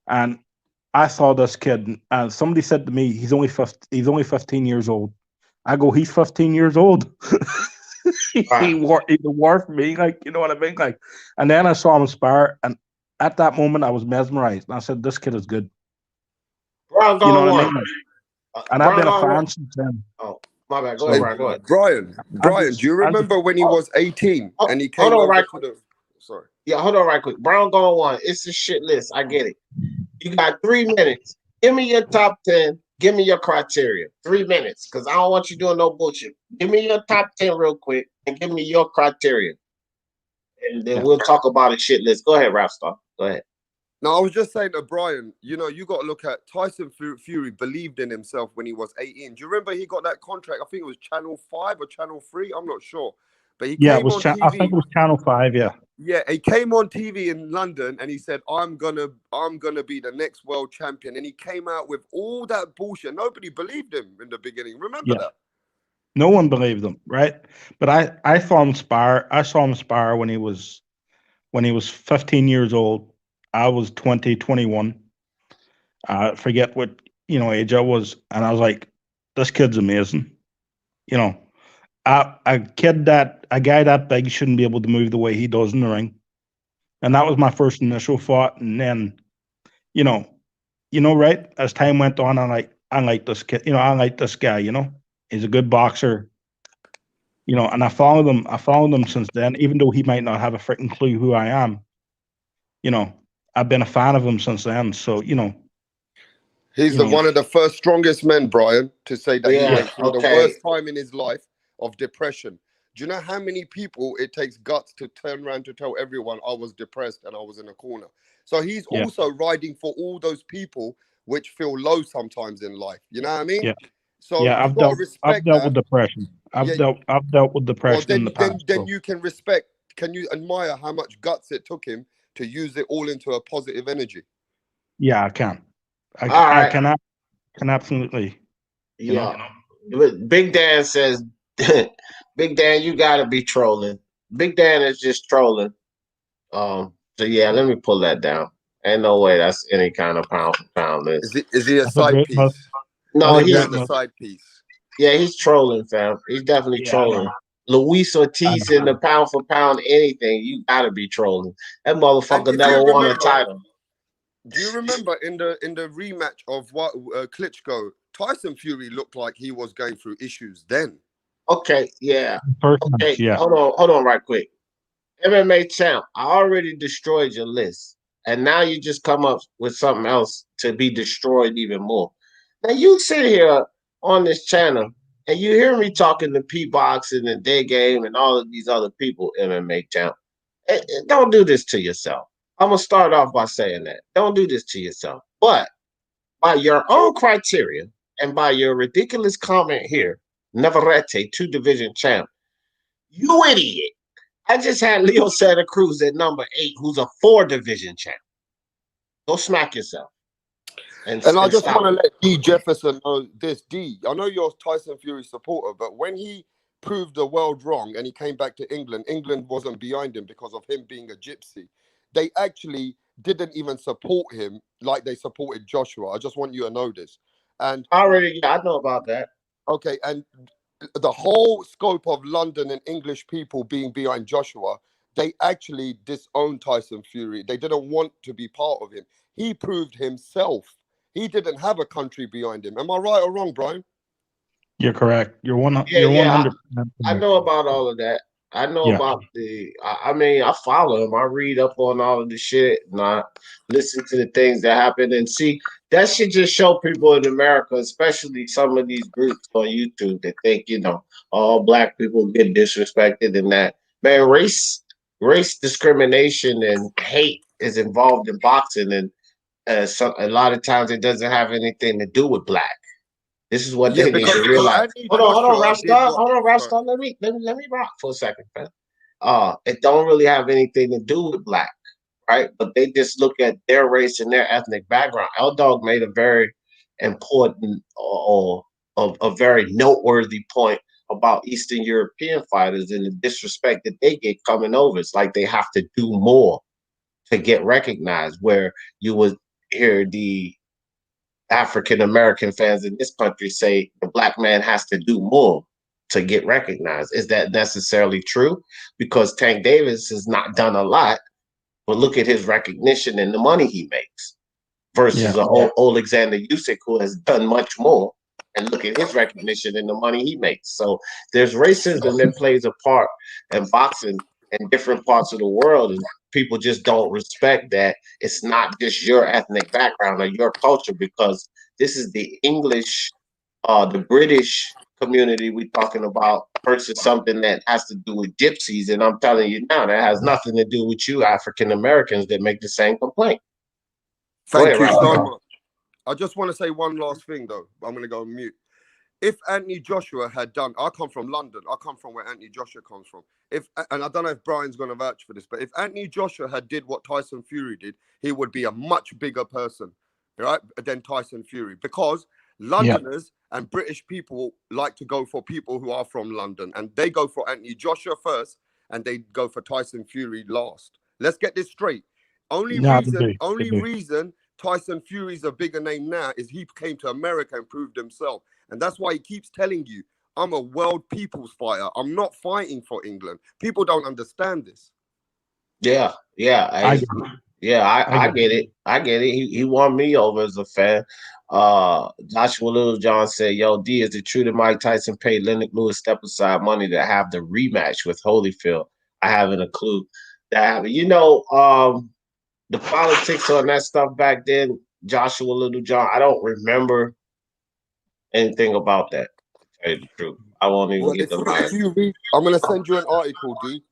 And I saw this kid, and somebody said to me, he's only 15 years old. I go, he's 15 years old. He dwarfed me, you know what I mean? And then I saw him spar, and at that moment I was mesmerized. And I said, this kid is good. Brian, you know what I mean? And I've been a fan since then. Oh, my bad. Go ahead, Brian. Brian, do you remember when he was 18 and he came over to the... Sorry. Yeah, hold on right quick. Brown going 1. It's a shit list. I get it. You got 3 minutes. Give me your top 10. Give me your criteria. 3 minutes, because I don't want you doing no bullshit. Give me your top 10 real quick and give me your criteria. And then we'll talk about a shit list. Go ahead, Rap Star. Go ahead. No, I was just saying to Brian, you got to look at Tyson Fury believed in himself when he was 18. Do you remember he got that contract? I think it was Channel 5 or Channel 3. I'm not sure. But he came on TV. I think it was Channel 5, yeah. Yeah, he came on TV in London and he said, I'm gonna be the next world champion. And he came out with all that bullshit. Nobody believed him in the beginning. Remember that? No one believed him, right? But I saw him spar. I saw him spar when he was 15 years old. I was 20, 21. I forget what age I was, and I was like, this kid's amazing. A guy that big shouldn't be able to move the way he does in the ring. And that was my first initial thought. And then, right, as time went on, I like this kid, I like this guy, he's a good boxer, and I followed him since then, even though he might not have a freaking clue who I am. I've been a fan of him since then. So, he's one of the first strongest men, Brian, to say that he went through the worst time in his life of depression. Do you know how many people it takes guts to turn around to tell everyone I was depressed and I was in a corner? So he's also riding for all those people which feel low sometimes in life. You know what I mean? Yeah. So Yeah, you gotta I've respect dealt that. with depression. Yeah. I've dealt with Well, depression in the past. then you can respect. Can you admire how much guts it took him to use it all into a positive energy? Yeah, I can. All right. Can absolutely. Yeah. But Big Dan says, Big Dan, you gotta be trolling. Big Dan is just trolling. So yeah, let me pull that down. Ain't no way that's any kind of pound for pound list. Is he a That's a side great piece? No, Big he's Dan's a side piece. yeah, he's trolling, fam. He's definitely Yeah, I trolling. know. Luis Ortiz in the pound for pound anything, you gotta be trolling. That And motherfucker if never you won a remember, title. do you remember in the rematch of what Klitschko, Tyson Fury looked like he was going through issues then. Okay, yeah. First Okay, match, yeah. hold on right quick. MMA champ, I already destroyed your list. And now you just come up with something else to be destroyed even more. Now you sit here on this channel and you hear me talking to P-Boxing and Day Game and all of these other people, MMA champ. Don't do this to yourself. I'm going to start off by saying that. Don't do this to yourself. But by your own criteria and by your ridiculous comment here, Navarrete, 2-division champ, you idiot. I just had Leo Santa Cruz at number 8, who's a 4-division champ. Go smack yourself. And I just want to it. let D Jefferson know this. D, I know you're a Tyson Fury supporter, but when he proved the world wrong and he came back to England, England wasn't behind him because of him being a gypsy. They actually didn't even support him like they supported Joshua. I just want you to know this. And I know about that. okay, and the whole scope of London and English people being behind Joshua, they actually disowned Tyson Fury. They didn't want to be part of him. He proved himself. He didn't have a country behind him. Am I right or wrong, Brian? You're correct. You're 100%. I know about all of that. I know about I mean, I follow him. I read up on all of the shit and I listen to the things that happen and see that should just show people in America, especially some of these groups on YouTube that think, all black people get disrespected and that. Man, race discrimination and hate is involved in boxing and a lot of times it doesn't have anything to do with black. This is what they need to realize. Hold on, Rapstar. Let me rock for a second, man. It don't really have anything to do with black, right? But they just look at their race and their ethnic background. L Dog made a very important or a very noteworthy point about Eastern European fighters and the disrespect that they get coming over. It's like they have to do more to get recognized, where you would hear the African American fans in this country say the black man has to do more to get recognized. Is that necessarily true? Because Tank Davis has not done a lot, but look at his recognition and the money he makes versus Alexander Usyk, who has done much more. And look at his recognition and the money he makes. So there's racism that plays a part in boxing in different parts of the world, and people just don't respect that it's not just your ethnic background or your culture, because this is the English, the British community we're talking about versus something that has to do with gypsies. And I'm telling you now, that has nothing to do with you African Americans that make the same complaint. Thank you so much. I just want to say one last thing, though. I'm going to go on mute. If Anthony Joshua had done, I come from London. I come from where Anthony Joshua comes from. And I don't know if Brian's going to vouch for this, but if Anthony Joshua had did what Tyson Fury did, he would be a much bigger person, right, than Tyson Fury. Because Londoners and British people like to go for people who are from London, and they go for Anthony Joshua first, and they go for Tyson Fury last. Let's get this straight. Only reason Tyson Fury's a bigger name now is he came to America and proved himself. And that's why he keeps telling you, I'm a world people's fighter. I'm not fighting for England. People don't understand this. I get it. I get it. He won me over as a fan. Joshua Littlejohn said, "Yo, D, is it true that Mike Tyson paid Lennox Lewis step aside money to have the rematch with Holyfield? I haven't a clue that happened. The politics on that stuff back then, Joshua Littlejohn, I don't remember anything about that, to tell you the truth. I won't even Well, get the line. if you read, I'm gonna send you an article, D.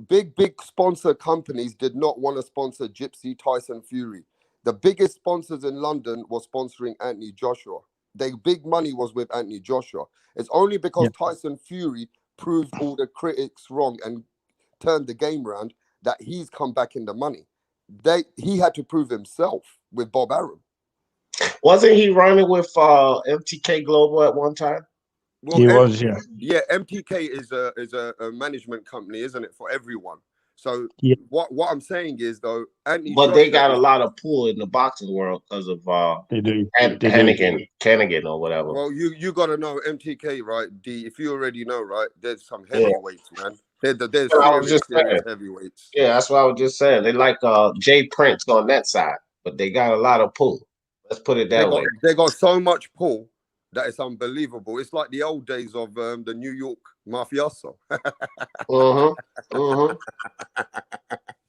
Big sponsor companies did not want to sponsor Gypsy Tyson Fury. The biggest sponsors in London were sponsoring Anthony Joshua. Their big money was with Anthony Joshua. It's only because Tyson Fury proved all the critics wrong and turned the game around that he's come back in the money. He had to prove himself with Bob Arum. Wasn't he running with MTK Global at one time? Well, He was, yeah. MTK is a management company, isn't it, for everyone? So what I'm saying is though, Anthony but Joshua they got a lot of pull in the boxing world because of they do. Hennigan or whatever. Well, you got to know MTK, right? D, if you already know, right? There's some heavyweights, man. There's serious heavyweights. Yeah, that's what I was just saying. They like Jay Prince on that side, but they got a lot of pull. Let's put it that way. They got so much pull that it's unbelievable. It's like the old days of the New York mafioso.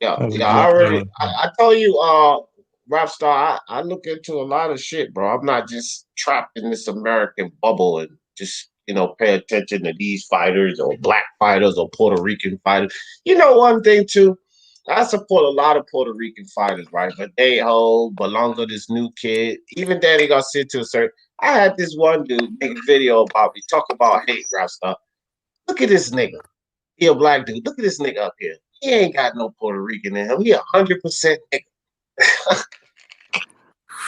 Yeah. I told you, rap star. I look into a lot of shit, bro. I'm not just trapped in this American bubble and just pay attention to these fighters or black fighters or Puerto Rican fighters. You know one thing too. I support a lot of Puerto Rican fighters, right? But Belonga, this new kid, even Danny Garcia to a certain. I had this one dude make a video about me, talk about hate, rap stuff. Look at this nigga. He a black dude. Look at this nigga up here. He ain't got no Puerto Rican in him. He 100% nigga. That's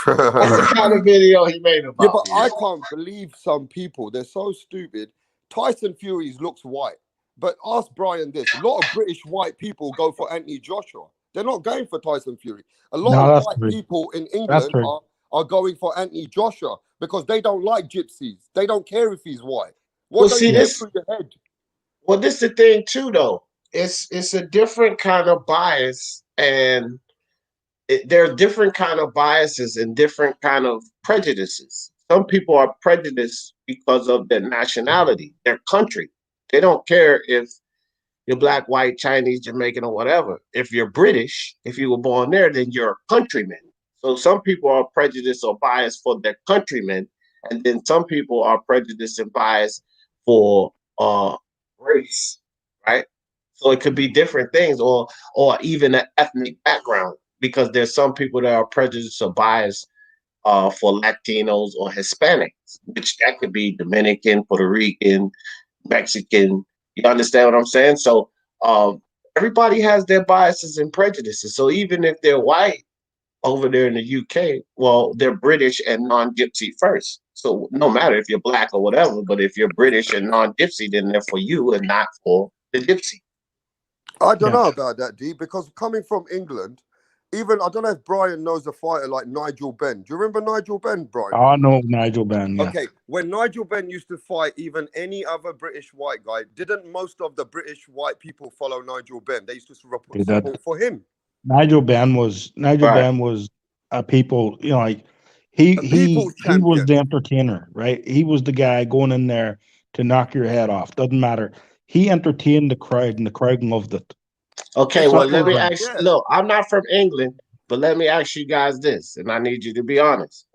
the kind of video he made about. Yeah, but I can't believe some people. They're so stupid. Tyson Fury looks white. But ask Brian this. A lot of British white people go for Anthony Joshua. They're not going for Tyson Fury. A lot of white people in England are going for Anthony Joshua because they don't like gypsies. They don't care if he's white. What through your head? Well, this is the thing too, though. It's a different kind of bias, and there are different kind of biases and different kind of prejudices. Some people are prejudiced because of their nationality, their country. They don't care if you're black, white, Chinese, Jamaican, or whatever. If you're British, if you were born there, then you're a countryman. So some people are prejudiced or biased for their countrymen, and then some people are prejudiced and biased for race, right? So it could be different things, or even an ethnic background, because there's some people that are prejudiced or biased for Latinos or Hispanics, which that could be Dominican, Puerto Rican, Mexican. You understand what I'm saying? So everybody has their biases and prejudices. So even if they're white over there in the UK, well, they're British and non-gypsy first. So no matter if you're black or whatever, but if you're British and non-gypsy, then they're for you and not for the gypsy. I don't know about that, D, because coming from England, even I don't know if Brian knows a fighter like Nigel Benn. Do you remember Nigel Benn, Brian? I know Nigel Benn. Yeah. Okay, when Nigel Benn used to fight even any other British white guy, didn't most of the British white people follow Nigel Benn? They used to support for him. Nigel Benn was a people, like he was the entertainer, right? He was the guy going in there to knock your head off. Doesn't matter. He entertained the crowd, and the crowd loved it. Okay, well, let me ask you. Look, I'm not from England, but let me ask you guys this, and I need you to be honest.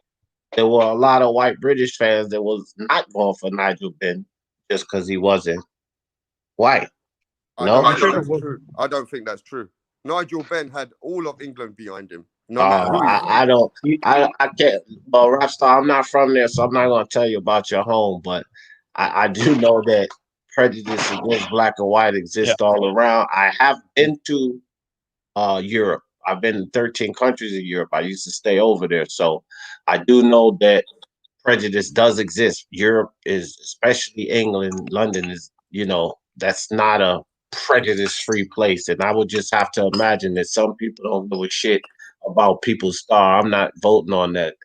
There were a lot of white British fans that was not going for Nigel Benn just because he wasn't white. I don't think that's true. Nigel Benn had all of England behind him. I can't. Well, Rapstar, I'm not from there, so I'm not going to tell you about your home, but I do know that prejudice against black and white exists all around. I have been to Europe. I've been in 13 countries in Europe. I used to stay over there, so I do know that prejudice does exist. Europe is, especially England, London is, that's not a prejudice-free place, and I would just have to imagine that some people don't give a shit about people's star. I'm not voting on that.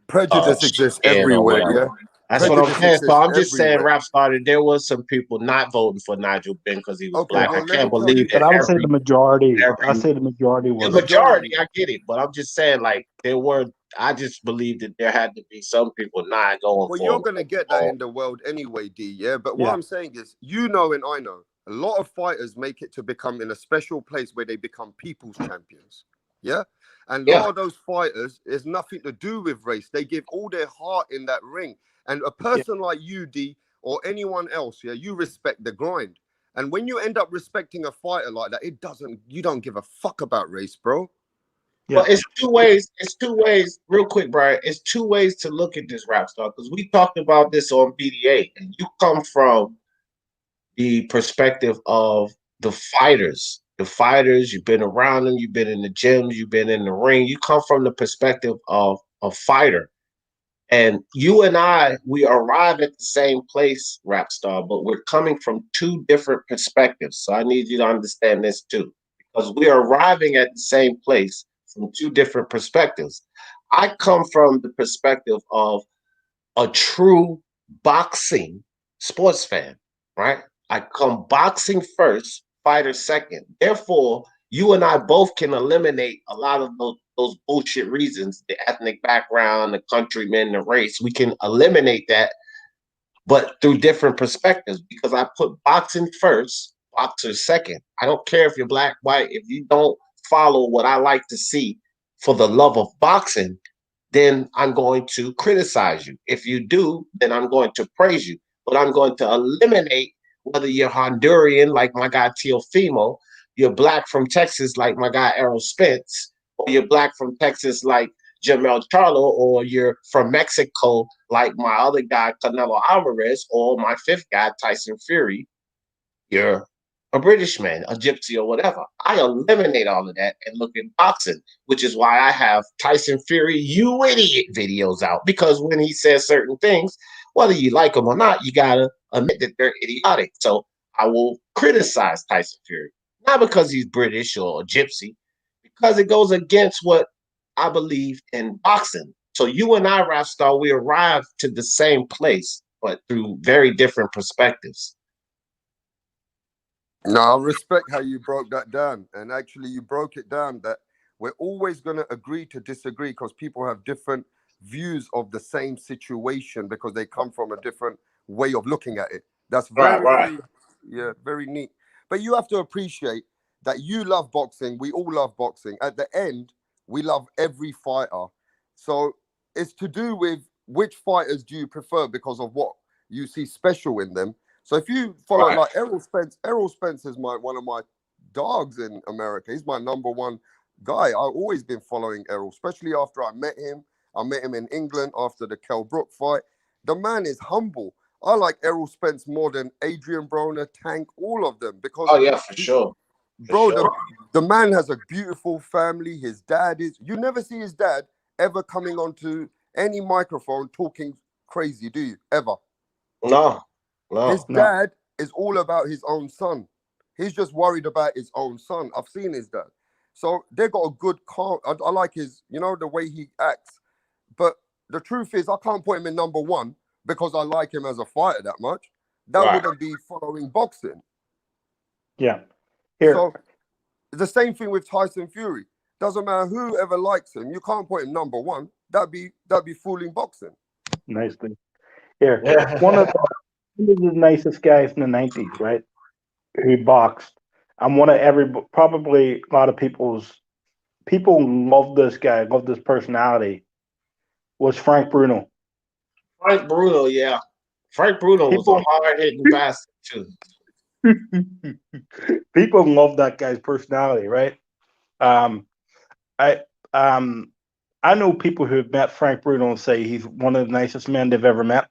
Prejudice exists everywhere. Yeah, that's what I'm saying. So I'm just saying, rap started. There was some people not voting for Nigel Benn because he was black. Well, I can't believe that. But I would say the majority. I say the majority was. The majority, I get it, but I'm just saying, like there were. I just believe that there had to be some people not going. Well, you're gonna get that in the world anyway, D. Yeah, but what I'm saying is, and I know. A lot of fighters make it to become in a special place where they become people's champions. Yeah. And a lot of those fighters is nothing to do with race. They give all their heart in that ring. And a person like you, D, or anyone else, yeah, you respect the grind. And when you end up respecting a fighter like that, you don't give a fuck about race, bro. Well, it's two ways. It's two ways, real quick, Brian. It's two ways to look at this, rap star, because we talked about this on BDA, and you come from the perspective of the fighters. The fighters, you've been around them, you've been in the gyms, you've been in the ring. You come from the perspective of a fighter. And you and I, we arrive at the same place, rap star, but we're coming from two different perspectives. So I need you to understand this too, because we are arriving at the same place from two different perspectives. I come from the perspective of a true boxing sports fan, right? I come boxing first, fighter second. Therefore, you and I both can eliminate a lot of those bullshit reasons, the ethnic background, the countrymen, the race. We can eliminate that, but through different perspectives, because I put boxing first, boxer second. I don't care if you're black, white. If you don't follow what I like to see for the love of boxing, then I'm going to criticize you. If you do, then I'm going to praise you. But I'm going to eliminate whether you're Honduran, like my guy Teofimo, you're black from Texas, like my guy Errol Spence, or you're black from Texas, like Jamel Charlo, or you're from Mexico, like my other guy, Canelo Alvarez, or my fifth guy, Tyson Fury. You're a British man, a gypsy, or whatever. I eliminate all of that and look at boxing, which is why I have Tyson Fury, you idiot videos out. Because when he says certain things, whether you like them or not, you gotta admit that they're idiotic. So I will criticize Tyson Fury, not because he's British or a gypsy, because it goes against what I believe in boxing. So you and I, Rapstar, we arrived to the same place, but through very different perspectives. No, I respect how you broke that down. And actually, you broke it down that we're always going to agree to disagree because people have different views of the same situation because they come from a different way of looking at it. That's very, yeah, very neat. But you have to appreciate that you love boxing. We all love boxing. At the end, we love every fighter. So it's to do with which fighters do you prefer because of what you see special in them. So if you follow like Errol Spence is one of my dogs in America. He's my number one guy. I've always been following Errol, especially after I met him. I met him in England after the Kell Brook fight. The man is humble. I like Errol Spence more than Adrian Broner, Tank, all of them. Because For sure. Bro, the man has a beautiful family. His dad is... You never see his dad ever coming onto any microphone talking crazy, do you? Ever? No. His dad is all about his own son. He's just worried about his own son. I've seen his dad. So they got a good calm. I like his, the way he acts. But the truth is, I can't put him in number one because I like him as a fighter that much. That wouldn't be following boxing. Yeah. So the same thing with Tyson Fury. Doesn't matter whoever likes him. You can't put him number one. That'd be fooling boxing. Nice thing. Here, one of the nicest guys in the 90s, right? Who boxed. I'm probably a lot of people love this guy, love this personality, was Frank Bruno. Frank Bruno, yeah. Frank Bruno was a hard-hitting bastard, too. People love that guy's personality, right? I know people who have met Frank Bruno and say he's one of the nicest men they've ever met.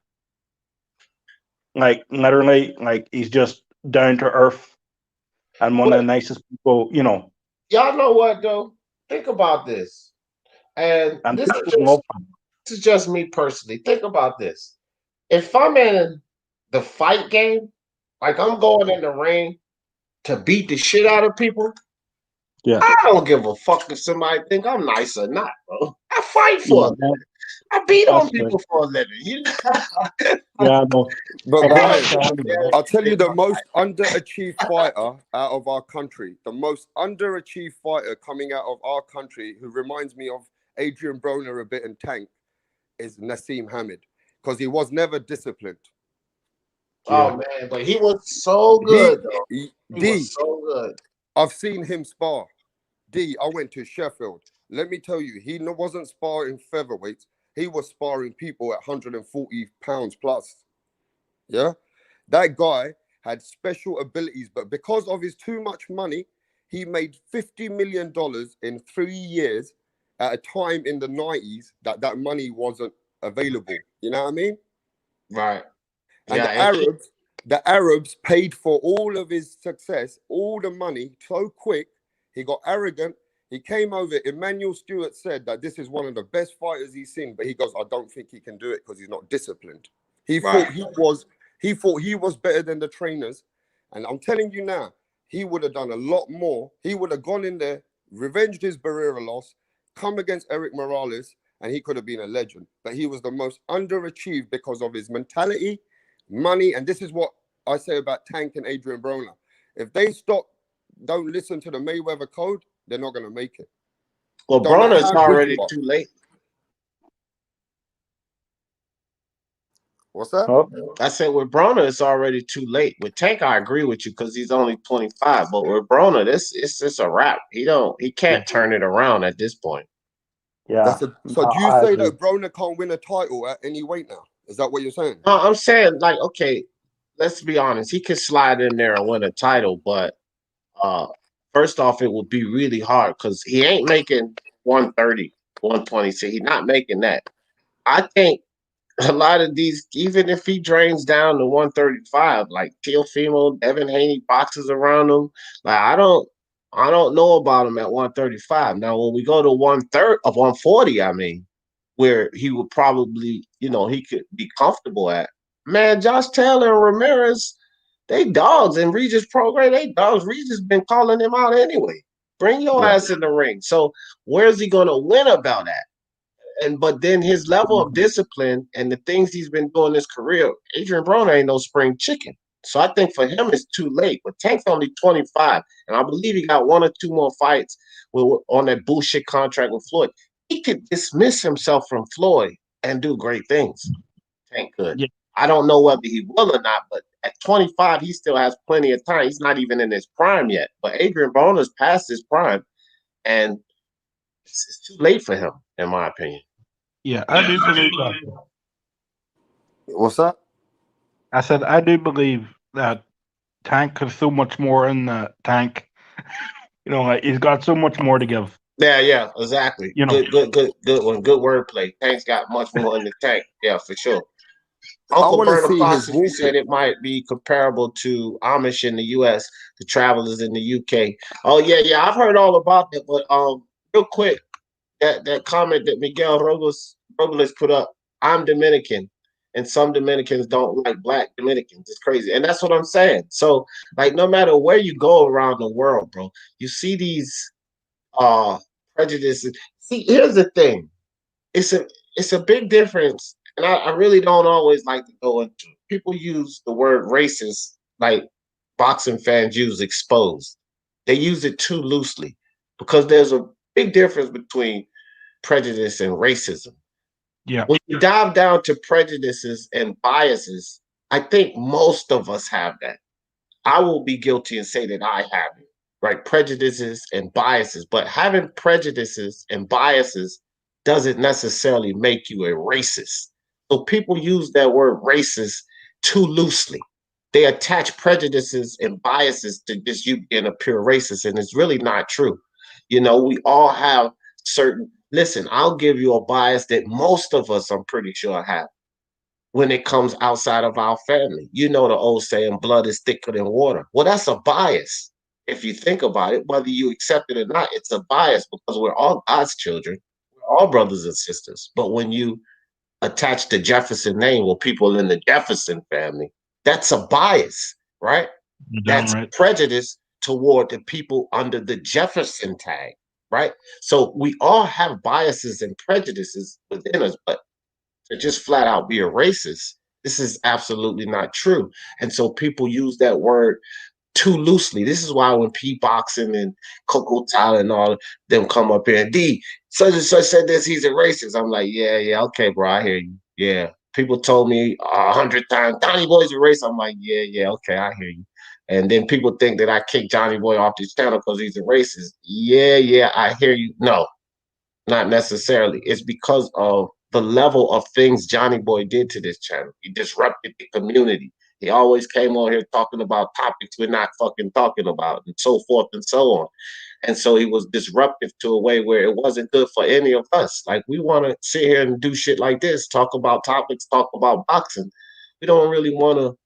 Like literally, like he's just down to earth and one of the nicest people, Y'all know what though? Think about this. And this is just me personally. Think about this. If I'm in the fight game, like I'm going in the ring to beat the shit out of people, I don't give a fuck if somebody think I'm nice or not, bro. I fight for a living. I beat on people for a living. But Brian, I'll tell you the most underachieved fighter out of our country, the most underachieved fighter coming out of our country who reminds me of Adrian Broner a bit and Tank is Nassim Hamid because he was never disciplined. Oh man, but he was so good though. He was so good. I've seen him spar. I went to Sheffield. Let me tell you, he wasn't sparring featherweights. He was sparring people at 140 pounds plus. Yeah, that guy had special abilities, but because of his too much money, he made $50 million in 3 years at a time in the 90s that money wasn't available. You know what I mean? Right. And Yeah. And the Arabs paid for all of his success, all the money so quick. He got arrogant. He came over. Emmanuel Stewart said that this is one of the best fighters he's seen, but he goes, I don't think he can do it because he's not disciplined. He right. thought he was better than the trainers. And I'm telling you now, he would have done a lot more. He would have gone in there, revenged his Barrera loss, come against Eric Morales, and he could have been a legend. But he was the most underachieved because of his mentality, money, and this is what I say about Tank and Adrian Broner. If they don't listen to the Mayweather code, they're not going to make it. Well, Don't matter Broner's how good already you are. too late. What's that? Oh, I said with Broner, it's already too late. With Tank, I agree with you because he's only 25. But with Broner, it's just a wrap. He can't turn it around at this point. yeah. So do you I say agree. that Broner can't win a title at any weight now? Is that what you're saying? No, I'm saying like, okay, let's be honest. He could slide in there and win a title, but first off, it would be really hard because he ain't making 130, 120. So he's not making that. I think a lot of these, even if he drains down to 135, like Teofimo, Evan Haney boxes around him, like I don't know about him at 135. Now, when we go to 140, I mean, where he would probably, he could be comfortable at. Man, Josh Taylor and Ramirez, they dogs, and Regis program, they dogs. Regis been calling him out anyway. Bring your Yeah. ass in the ring. So where's he gonna win about that? But then his level of discipline and the things he's been doing in his career, Adrian Broner ain't no spring chicken. So I think for him it's too late. But Tank's only 25, and I believe he got one or two more fights on that bullshit contract with Floyd. He could dismiss himself from Floyd and do great things. Tank could. Yeah. I don't know whether he will or not, but at 25, he still has plenty of time. He's not even in his prime yet. But Adrian Broner's past his prime, and it's too late for him, in my opinion. Yeah, I do believe that. What's that? I said I do believe that Tank has so much more in the tank. Like he's got so much more to give. Yeah, exactly. Good one. Good wordplay. Tank's got much more in the tank. Yeah, for sure. Uncle want to Bernard see his Foster said walking. it might be comparable to Amish in the U.S., the travelers in the U.K. Oh yeah, I've heard all about that. But real quick, that comment that Miguel Robles put up, I'm Dominican, and some Dominicans don't like black Dominicans. It's crazy, and that's what I'm saying. So, like, no matter where you go around the world, bro, you see these prejudices. See, here's the thing. It's a big difference, and I really don't always like to go into it. People use the word racist like boxing fans use exposed. They use it too loosely because there's a big difference between prejudice and racism. Yeah. When you dive down to prejudices and biases, I think most of us have that. I will be guilty and say that I have it, right? Prejudices and biases. But having prejudices and biases doesn't necessarily make you a racist. So people use that word racist too loosely. They attach prejudices and biases to just you being a pure racist, and it's really not true. We all have listen, I'll give you a bias that most of us, I'm pretty sure, have when it comes outside of our family. The old saying, blood is thicker than water. Well, that's a bias. If you think about it, whether you accept it or not, it's a bias because we're all God's children. We're all brothers and sisters. But when you attach the Jefferson name, well, people in the Jefferson family, that's a bias, right? That's Right. prejudice toward the people under the Jefferson tag, right? So we all have biases and prejudices within us, but to just flat out be a racist, this is absolutely not true. And so people use that word too loosely. This is why when P Boxing and Coco Tyler and all them come up here and such and such said this, he's a racist. I'm like, yeah, okay, bro, I hear you. Yeah. People told me 100 times, Donnie Boy's a racist. I'm like, yeah, okay, I hear you. And then people think that I kicked Johnny Boy off this channel because he's a racist. Yeah, I hear you. No, not necessarily. It's because of the level of things Johnny Boy did to this channel. He disrupted the community. He always came on here talking about topics we're not fucking talking about, and so forth and so on. And so he was disruptive to a way where it wasn't good for any of us. Like, we want to sit here and do shit like this, talk about topics, talk about boxing. We don't really want to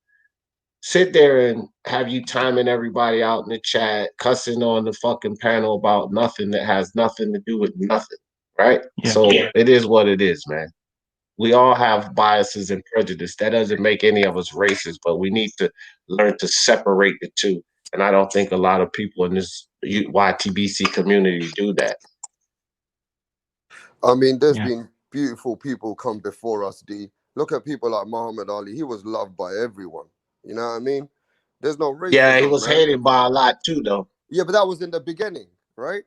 sit there and have you timing everybody out in the chat, cussing on the fucking panel about nothing that has nothing to do with nothing, right? Yeah. So it is what it is, man. We all have biases and prejudice. That doesn't make any of us racist, but we need to learn to separate the two. And I don't think a lot of people in this YTBC community do that. I mean, there's been beautiful people come before us, D. Look at people like Muhammad Ali. He was loved by everyone. You know what I mean? There's no racism. Yeah, he was man. hated by a lot too, though. Yeah, but that was in the beginning, right?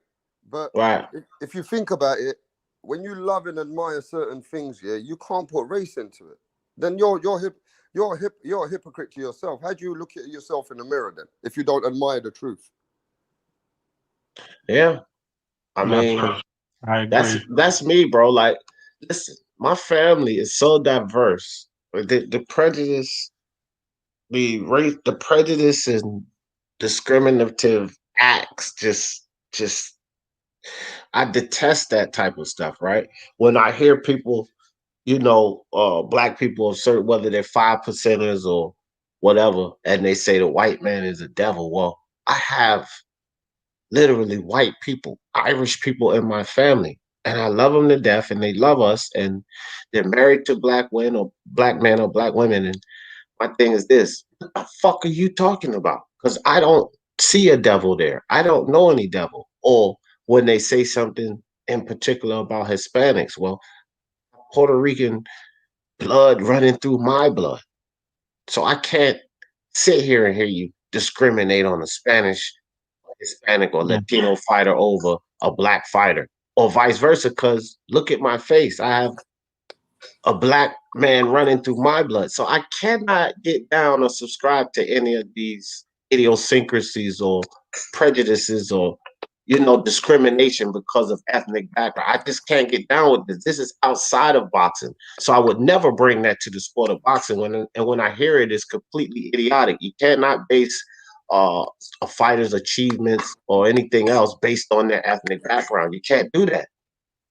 But right. If you think about it, when you love and admire certain things, yeah, you can't put race into it. Then you're a hypocrite to yourself. How do you look at yourself in the mirror then, if you don't admire the truth? Yeah, I mean, I agree. That's me, bro. Like, listen, my family is so diverse. The prejudice, the prejudice and discriminative acts, just I detest that type of stuff. Right? When I hear people, black people assert whether they're 5%ers or whatever, and they say the white man is a devil. Well, I have literally white people, Irish people in my family, and I love them to death, and they love us, and they're married to black women or black men or black women. And my thing is this: what the fuck are you talking about? Because I don't see a devil there. I don't know any devil. Or when they say something in particular about Hispanics, well, Puerto Rican blood running through my blood. So I can't sit here and hear you discriminate on a Hispanic or Latino fighter over a black fighter, or vice versa. Because look at my face. I have a black man running through my blood. So I cannot get down or subscribe to any of these idiosyncrasies or prejudices or, discrimination because of ethnic background. I just can't get down with this. This is outside of boxing. So I would never bring that to the sport of boxing. When I hear it, it's completely idiotic. You cannot base a fighter's achievements or anything else based on their ethnic background. You can't do that.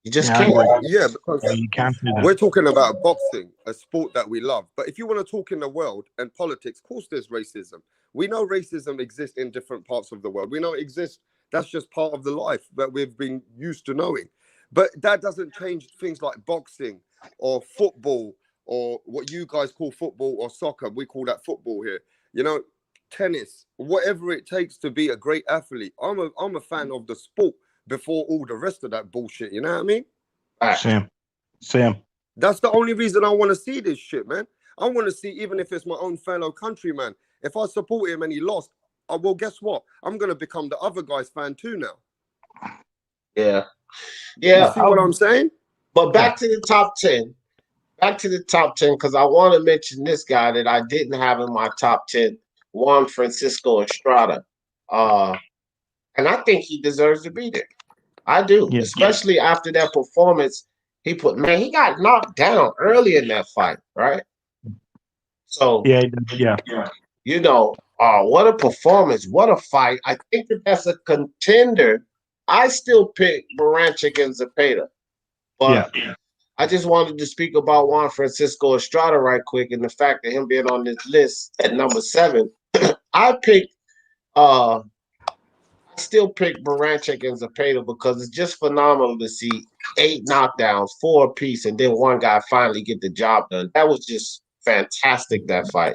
You just can't. Yeah, because you can't do that. We're talking about boxing, a sport that we love. But if you want to talk in the world and politics, of course there's racism. We know racism exists in different parts of the world. We know it exists. That's just part of the life that we've been used to knowing. But that doesn't change things like boxing or football or what you guys call football or soccer. We call that football here. Tennis, whatever it takes to be a great athlete. I'm a fan of the sport before all the rest of that bullshit. You know what I mean? Sam. That's the only reason I want to see this shit, man. I want to see, even if it's my own fellow countryman, if I support him and he lost, well, guess what? I'm going to become the other guy's fan too now. Yeah. You see what I'm saying? But back to the top 10. Back to the top 10, because I want to mention this guy that I didn't have in my top 10, Juan Francisco Estrada. And I think he deserves to be there. I do, especially after that performance he got knocked down early in that fight, right? So, what a performance, what a fight. I think that's a contender. I still pick Baranchik and Zepeda, but I just wanted to speak about Juan Francisco Estrada right quick, and the fact that him being on this list at number 7. I still pick Baranchik and Zepeda because it's just phenomenal to see 8 knockdowns, 4 apiece, and then one guy finally get the job done. That was just fantastic, that fight.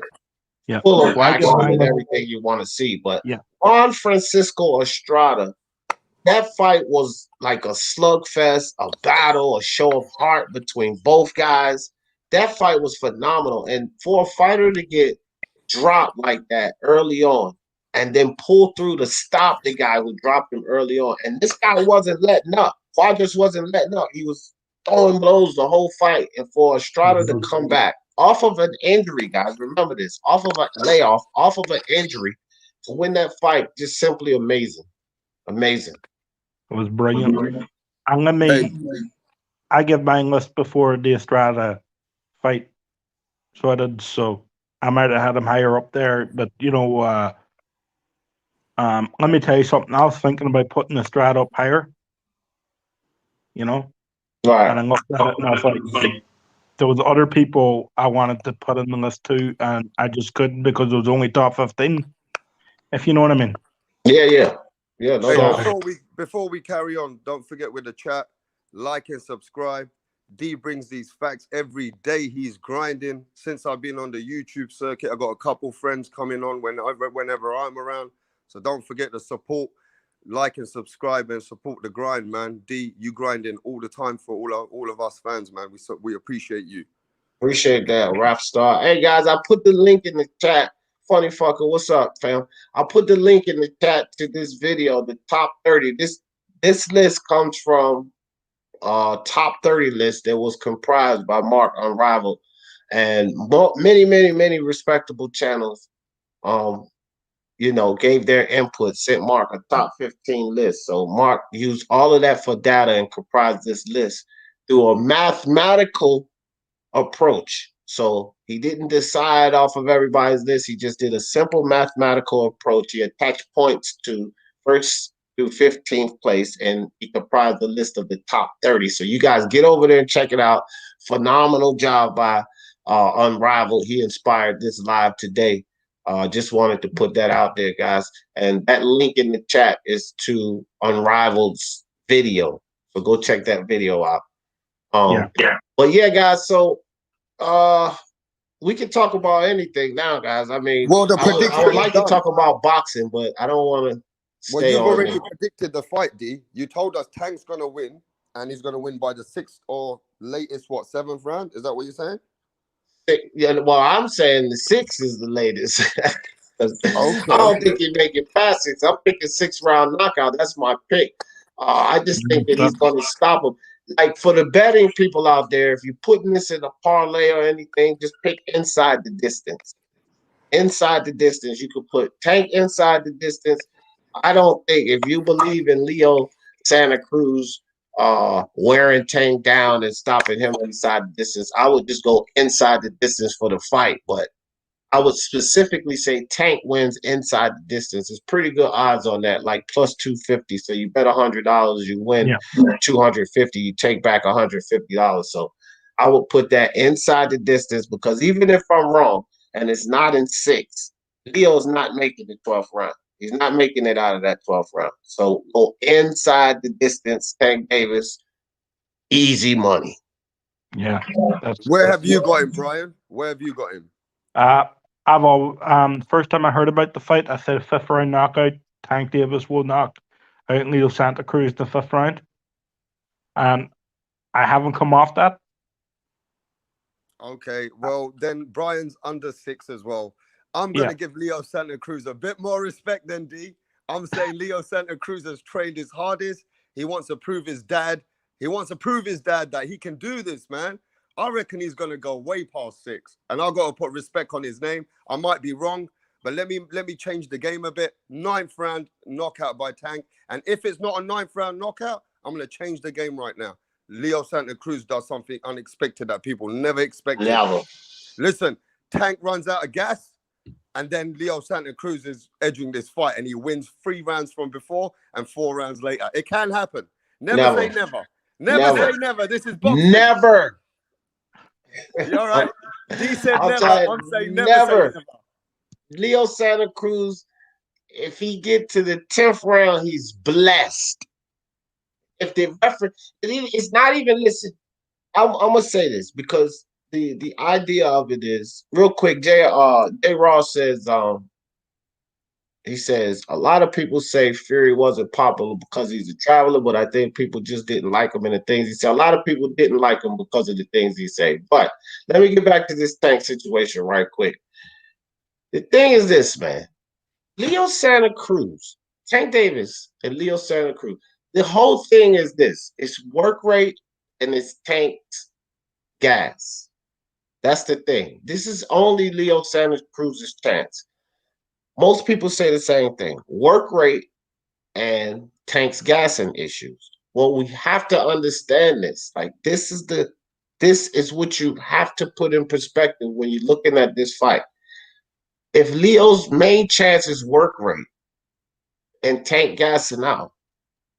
Full of action and everything you want to see. But Juan Francisco Estrada, that fight was like a slugfest, a battle, a show of heart between both guys. That fight was phenomenal. And for a fighter to get dropped like that early on, and then pull through to stop the guy who dropped him early on. And this guy wasn't letting up. Quadras wasn't letting up. He was throwing blows the whole fight. And for Estrada to come back off of an injury, guys, remember this, off of a layoff, off of an injury, to win that fight, just simply amazing. Amazing. It was brilliant. I give my list before the Estrada fight. So I did. So I might have had him higher up there, but let me tell you something. I was thinking about putting the Strat up higher, and I Right. looked at it and I was like, there was other people I wanted to put in the list too, and I just couldn't because it was only top 15. If you know what I mean. Yeah. No Hey, doubt. before we carry on, don't forget with the chat, like and subscribe. D brings these facts every day. He's grinding. Since I've been on the YouTube circuit, I got a couple friends coming on whenever I'm around. So don't forget to support, like and subscribe, and support the grind, man. D, you grinding all the time for all of us fans, man. We appreciate you. Appreciate that, Rap Star. Hey guys, I put the link in the chat. Funny fucker, what's up, fam? I put the link in the chat to this video, the top 30. This list comes from top 30 list that was comprised by Mark Unrivaled and many respectable channels gave their input, sent Mark a top 15 list. So Mark used all of that for data and comprised this list through a mathematical approach. So he didn't decide off of everybody's list. He just did a simple mathematical approach. He attached points to first through 15th place, and he comprised the list of the top 30. So you guys get over there and check it out. Phenomenal job by Unrivaled. He inspired this live today. Just wanted to put that out there, guys. And that link in the chat is to Unrivaled's video. So go check that video out. But yeah, guys, so we can talk about anything now, guys. I mean, Well, the I prediction would like is done. to talk about boxing, but I don't want to Well, stay you've on already it. predicted the fight, D. You told us Tank's going to win, and he's going to win by the 6th or latest, 7th round? Is that what you're saying? Yeah, well, I'm saying the 6 is the latest. Okay. I don't think he make it past 6. I'm picking 6-round knockout. That's my pick. I just think that he's going to stop him. Like for the betting people out there, if you're putting this in a parlay or anything, just pick inside the distance. Inside the distance, you could put Tank inside the distance. I don't think if you believe in Leo Santa Cruz wearing Tank down and stopping him inside the distance, I would just go inside the distance for the fight. But I would specifically say Tank wins inside the distance. It's pretty good odds on that, like plus 250. So you bet $100, you win 250. You take back $150. So I would put that inside the distance because even if I'm wrong and it's not in 6, Leo's not making the 12th round. He's not making it out of that 12th round. So go inside the distance, Tank Davis, easy money. Yeah. Where have you got him, Brian? Where have you got him? First time I heard about the fight, I said 5th round knockout. Tank Davis will knock out Leo Santa Cruz in the 5th round. And I haven't come off that. Okay, well, then Brian's under 6 as well. I'm going to give Leo Santa Cruz a bit more respect than D. I'm saying Leo Santa Cruz has trained his hardest. He wants to prove his dad. He wants to prove his dad that he can do this, man. I reckon he's going to go way past 6. And I've got to put respect on his name. I might be wrong, but let me change the game a bit. 9th round knockout by Tank. And if it's not a 9th round knockout, I'm going to change the game right now. Leo Santa Cruz does something unexpected that people never expected. Never. Listen, Tank runs out of gas, and then Leo Santa Cruz is edging this fight, and he wins 3 rounds from before and 4 rounds later. It can happen. Never say never. Never say never. This is boxing. Never. You all right? D said never. I'm saying never. Never. Say never. Leo Santa Cruz, if he get to the 10th round, he's blessed. If the reference, it's not even, listen, I'm gonna say this because the idea of it is real quick. J. Ross says he says a lot of people say Fury wasn't popular because he's a traveler, but I think people just didn't like him and the things he said. A lot of people didn't like him because of the things he said. But let me get back to this Tank situation right quick. The thing is this, man. Leo Santa Cruz, Tank Davis, and Leo Santa Cruz. The whole thing is this: it's work rate and it's Tank's gas. That's the thing. This is only Leo Santa Cruz's chance. Most people say the same thing: work rate and Tank's gassing issues. Well, we have to understand this. Like this is what you have to put in perspective when you're looking at this fight. If Leo's main chance is work rate and Tank gassing out,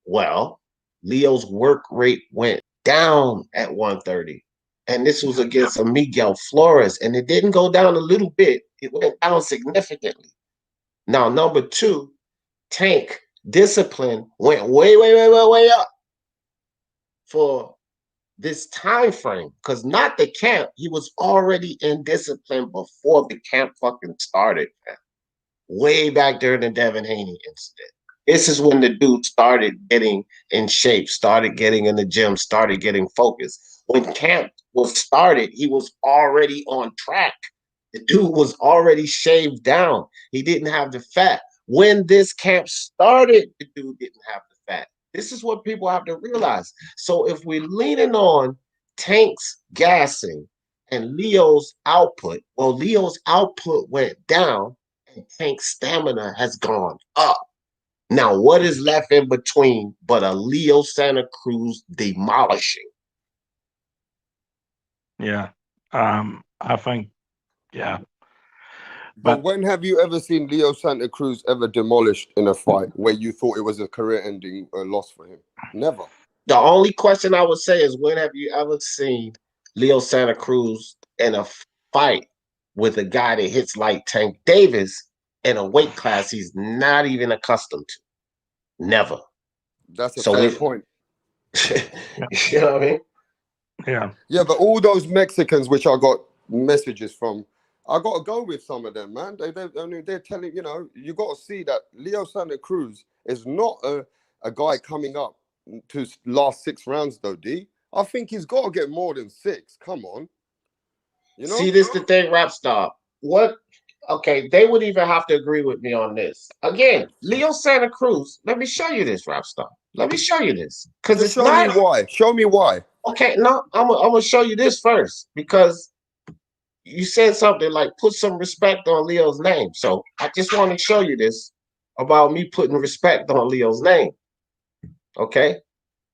well, Leo's work rate went down at 130. And this was against a Miguel Flores. And it didn't go down a little bit, it went down significantly. Now, number two, Tank discipline went way up for this time frame. Because not the camp, he was already in discipline before the camp fucking started, man. Way back during the Devin Haney incident. This is when the dude started getting in shape, started getting in the gym, started getting focused. When camp was started, he was already on track. The dude was already shaved down. He didn't have the fat. When this camp started, the dude didn't have the fat. This is what people have to realize. So if we're leaning on Tank's gassing and Leo's output, well, Leo's output went down and Tank's stamina has gone up. Now, what is left in between but a Leo Santa Cruz demolishing? Yeah. I think, yeah. But when have you ever seen Leo Santa Cruz ever demolished in a fight where you thought it was a career-ending loss for him? Never. The only question I would say is, when have you ever seen Leo Santa Cruz in a fight with a guy that hits like Tank Davis in a weight class he's not even accustomed to? Never. That's a fair point. You know what I mean? Yeah. Yeah, but all those Mexicans which I got messages from, I got to go with some of them, man. They're telling, you know, you got to see that Leo Santa Cruz is not a guy coming up to last 6 rounds, though, D. I think he's got to get more than 6. Come on. You know? See, this the thing, Rap Star. What? Okay, they would even have to agree with me on this. Again, Leo Santa Cruz, let me show you this, Rap Star. Let me show you this. Because it's show me why. Show me why. Okay, no, I'm going to show you this first. Because you said something like put some respect on Leo's name. So I just want to show you this about me putting respect on Leo's name. Okay?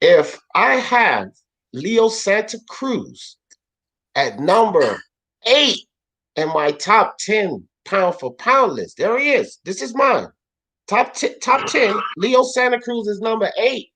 If I have Leo Santa Cruz at number 8 in my top 10 pound for pound list, there he is. This is mine. Top 10, Leo Santa Cruz is number 8.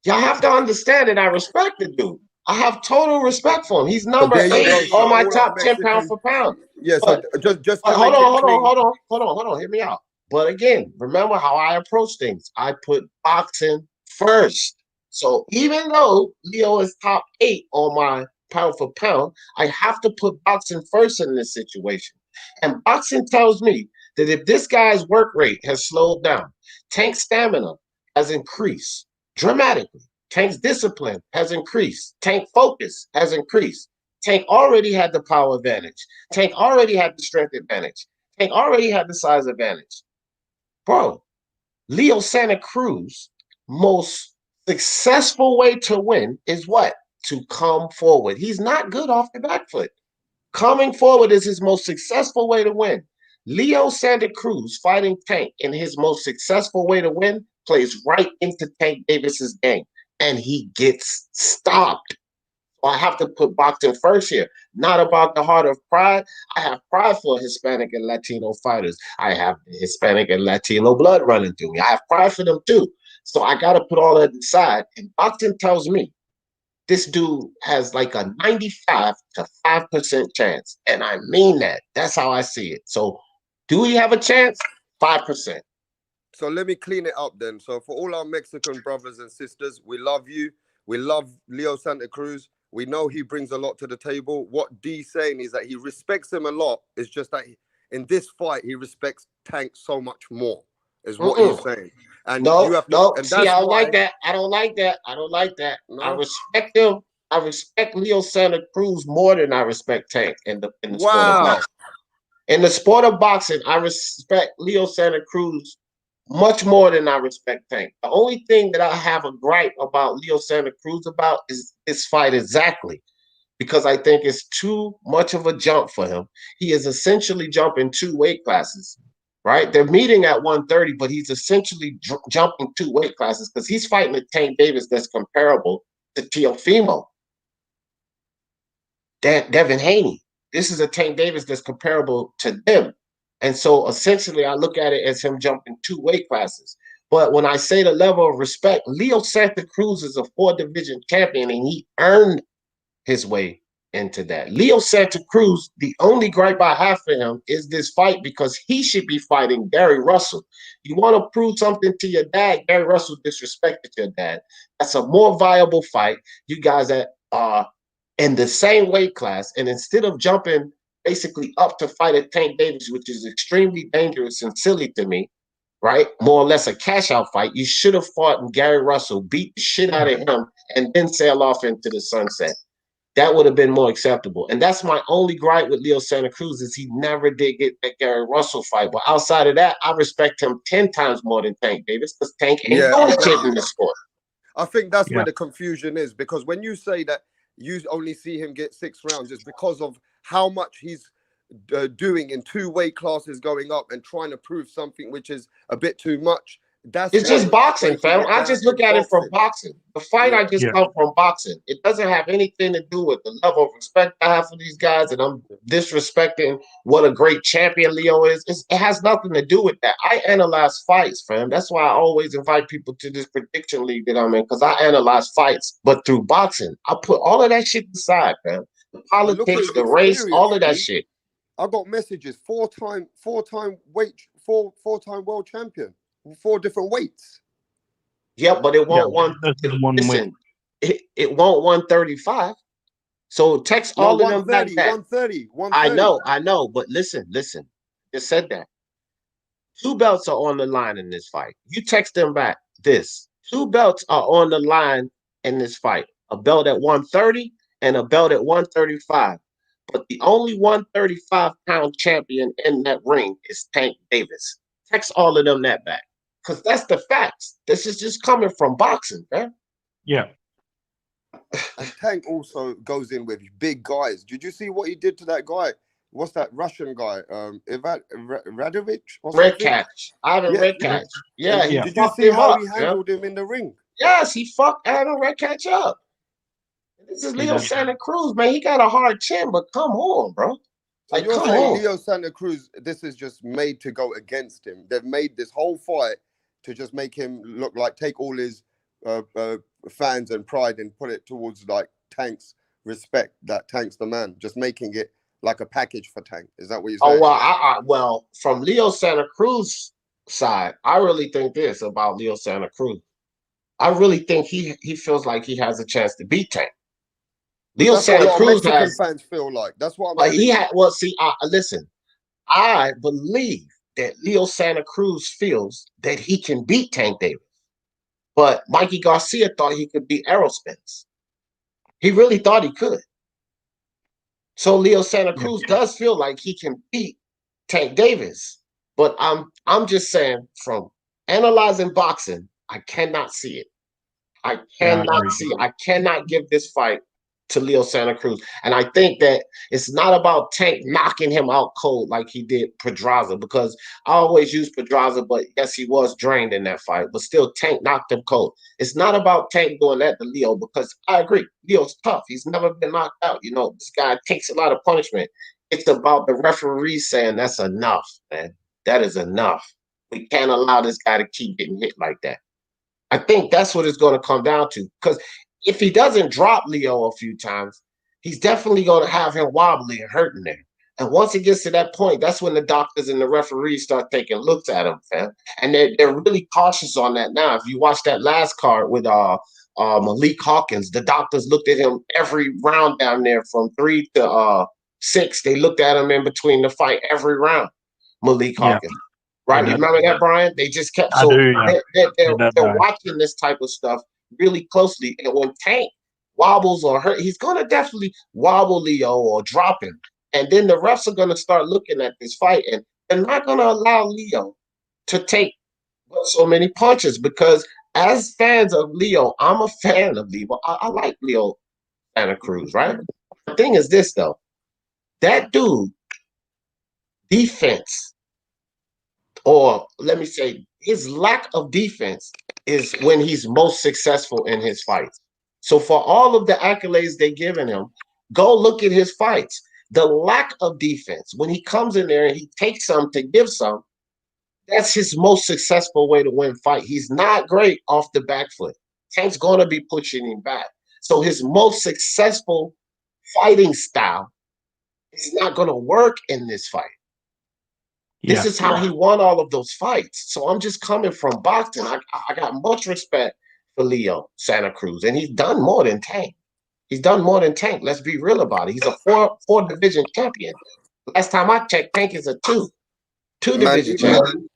Y'all have to understand that I respect the dude. I have total respect for him. He's number 8 on my top 10 pound for pound. Yeah, so just hold on. Hear me out. But again, remember how I approach things. I put boxing first. So even though Leo is top 8 on my pound for pound, I have to put boxing first in this situation. And boxing tells me that if this guy's work rate has slowed down, Tank's stamina has increased dramatically. Tank's discipline has increased. Tank focus has increased. Tank already had the power advantage. Tank already had the strength advantage. Tank already had the size advantage. Bro, Leo Santa Cruz, most successful way to win is what? To come forward. He's not good off the back foot. Coming forward is his most successful way to win. Leo Santa Cruz fighting Tank in his most successful way to win plays right into Tank Davis's game, and he gets stopped. So I have to put boxing first here. Not about the heart of pride. I have pride for Hispanic and Latino fighters. I have Hispanic and Latino blood running through me. I have pride for them too. So I got to put all that aside. And boxing tells me this dude has like a 95 to 5% chance. And I mean that. That's how I see it. So do we have a chance? 5%. So let me clean it up then. So for all our Mexican brothers and sisters, we love you. We love Leo Santa Cruz. We know he brings a lot to the table. What D's saying is that he respects him a lot. It's just that in this fight, he respects Tank so much more, is what he's saying. And you have to, and see, I don't like that. I don't like that. No. I respect him. I respect Leo Santa Cruz more than I respect Tank in the sport of boxing. In the sport of boxing, I respect Leo Santa Cruz much more than I respect Tank. The only thing that I have a gripe about Leo Santa Cruz about is this fight exactly, because I think it's too much of a jump for him. He is essentially jumping 2 weight classes, right? They're meeting at 130, but he's essentially jumping 2 weight classes because he's fighting a Tank Davis that's comparable to Teofimo. Devin Haney. This is a Tank Davis that's comparable to them. And so essentially, I look at it as him jumping 2 weight classes. But when I say the level of respect, Leo Santa Cruz is a 4-division champion, and he earned his way into that. Leo Santa Cruz, the only gripe I have for him is this fight, because he should be fighting Gary Russell. You want to prove something to your dad? Gary Russell disrespected your dad. That's a more viable fight. You guys are in the same weight class, and instead of jumping basically up to fight at Tank Davis, which is extremely dangerous and silly to me, right? More or less a cash out fight. You should have fought in Gary Russell, beat the shit out of him, and then sail off into the sunset. That would have been more acceptable. And that's my only gripe with Leo Santa Cruz, is he never did get that Gary Russell fight. But outside of that, I respect him 10 times more than Tank Davis, because Tank ain't doing shit in the sport. I think that's where the confusion is, because when you say that you only see him get 6 rounds, it's because of how much he's doing in 2 weight classes, going up and trying to prove something which is a bit too much. It's just boxing, fam. I just look at it from boxing. The fight I just come from boxing. It doesn't have anything to do with the level of respect I have for these guys, and I'm disrespecting what a great champion Leo is. It has nothing to do with that. I analyze fights, fam. That's why I always invite people to this prediction league that I'm in, because I analyze fights, but through boxing. I put all of that shit aside, fam. The politics, the race, all of that shit. I got messages, four-time world champion. 4 different weights. Yeah, but it won't listen. It won't 135. So text all of them like that. 130. I know, but listen. Just said that. 2 belts are on the line in this fight. You text them back this. 2 belts are on the line in this fight. A belt at 130 and a belt at 135. But the only 135-pound champion in that ring is Tank Davis. Text all of them that back. Because that's the facts. This is just coming from boxing, man. Yeah. And Tank also goes in with big guys. Did you see what he did to that guy? What's that Russian guy? Radovich? Red Catch. Ivan Red Catch. Yeah, he did you see how he handled him in the ring? Yes, he fucked Ivan Red Catch up. This is Leo Santa Cruz, man. He got a hard chin, but come on, bro. So you're saying Leo Santa Cruz, this is just made to go against him. They've made this whole fight to just make him look like, take all his fans and pride and put it towards like Tank's respect, that Tank's the man, just making it like a package for Tank. Is that what you're saying? Oh, well, from Leo Santa Cruz side, I really think this about Leo Santa Cruz. I really think he feels like he has a chance to beat Tank. Leo Santa Cruz has fans feel like. That's what I'm listen, I believe that Leo Santa Cruz feels that he can beat Tank Davis. But Mikey Garcia thought he could beat Errol Spence. He really thought he could. So Leo Santa Cruz does feel like he can beat Tank Davis. But I'm just saying, from analyzing boxing, I cannot see it. I cannot give this fight to Leo Santa Cruz. And I think that it's not about Tank knocking him out cold like he did Pedraza, because I always use Pedraza, but yes, he was drained in that fight, but still Tank knocked him cold. It's not about Tank doing that to Leo, because I agree, Leo's tough. He's never been knocked out. You know, this guy takes a lot of punishment. It's about the referee saying that's enough, man. That is enough. We can't allow this guy to keep getting hit like that. I think that's what it's going to come down to, because if he doesn't drop Leo a few times, he's definitely going to have him wobbly and hurting there. And once it gets to that point, that's when the doctors and the referees start taking looks at him, fam. And they're really cautious on that now. If you watch that last card with Malik Hawkins, the doctors looked at him every round down there from 3 to 6. They looked at him in between the fight every round, Malik Hawkins. Right? You remember that, Brian? They just kept they're watching this type of stuff really closely. And when Tank wobbles or hurt, he's going to definitely wobble Leo or drop him. And then the refs are going to start looking at this fight, and they're not going to allow Leo to take so many punches, because as fans of Leo, I'm a fan of Leo. I like Leo Santa Cruz, right? The thing is this, though. That dude, defense, or let me say, his lack of defense is when he's most successful in his fights. So for all of the accolades they're giving him, go look at his fights. the lack of defense, when he comes in there and he takes some to give some, that's his most successful way to win fight. He's not great off the back foot. Tank's going to be pushing him back. So his most successful fighting style is not going to work in this fight. This is how he won all of those fights. So I'm just coming from boxing. I got much respect for Leo Santa Cruz, and he's done more than Tank. He's done more than Tank. Let's be real about it. He's a four division champion. Last time I checked, Tank is a two division champion.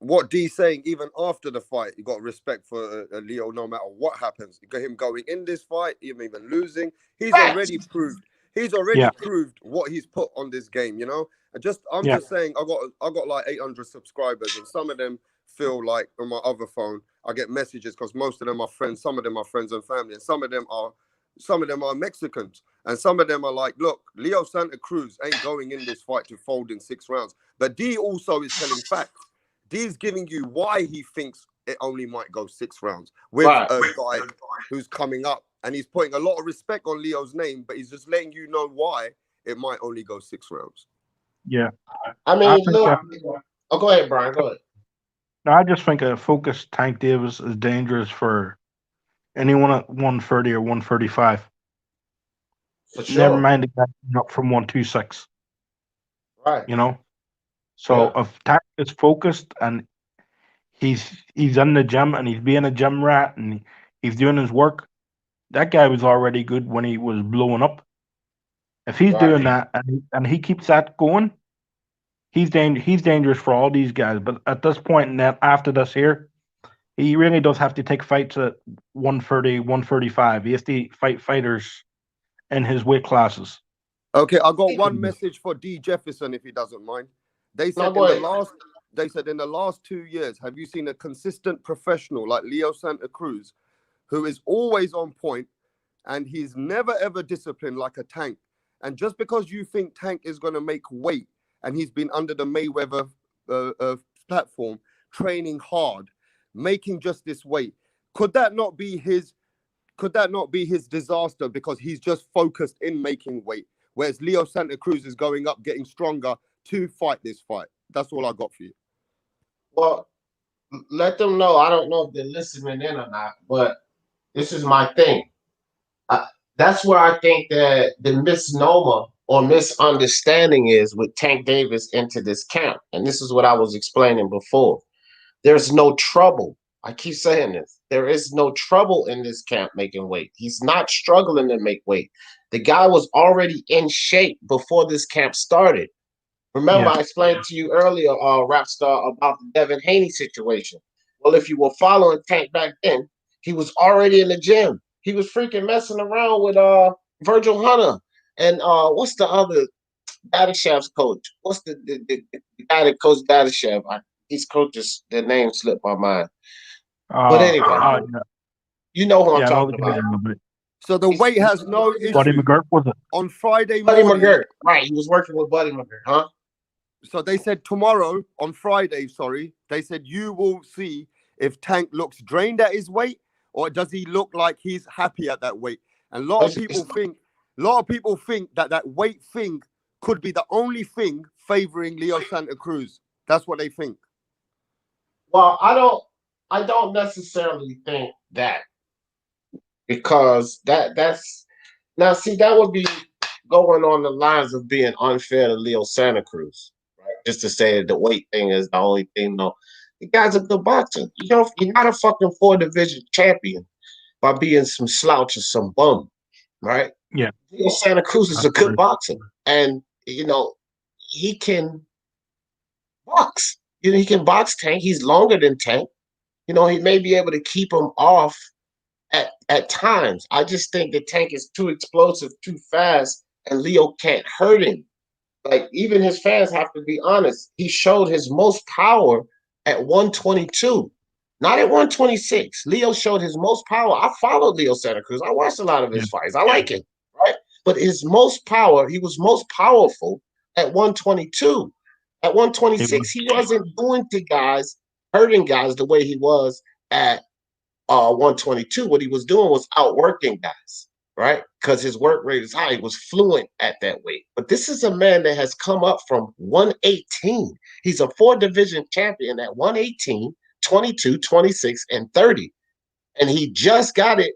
What D's saying, even after the fight, you got respect for Leo no matter what happens. You got him going in this fight, even losing. He's already proved. He's already proved what he's put on this game, you know? I'm just saying, I got like 800 subscribers, and some of them feel like on my other phone, I get messages because most of them are friends, some of them are friends and family, and some of them are Mexicans, and some of them are like, look, Leo Santa Cruz ain't going in this fight to fold in 6 rounds. But D also is telling facts. D's giving you why he thinks it only might go 6 rounds with a guy who's coming up, and he's putting a lot of respect on Leo's name, but he's just letting you know why it might only go 6 rounds. Yeah, I mean, look. Go ahead, Brian. Go ahead. No, I just think a focused Tank Davis is dangerous for anyone at 130 or 135. For sure. Never mind the guy up from 126. Right. You know? So if Tank is focused and he's in the gym and he's being a gym rat and he's doing his work, that guy was already good when he was blowing up. If he's doing that and he keeps that going, he's dangerous for all these guys. But at this point, after this here, he really does have to take fights at 130, 135. He has to fight fighters in his weight classes. Okay, I got one message for D Jefferson, if he doesn't mind. They said in the last 2 years, have you seen a consistent professional like Leo Santa Cruz, who is always on point, and he's never ever disciplined like a Tank? And just because you think Tank is going to make weight, and he's been under the Mayweather platform, training hard, making just this weight, could that not be his disaster because he's just focused in making weight, whereas Leo Santa Cruz is going up, getting stronger to fight this fight? That's all I got for you. Well, let them know. I don't know if they're listening in or not, but this is my thing. That's where I think that the misnomer or misunderstanding is with Tank Davis into this camp. And this is what I was explaining before. There's no trouble. I keep saying this. There is no trouble in this camp making weight. He's not struggling to make weight. The guy was already in shape before this camp started. Remember, I explained to you earlier, Rapstar, about the Devin Haney situation. Well, if you were following Tank back then, he was already in the gym. He was freaking messing around with Virgil Hunter and what's the other Dadashev's coach? What's the guy that coached Dadashev? These coaches, their name slipped my mind. But anyway, you know who I'm talking about. So the weight has no issue. Buddy McGirt, was it? On Friday morning. Buddy McGirt, right. He was working with Buddy McGirt, huh? So they said tomorrow, on Friday, they said you will see if Tank looks drained at his weight, or does he look like he's happy at that weight? And a lot of people think that weight thing could be the only thing favoring Leo Santa Cruz. That's what they think. Well, I don't necessarily think that, because that's now, see, that would be going on the lines of being unfair to Leo Santa Cruz, right? Just to say that the weight thing is the only thing. No, the guy's a good boxer. You're not a fucking 4 division champion by being some slouch or some bum, right? Yeah. Leo Santa Cruz is a good boxer, and he can box. He can box Tank. He's longer than Tank. He may be able to keep him off at times. I just think that Tank is too explosive, too fast, and Leo can't hurt him. Like, even his fans have to be honest. He showed his most power at 122, not at 126. Leo showed his most power. I followed Leo Santa Cruz. I watched a lot of his fights. I like him, right? But his most power, he was most powerful at 122. At 126, he wasn't doing to guys, hurting guys the way he was at 122. What he was doing was outworking guys, right? Because his work rate is high. He was fluent at that weight. But this is a man that has come up from 118. He's a 4-division champion at 118, 22, 26, and 30. And he just got it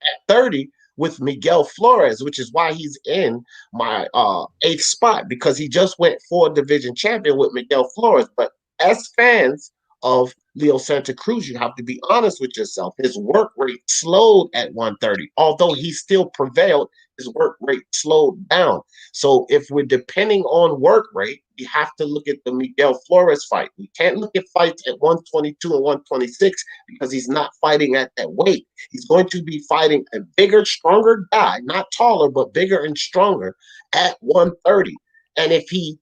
at 30 with Miguel Flores, which is why he's in my 8th spot, because he just went 4-division champion with Miguel Flores. But as fans of Leo Santa Cruz, you have to be honest with yourself. His work rate slowed at 130. Although he still prevailed, his work rate slowed down. So if we're depending on work rate, we have to look at the Miguel Flores fight. We can't look at fights at 122 and 126 because he's not fighting at that weight. He's going to be fighting a bigger, stronger guy, not taller, but bigger and stronger at 130. And if he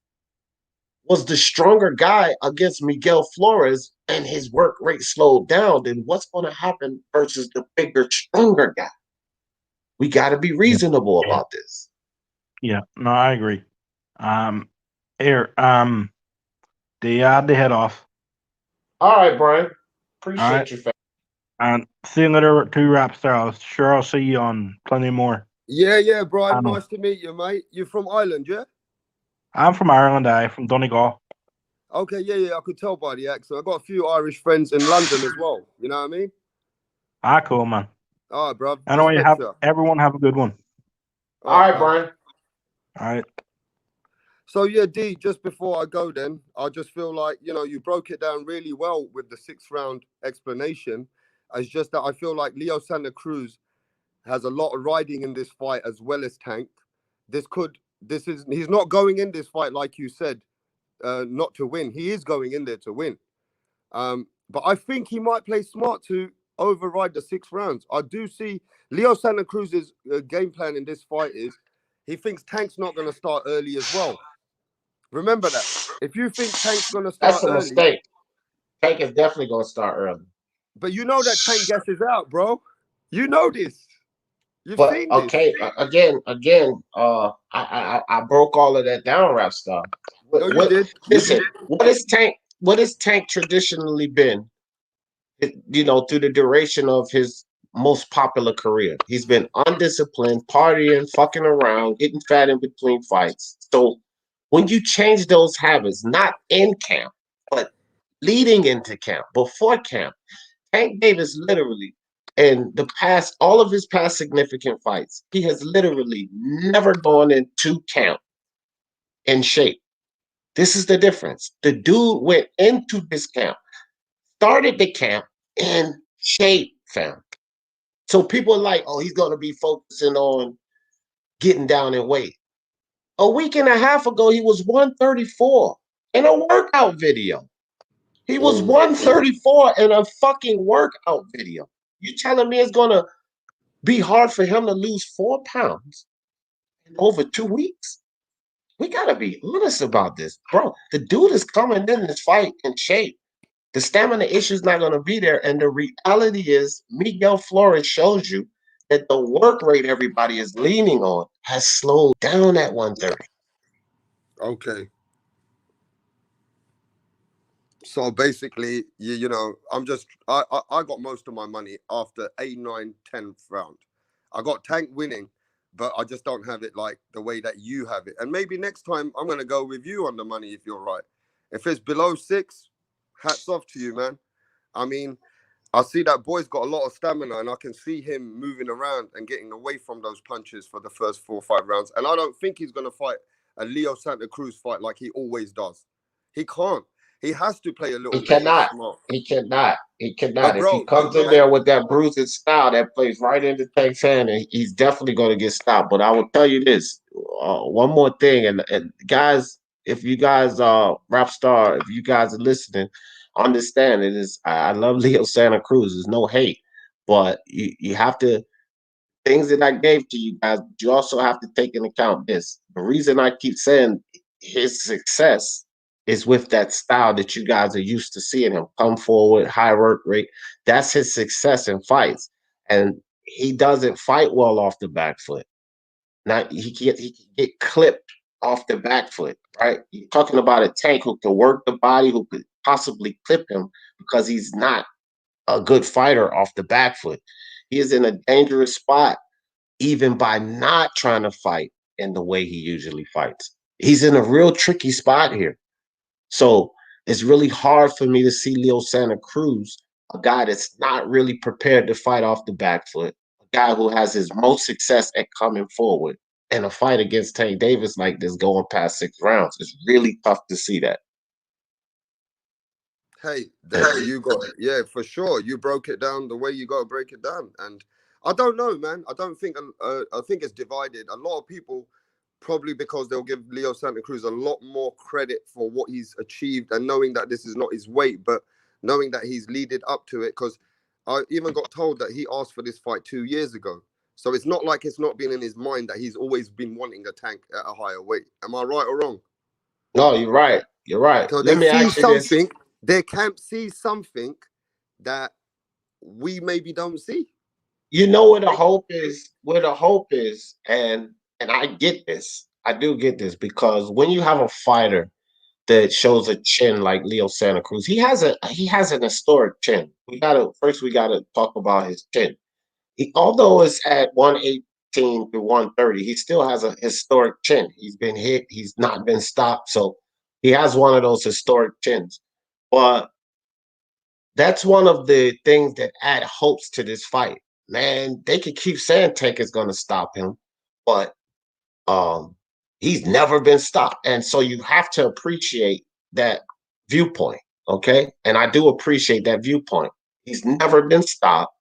was the stronger guy against Miguel Flores and his work rate slowed down, then what's going to happen versus the bigger, stronger guy? We got to be reasonable about this. Yeah, no, I agree. Here, they head off. All right, Brian. Appreciate All right. you, fam. And see you later, 2 Rap Stars. Sure, I'll see you on plenty more. Yeah, Brian. I know. Nice to meet you, mate. You're from Ireland, yeah? I'm from Ireland, from Donegal. Okay, yeah. I could tell by the accent. I got a few Irish friends in London as well. You know what I mean? Cool, man. All right, bro. Anyway, everyone have a good one. All right, Brian. All right. So yeah, D, just before I go then, I just feel like, you broke it down really well with the 6th round explanation. It's just that I feel like Leo Santa Cruz has a lot of riding in this fight as well as Tank. He's not going in this fight, like you said, not to win. He is going in there to win. But I think he might play smart to override the 6 rounds. I do see Leo Santa Cruz's game plan in this fight is he thinks Tank's not going to start early as well. Remember that. If you think Tank's going to start That's a early, mistake. Tank is definitely going to start early. but you know that Tank gasses out, bro. You know this. You've But seen this. okay, again, I broke all of that down, Rap Star. No, you did. Listen, what is Tank traditionally been? Through the duration of his most popular career, he's been undisciplined, partying, fucking around, getting fat in between fights. So when you change those habits, not in camp, but leading into camp, before camp, Tank Davis literally, in all of his past significant fights, he has literally never gone into camp in shape. This is the difference. The dude went into this camp, started the camp in shape, fam. So people are like, oh, he's going to be focusing on getting down in weight. A week and a half ago, he was 134 in a workout video. He was 134 in a fucking workout video. You telling me it's going to be hard for him to lose 4 pounds in over 2 weeks? We got to be honest about this, bro. The dude is coming in this fight in shape. The stamina issue is not going to be there. And the reality is Miguel Flores shows you that the work rate everybody is leaning on has slowed down at 130. Okay. So basically, I got most of my money after 8, 9, 10th round. I got Tank winning, but I just don't have it like the way that you have it. And maybe next time I'm going to go with you on the money if you're right. If it's below 6, hats off to you, man. I mean, I see that boy's got a lot of stamina, and I can see him moving around and getting away from those punches for the first 4 or 5 rounds. And I don't think he's going to fight a Leo Santa Cruz fight like he always does. He can't. He has to play a little bit smart. He cannot. But bro, if he comes in there with that bruising style, that plays right into Tank's hand, and he's definitely going to get stopped. But I will tell you this, one more thing, and guys, if you guys Rap Star, if you guys are listening, understand it is. I love Leo Santa Cruz. There's no hate, but you have to. Things that I gave to you guys, but you also have to take into account this. The reason I keep saying his success is with that style that you guys are used to seeing him come forward, high work rate. That's his success in fights. And he doesn't fight well off the back foot. Now he can get clipped off the back foot, right? You're talking about a Tank who can work the body, who could possibly clip him because he's not a good fighter off the back foot. He is in a dangerous spot even by not trying to fight in the way he usually fights. He's in a real tricky spot here. So it's really hard for me to see Leo Santa Cruz, a guy that's not really prepared to fight off the back foot, a guy who has his most success at coming forward, and a fight against Tank Davis like this going past 6 rounds. It's really tough to see that. Hey, there you got it. Yeah, for sure. You broke it down the way you got to break it down. And I don't know, man. I don't think, I think it's divided. A lot of people, probably because they'll give Leo Santa Cruz a lot more credit for what he's achieved and knowing that this is not his weight, but knowing that he's leaded up to it. Because I even got told that he asked for this fight 2 years ago. So it's not like it's not been in his mind that he's always been wanting a Tank at a higher weight. Am I right or wrong? No, you're right. You're right. So Let me ask you this. They can't see something that we maybe don't see. You know where the hope is, and I get this. I do get this, because when you have a fighter that shows a chin like Leo Santa Cruz, he has an historic chin. We gotta talk about his chin. Although it's at 118 to 130, he still has a historic chin. He's been hit, he's not been stopped, so he has one of those historic chins. But that's one of the things that add hopes to this fight. Man, they could keep saying Tank is going to stop him, but he's never been stopped. And so you have to appreciate that viewpoint, okay? And I do appreciate that viewpoint. He's never been stopped,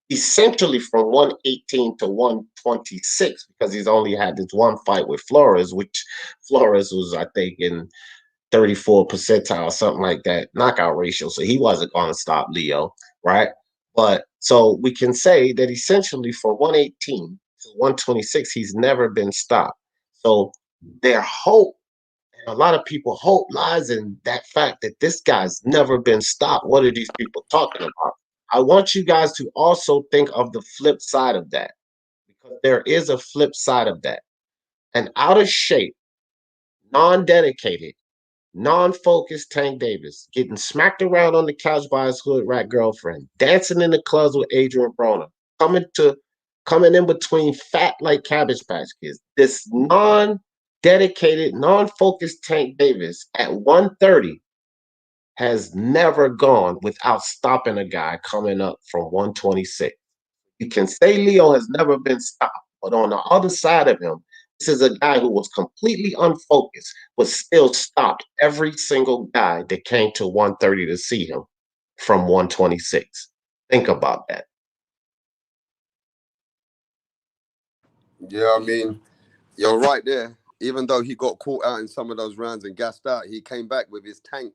essentially from 118 to 126, because he's only had this one fight with Flores, which Flores was, I think, in 34 percentile, something like that, knockout ratio. So he wasn't going to stop Leo, right? But so we can say that essentially from 118 to 126, he's never been stopped. So their hope, and a lot of people hope, lies in that fact that this guy's never been stopped. What are these people talking about? I want you guys to also think of the flip side of that, because there is a flip side of that. An out of shape, non-dedicated, non-focused Tank Davis getting smacked around on the couch by his hood rat girlfriend, dancing in the clubs with Adrian Broner, coming in between fat like Cabbage Patch Kids. This non-dedicated, non-focused Tank Davis at 130 has never gone without stopping a guy coming up from 126. You can say Leo has never been stopped, but on the other side of him, this is a guy who was completely unfocused, but still stopped every single guy that came to 130 to see him from 126. Think about that. Yeah, I mean, you're right there. Even though he got caught out in some of those rounds and gassed out, he came back with his tank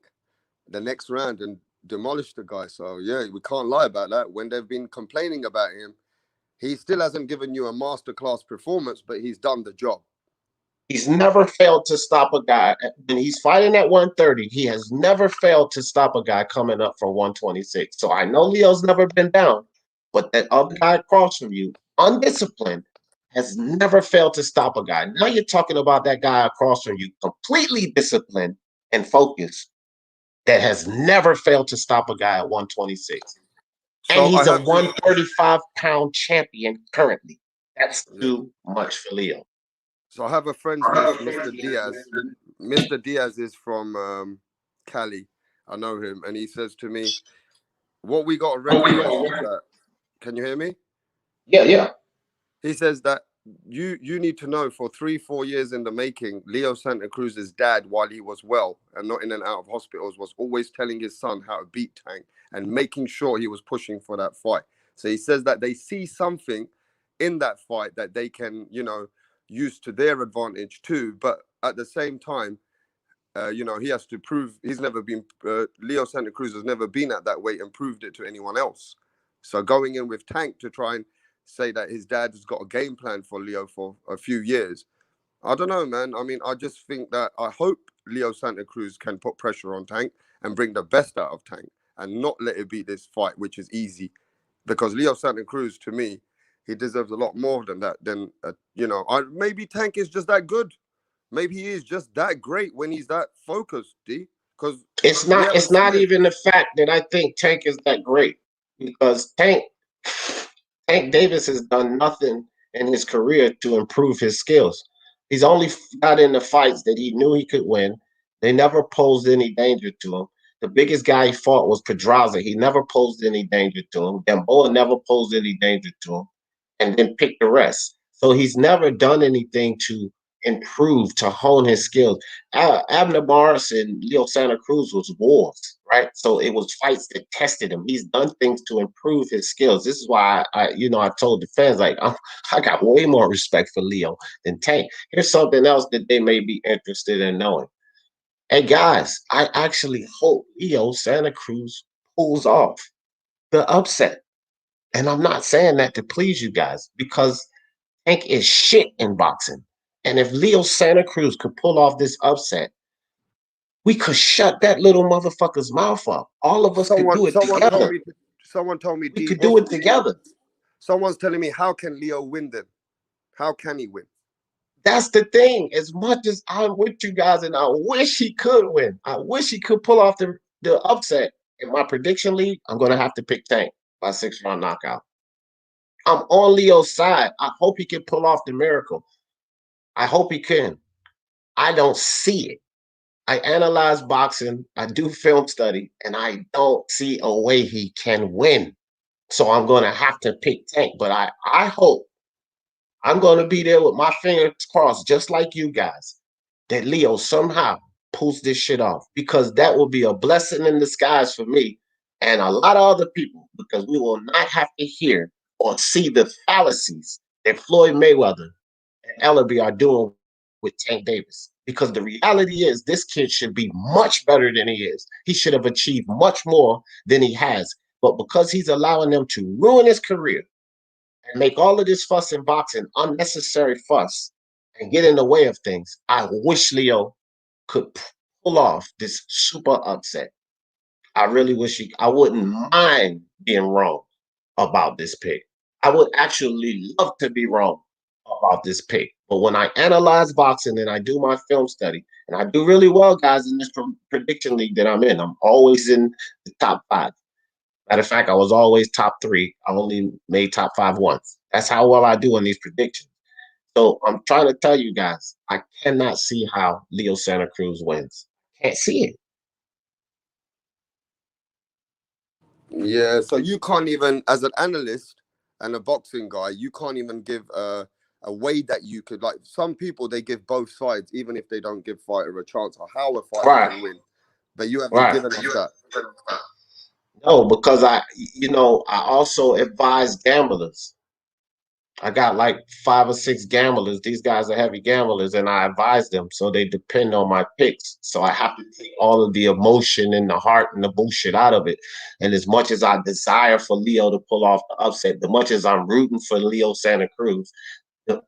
the next round and demolished the guy. So, yeah, we can't lie about that. When they've been complaining about him, he still hasn't given you a masterclass performance, but he's done the job. He's never failed to stop a guy. When he's fighting at 130, he has never failed to stop a guy coming up from 126. So I know Leo's never been down, but that other guy across from you, undisciplined, has never failed to stop a guy. Now you're talking about that guy across from you, completely disciplined and focused, that has never failed to stop a guy at 126. And he's a 135-pound champion currently. That's too much for Leo. So I have a friend, Mr. Diaz. Mr. Diaz is from Cali. I know him. And he says to me, what we got to recognize is that, can you hear me? Yeah. He says that you need to know, for 3-4 years in the making, Leo Santa Cruz's dad, while he was well and not in and out of hospitals, was always telling his son how to beat Tank and making sure he was pushing for that fight. So he says that they see something in that fight that they can, use to their advantage too. But at the same time, he has to prove he's never been, Leo Santa Cruz has never been at that weight and proved it to anyone else. So going in with Tank to try and say that his dad has got a game plan for Leo for a few years, I don't know, man. I mean, I just think that I hope Leo Santa Cruz can put pressure on Tank and bring the best out of Tank and not let it be this fight, which is easy. Because Leo Santa Cruz, to me, he deserves a lot more than that. Maybe Tank is just that good. Maybe he is just that great when he's that focused, D. Because it's not even the fact that I think Tank is that great, because Tank Davis has done nothing in his career to improve his skills. He's only got in the fights that he knew he could win. They never posed any danger to him. The biggest guy he fought was Pedraza. He never posed any danger to him. Gamboa never posed any danger to him, and then pick the rest. So he's never done anything to improve, to hone his skills. Abner Morris and Leo Santa Cruz was wars, right? So it was fights that tested him. He's done things to improve his skills. This is why I told the fans, like, I got way more respect for Leo than Tank. Here's something else that they may be interested in knowing. Hey guys, I actually hope Leo Santa Cruz pulls off the upset. And I'm not saying that to please you guys, because Tank is shit in boxing. And if Leo Santa Cruz could pull off this upset, we could shut that little motherfucker's mouth up. All of us could do it together. Someone told me We could do it together. Someone's telling me, how can Leo win then? How can he win? That's the thing. As much as I'm with you guys, and I wish he could win, I wish he could pull off the upset. In my prediction league, I'm going to have to pick Tank by 6-round knockout. I'm on Leo's side. I hope he can pull off the miracle. I hope he can. I don't see it. I analyze boxing, I do film study, and I don't see a way he can win. So I'm going to have to pick Tank. But I hope I'm going to be there with my fingers crossed, just like you guys, that Leo somehow pulls this shit off, because that will be a blessing in disguise for me and a lot of other people, because we will not have to hear or see the fallacies that Floyd Mayweather and Ellerby are doing with Tank Davis. Because the reality is, this kid should be much better than he is. He should have achieved much more than he has. But because he's allowing them to ruin his career and make all of this fuss in boxing, unnecessary fuss, and get in the way of things, I wish Leo could pull off this super upset. I really wish I wouldn't mind being wrong about this pick. I would actually love to be wrong about this pick. But when I analyze boxing and I do my film study, and I do really well, guys, in this prediction league that I'm in, I'm always in the top 5. Matter of fact, I was always top 3. I only made top 5 once. That's how well I do in these predictions. So I'm trying to tell you guys, I cannot see how Leo Santa Cruz wins. Can't see it. Yeah, so you can't even, as an analyst and a boxing guy, you can't even give a way that you could, like, some people, they give both sides, even if they don't give fighter a chance or how a fighter can win. But you haven't given us that. No, because I also advise gamblers. I got like 5 or 6 gamblers. These guys are heavy gamblers, and I advise them, so they depend on my picks. So I have to take all of the emotion and the heart and the bullshit out of it. And as much as I desire for Leo to pull off the upset, as much as I'm rooting for Leo Santa Cruz,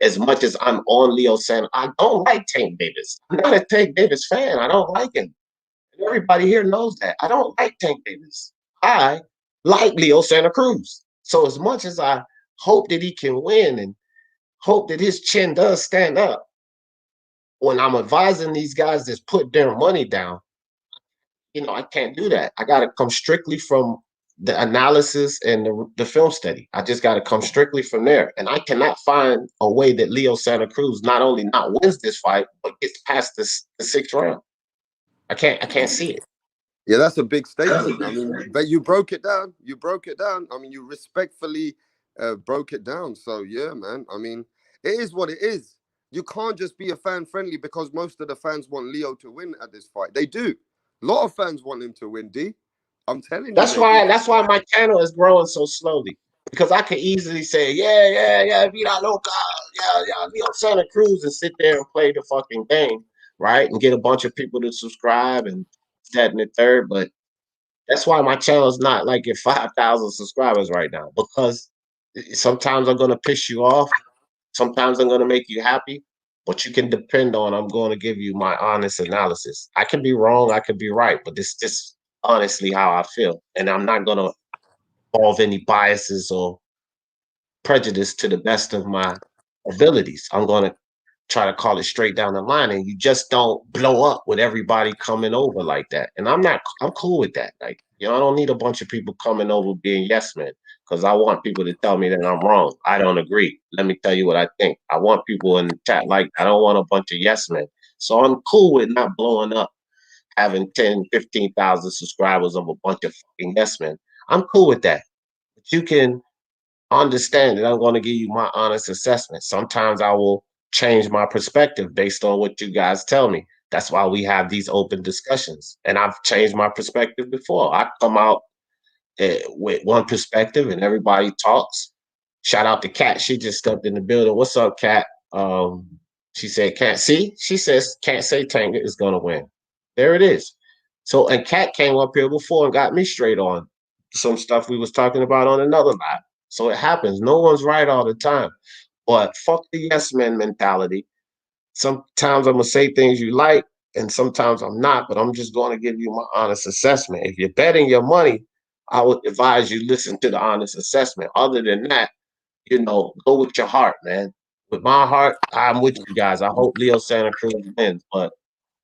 as much as I'm on Leo Santa, I don't like Tank Davis. I'm not a Tank Davis fan. I don't like him. And everybody here knows that. I don't like Tank Davis. I like Leo Santa Cruz. So as much as I hope that he can win and hope that his chin does stand up, when I'm advising these guys that's put their money down, I can't do that. I got to come strictly from the analysis and the film study. I just got to come strictly from there. And I cannot find a way that Leo Santa Cruz not only not wins this fight, but gets past the 6th round. I can't see it. Yeah, that's a big statement. I mean, but you broke it down. You broke it down. I mean, you respectfully broke it down. So, yeah, man. I mean, it is what it is. You can't just be a fan friendly because most of the fans want Leo to win at this fight. They do. A lot of fans want him to win, D. I'm telling you. That's why my channel is growing so slowly. Because I could easily say, yeah, Vida Loca, yeah, Leo Santa Cruz, and sit there and play the fucking game, right? And get a bunch of people to subscribe and that and the third. But that's why my channel is not like at 5,000 subscribers right now. Because sometimes I'm going to piss you off. Sometimes I'm going to make you happy. But you can depend on I'm going to give you my honest analysis. I can be wrong. I could be right. But it's just honestly how I feel. And I'm not going to involve any biases or prejudice to the best of my abilities. I'm going to try to call it straight down the line, and you just don't blow up with everybody coming over like that. And I'm cool with that. Like, I don't need a bunch of people coming over being yes men. because I want people to tell me that I'm wrong. I don't agree. Let me tell you what I think. I want people in the chat like I don't want a bunch of yes men. So I'm cool with not blowing up, having 10, 15,000 subscribers of a bunch of fucking yes men. I'm cool with that. But you can understand that I'm going to give you my honest assessment. Sometimes I will change my perspective based on what you guys tell me. That's why we have these open discussions. And I've changed my perspective before. I come out with one perspective and everybody talks. Shout out to Kat. She just stepped in the building. What's up, Kat? She said, can't see. She says, can't say Tank is going to win. There it is. So, and Kat came up here before and got me straight on some stuff we was talking about on another live. So it happens. No one's right all the time. But fuck the yes men mentality. Sometimes I'm going to say things you like, and sometimes I'm not, but I'm just going to give you my honest assessment. If you're betting your money, I would advise you listen to the honest assessment. Other than that, go with your heart, man. With my heart, I'm with you guys. I hope Leo Santa Cruz wins, but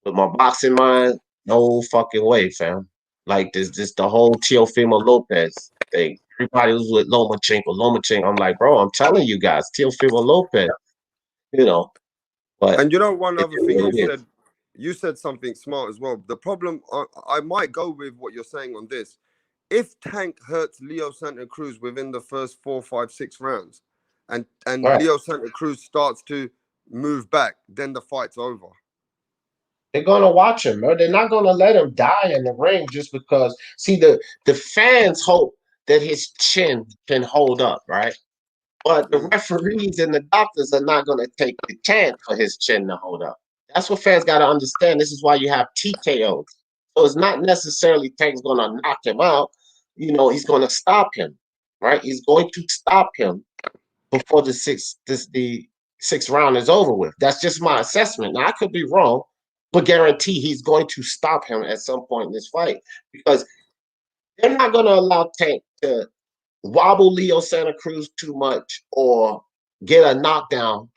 with my boxing mind, no fucking way, fam. Like this the whole Teofimo Lopez thing. Everybody was with Lomachenko. I'm like, bro, I'm telling you guys, Teofimo Lopez, you know. But And you know, one other thing it you said something smart as well. The problem, I might go with what you're saying on this. If Tank hurts Leo Santa Cruz within the first 4, 5, 6 rounds, and right. Leo Santa Cruz starts to move back, then the fight's over. They're gonna watch him, bro. They're not gonna let him die in the ring just because. See, the fans hope that his chin can hold up, right? But the referees and the doctors are not gonna take the chance for his chin to hold up. That's what fans gotta understand. This is why you have TKOs. So it's not necessarily Tank's gonna knock him out. He's gonna stop him, right? He's going to stop him before the sixth round is over with. That's just my assessment. Now I could be wrong, but guarantee he's going to stop him at some point in this fight because they're not going to allow Tank to wobble Leo Santa Cruz too much or get a knockdown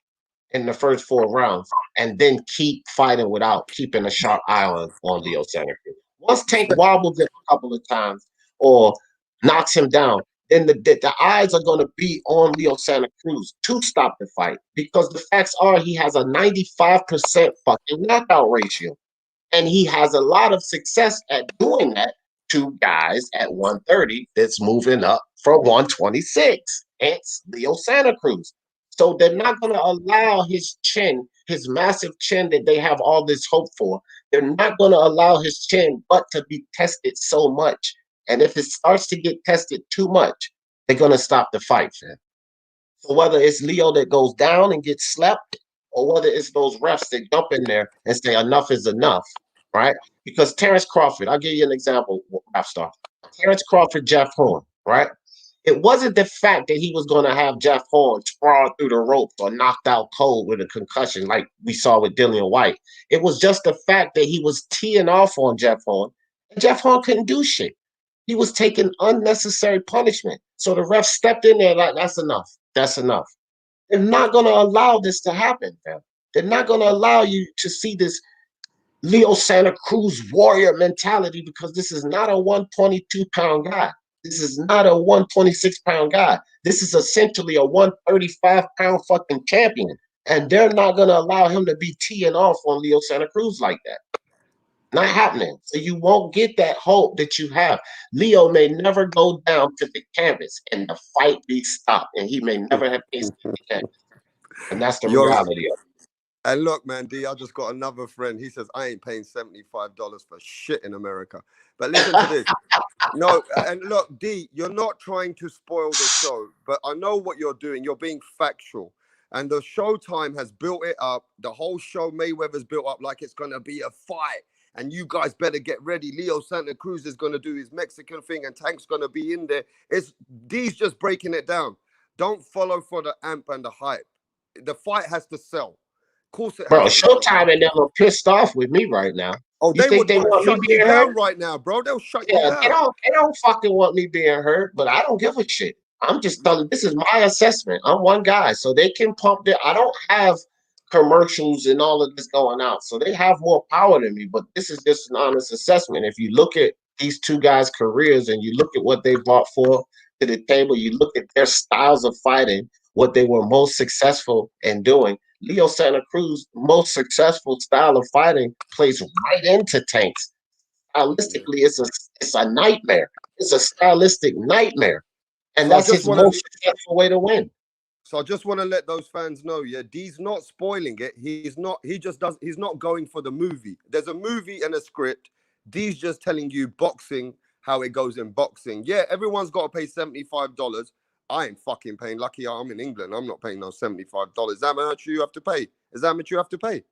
in the first 4 rounds and then keep fighting without keeping a sharp eye on Leo Santa Cruz. Once Tank wobbles him a couple of times or knocks him down, then the eyes are going to be on Leo Santa Cruz to stop the fight because the facts are he has a 95% fucking knockout ratio. And he has a lot of success at doing that to guys at 130 that's moving up from 126. It's Leo Santa Cruz. So they're not going to allow his chin, his massive chin that they have all this hope for, they're not going to allow his chin but to be tested so much. And if it starts to get tested too much, they're going to stop the fight, fam. So whether it's Leo that goes down and gets slept, or whether it's those refs that jump in there and say enough is enough, right? Because Terrence Crawford, I'll give you an example, rap star. Terrence Crawford, Jeff Horn, right? It wasn't the fact that he was going to have Jeff Horn sprawl through the ropes or knocked out cold with a concussion like we saw with Dillian White. It was just the fact that he was teeing off on Jeff Horn, and Jeff Horn couldn't do shit. He was taking unnecessary punishment. So the ref stepped in there like, that's enough. That's enough. They're not going to allow this to happen, fam. They're not going to allow you to see this Leo Santa Cruz warrior mentality because this is not a 122-pound guy. This is not a 126-pound guy. This is essentially a 135-pound fucking champion. And they're not going to allow him to be teeing off on Leo Santa Cruz like that. Not happening. So you won't get that hope that you have. Leo may never go down to the canvas and the fight be stopped. And he may never have tasted the canvas. And that's the reality of it. And look, man, D, I just got another friend. He says, I ain't paying $75 for shit in America. But listen to this. No, and look, D, you're not trying to spoil the show, but I know what you're doing. You're being factual. And the Showtime has built it up. The whole show, Mayweather's built up like it's going to be a fight. And you guys better get ready. Leo Santa Cruz is going to do his Mexican thing and Tank's going to be in there. D's just breaking it down. Don't follow for the amp and the hype. The fight has to sell. Course it bro, Showtime and them are pissed off with me right now. Oh, you they think they want me being hurt right now, bro? They'll shut you down. They don't fucking want me being hurt, but I don't give a shit. I'm just telling. This is my assessment. I'm one guy, so they can pump it. I don't have commercials and all of this going out, so they have more power than me. But this is just an honest assessment. If you look at these two guys' careers and you look at what they bought for, to the table, you look at their styles of fighting, what they were most successful in doing. Leo Santa Cruz, most successful style of fighting, plays right into Tank's. Stylistically, it's a nightmare. It's a stylistic nightmare, and So I that's just his want to most successful way to win. So I just want to let those fans know, yeah, D's not spoiling it. He's not. He just does. He's not going for the movie. There's a movie and a script. D's just telling you boxing, how it goes in boxing. Yeah, everyone's got to pay $75. I ain't fucking paying. Lucky I'm in England. I'm not paying no $75. Is that how much you have to pay? Is that how much you have to pay?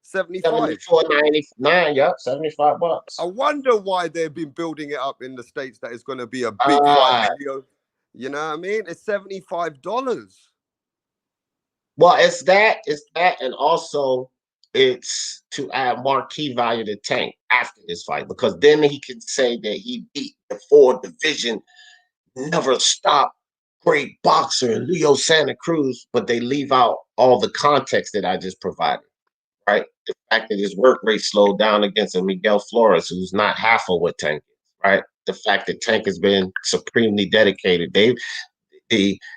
75. 74.99. Yep, $75. I wonder why they've been building it up in the States that it's going to be a big Ah. fight video. You know what I mean? It's $75. Well, it's that, and also it's to add marquee value to Tank after this fight, because then he can say that he beat the 4 division, never stop great boxer Leo Santa Cruz, but they leave out all the context that I just provided, right? The fact that his work rate slowed down against a Miguel Flores, who's not half of what Tank is, right? The fact that Tank has been supremely dedicated.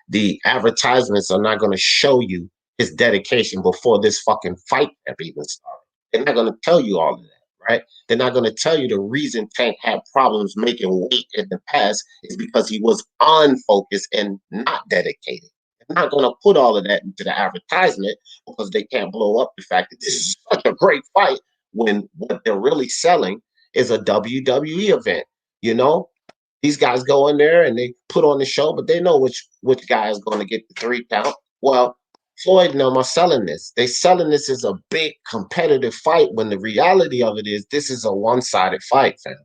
The advertisements are not going to show you his dedication before this fucking fight ever even started. They're not going to tell you all of that, right? They're not going to tell you the reason Tank had problems making weight in the past is because he was unfocused and not dedicated. They're not going to put all of that into the advertisement because they can't blow up the fact that this is such a great fight when what they're really selling is a WWE event, you know? These guys go in there and they put on the show, but they know which guy is going to get the 3 count. Well, Floyd and them are selling this. They selling this as a big competitive fight when the reality of it is this is a one-sided fight, fam.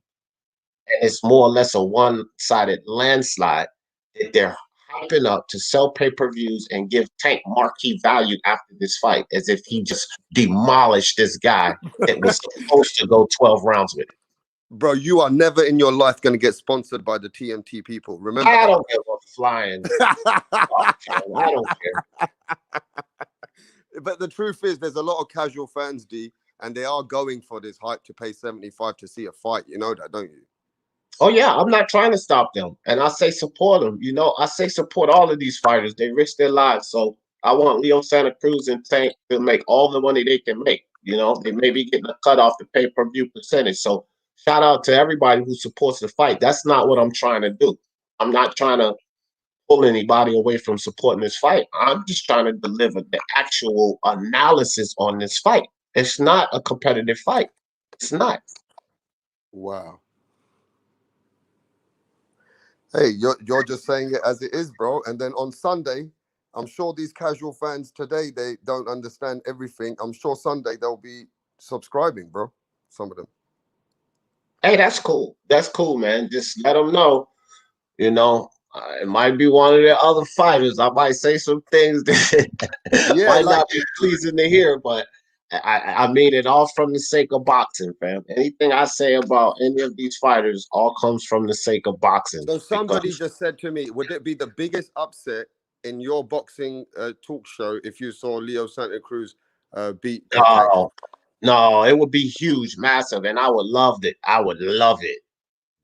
And it's more or less a one-sided landslide that they're hyping up to sell pay-per-views and give Tank marquee value after this fight, as if he just demolished this guy that was supposed to go 12 rounds with him. Bro, you are never in your life going to get sponsored by the TMT people. Remember I that. don't give a flying. I don't care. But the truth is, there's a lot of casual fans, D, and they are going for this hype to pay 75 to see a fight. You know that, don't you? Oh yeah, I'm not trying to stop them, and I say support them. You know, I say support all of these fighters. They risk their lives, so I want Leo Santa Cruz and Tank to make all the money they can make. You know, they may be getting a cut off the pay-per-view percentage. So shout out to everybody who supports the fight. That's not what I'm trying to do. I'm not trying to pull anybody away from supporting this fight. I'm just trying to deliver the actual analysis on this fight. It's not a competitive fight. It's not. Wow. Hey, you're just saying it as it is, bro. And then on Sunday, I'm sure these casual fans today, they don't understand everything. I'm sure Sunday they'll be subscribing, bro. Some of them. Hey, that's cool. That's cool, man. Just let them know, you know, it might be one of the other fighters. I might say some things that Yeah, might like not be pleasing to hear, but I mean it all from the sake of boxing, fam. Anything I say about any of these fighters all comes from the sake of boxing. so. Somebody Because, just said to me, "Would it be the biggest upset in your boxing talk show if you saw Leo Santa Cruz beat Tank?" no, it would be huge, massive, and I would love it. I would love it.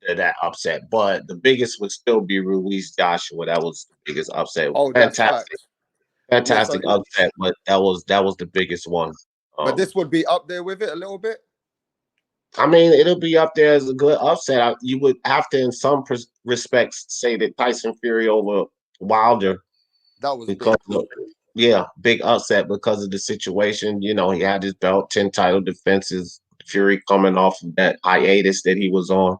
That upset. But the biggest would still be Ruiz Joshua. That was the biggest upset. Oh, that's Fantastic, facts. Yeah, so fantastic upset. But that was the biggest one. but this would be up there with it a little bit. I mean, it'll be up there as a good upset. You would have to, in some respects, say that Tyson Fury over Wilder That was because big. yeah, big upset because of the situation. You know, he had his belt, 10 title defenses. Fury coming off of that hiatus that he was on.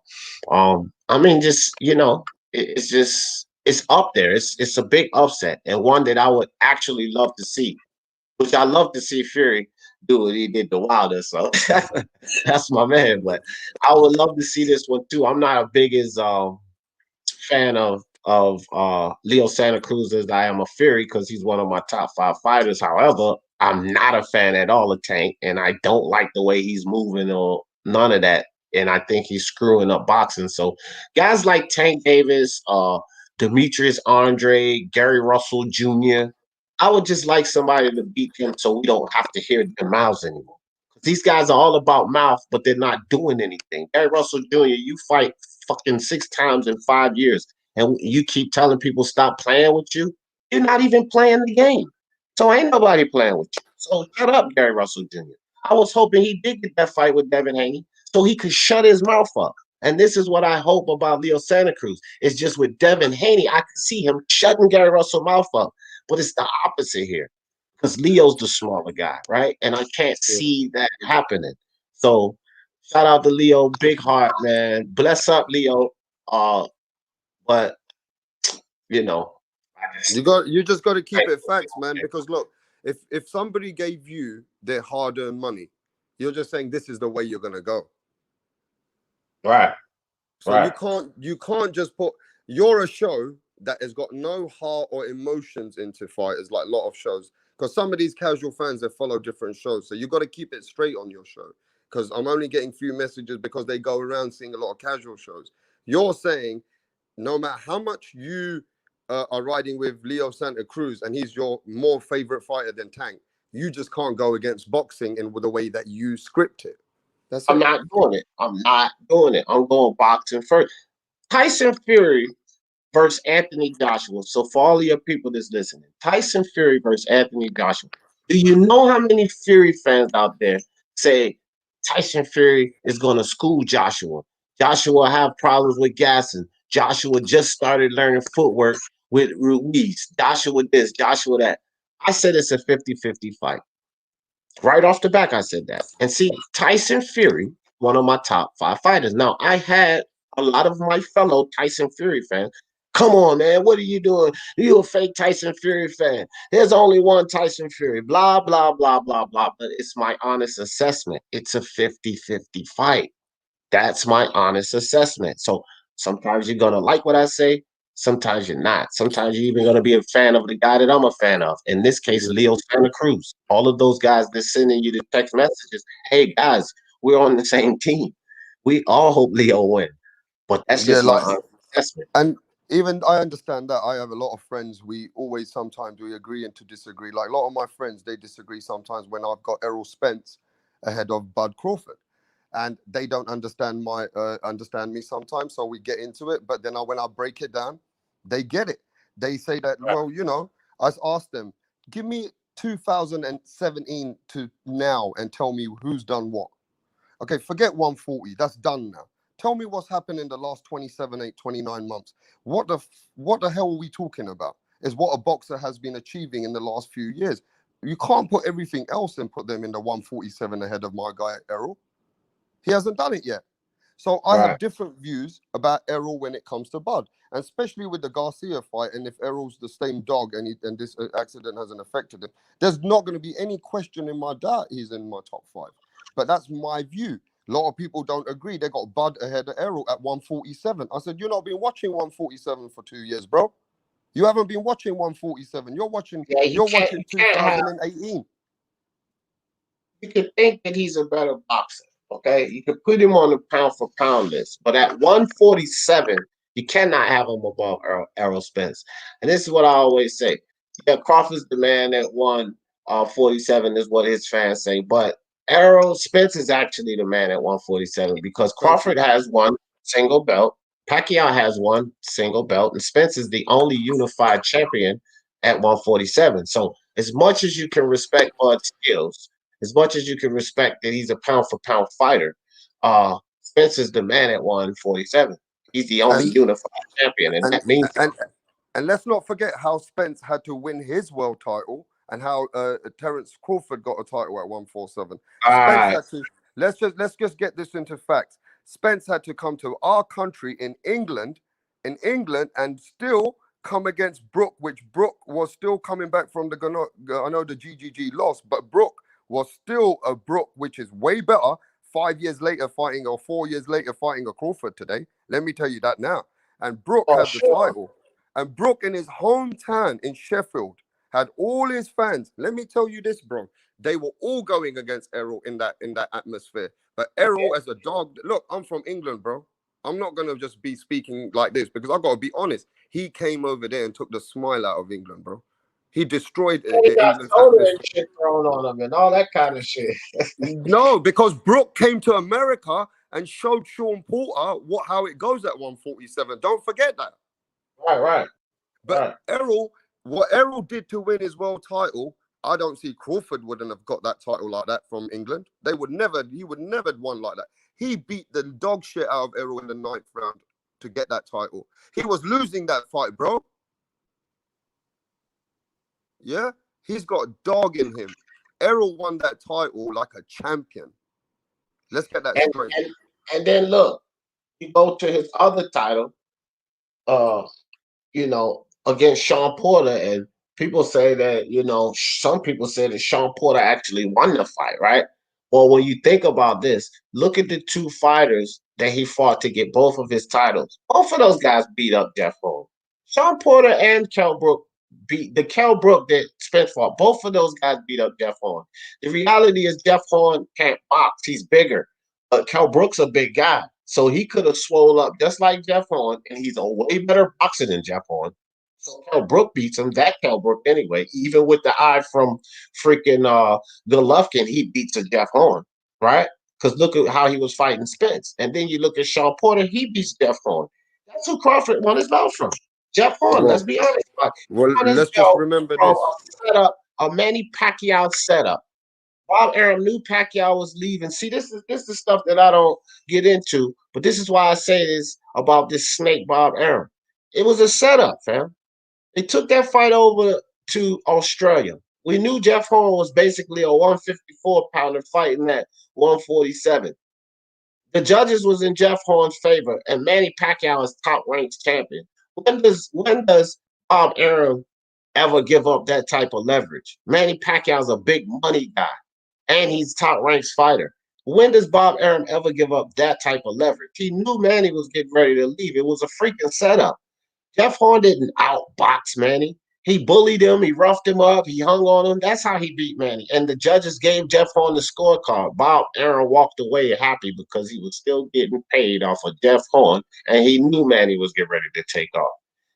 I mean, just it's up there. It's a big upset and one that I would actually love to see. Which I love to see Fury do what he did to Wilder. So that's my man. But I would love to see this one too. I'm not a biggest fan of Leo Santa Cruz as I am a Fury because he's one of my top 5 fighters. However, I'm not a fan at all of Tank, and I don't like the way he's moving or none of that. And I think he's screwing up boxing. So guys like Tank Davis, Demetrius Andre, Gary Russell Jr., I would just like somebody to beat him so we don't have to hear their mouths anymore. These guys are all about mouth, but they're not doing anything. Gary Russell Jr., you fight fucking 6 times in 5 years. and you keep telling people stop playing with you, you're not even playing the game. So ain't nobody playing with you. So shut up, Gary Russell Jr. I was hoping he did get that fight with Devin Haney so he could shut his mouth up. And this is what I hope about Leo Santa Cruz. It's just with Devin Haney, I can see him shutting Gary Russell's mouth up. But it's the opposite here because Leo's the smaller guy, right? And I can't see that happening. So shout out to Leo, big heart, man. Bless up, Leo. But you know, you just got to keep it facts, man. Because look, if somebody gave you their hard-earned money, you're just saying this is the way you're gonna go. Right. So right. you can't just put. You're a show that has got no heart or emotions into fighters, like a lot of shows. Because some of these casual fans, they follow different shows, so you got to keep it straight on your show. Because I'm only getting few messages because they go around seeing a lot of casual shows. You're saying no matter how much you are riding with Leo Santa Cruz and he's your more favorite fighter than Tank, you just can't go against boxing in the way that you script it. That's I'm it. not doing it. I'm not doing it. I'm going boxing first. Tyson Fury versus Anthony Joshua. So for all of your people that's listening, Tyson Fury versus Anthony Joshua. Do you know how many Fury fans out there say Tyson Fury is going to school Joshua? Joshua have problems with gassing. Joshua just started learning footwork with Ruiz. Joshua this, Joshua that. I said it's a 50-50 fight. Right off the back, I said that. And see, Tyson Fury, one of my top 5 fighters. Now, I had a lot of my fellow Tyson Fury fans. Come on, man. What are you doing? You a fake Tyson Fury fan. There's only one Tyson Fury. Blah, blah, blah, blah, blah. But it's my honest assessment. It's a 50-50 fight. That's my honest assessment. So sometimes you're going to like what I say. Sometimes you're not. Sometimes you're even going to be a fan of the guy that I'm a fan of. In this case, Leo Santa Cruz. All of those guys that sending you the text messages. Hey, guys, we're on the same team. We all hope Leo win. But that's just my honest assessment. And even I understand that. I have a lot of friends. We always sometimes we agree and to disagree. Like a lot of my friends, they disagree sometimes when I've got Errol Spence ahead of Bud Crawford. And they don't understand me sometimes, so we get into it. But then when I break it down, they get it. They say that, well, I asked them, give me 2017 to now and tell me who's done what. Okay, forget 140. That's done now. Tell me what's happened in the last 27, 29 months. What the hell are we talking about? Is what a boxer has been achieving in the last few years. You can't put everything else and put them in the 147 ahead of my guy Errol. He hasn't done it yet. So I have different views about Errol when it comes to Bud, and especially with the Garcia fight. And if Errol's the same dog and this accident hasn't affected him, there's not going to be any question in my doubt he's in my top 5. But that's my view. A lot of people don't agree. They got Bud ahead of Errol at 147. I said, you've not been watching 147 for 2 years, bro. You haven't been watching 147. You're watching 2018. You can think that he's a better boxer. Okay, you can put him on the pound for pound list, but at 147, you cannot have him above Errol Spence. And this is what I always say: yeah, Crawford's the man that won 47 is what his fans say, but Errol Spence is actually the man at 147 because Crawford has one single belt, Pacquiao has one single belt, and Spence is the only unified champion at 147. So as much as you can respect Bud's skills, as much as you can respect that he's a pound for pound fighter, Spence is the man at 147. He's the only unified champion, and that means. And let's not forget how Spence had to win his world title, and how Terence Crawford got a title at 147. Spence had to. Let's just get this into facts. Spence had to come to our country in England, and still come against Brook, which Brook was still coming back from the. I know the GGG lost, but Brook was still a Brook, which is way better 5 years later fighting, or 4 years later fighting a Crawford today. Let me tell you that now. And Brook had the title. And Brook in his hometown in Sheffield had all his fans. Let me tell you this, bro. They were all going against Errol in that atmosphere. But Errol as a dog, look, I'm from England, bro. I'm not going to just be speaking like this because I got to be honest. He came over there and took the smile out of England, bro. He destroyed it. He got soda and shit thrown on him and all that kind of shit. No, because Brook came to America and showed Sean Porter how it goes at 147. Don't forget that. Right. But Errol, what Errol did to win his world title, I don't see Crawford wouldn't have got that title like that from England. He would never have won like that. He beat the dog shit out of Errol in the 9th round to get that title. He was losing that fight, bro. Yeah, he's got dog in him. Errol won that title like a champion. Let's get that straight. And then look, you go to his other title, against Sean Porter, and people say that, some people say that Sean Porter actually won the fight, right? Well, when you think about this, look at the two fighters that he fought to get both of his titles. Both of those guys beat up Jeff Horn. Sean Porter and Kell Brook beat the Kell Brook that Spence fought. Both of those guys beat up Jeff Horn. The reality is Jeff Horn can't box. He's bigger. But Kell Brook's a big guy. So he could have swole up just like Jeff Horn, and he's a way better boxer than Jeff Horn. So Kell Brook beats him. That Kell Brook anyway. Even with the eye from freaking Golovkin, he beats a Jeff Horn, right? Because look at how he was fighting Spence. And then you look at Sean Porter, he beats Jeff Horn. That's who Crawford won his belt from. Jeff Horn, let's be honest. Well, let's just remember this. A Manny Pacquiao setup. Bob Arum knew Pacquiao was leaving. See, this is stuff that I don't get into, but this is why I say this about this snake Bob Arum. It was a setup, fam. They took that fight over to Australia. We knew Jeff Horn was basically a 154-pounder fighting at 147. The judges was in Jeff Horn's favor, and Manny Pacquiao is top-ranked champion. When does Bob Arum ever give up that type of leverage? Manny Pacquiao's a big money guy, and he's top-ranked fighter. When does Bob Arum ever give up that type of leverage? He knew Manny was getting ready to leave. It was a freaking setup. Jeff Horn didn't outbox Manny. He bullied him. He roughed him up. He hung on him. That's how he beat Manny. And the judges gave Jeff Horn the scorecard. Bob Arum walked away happy because he was still getting paid off of Jeff Horn, and he knew Manny was getting ready to take off.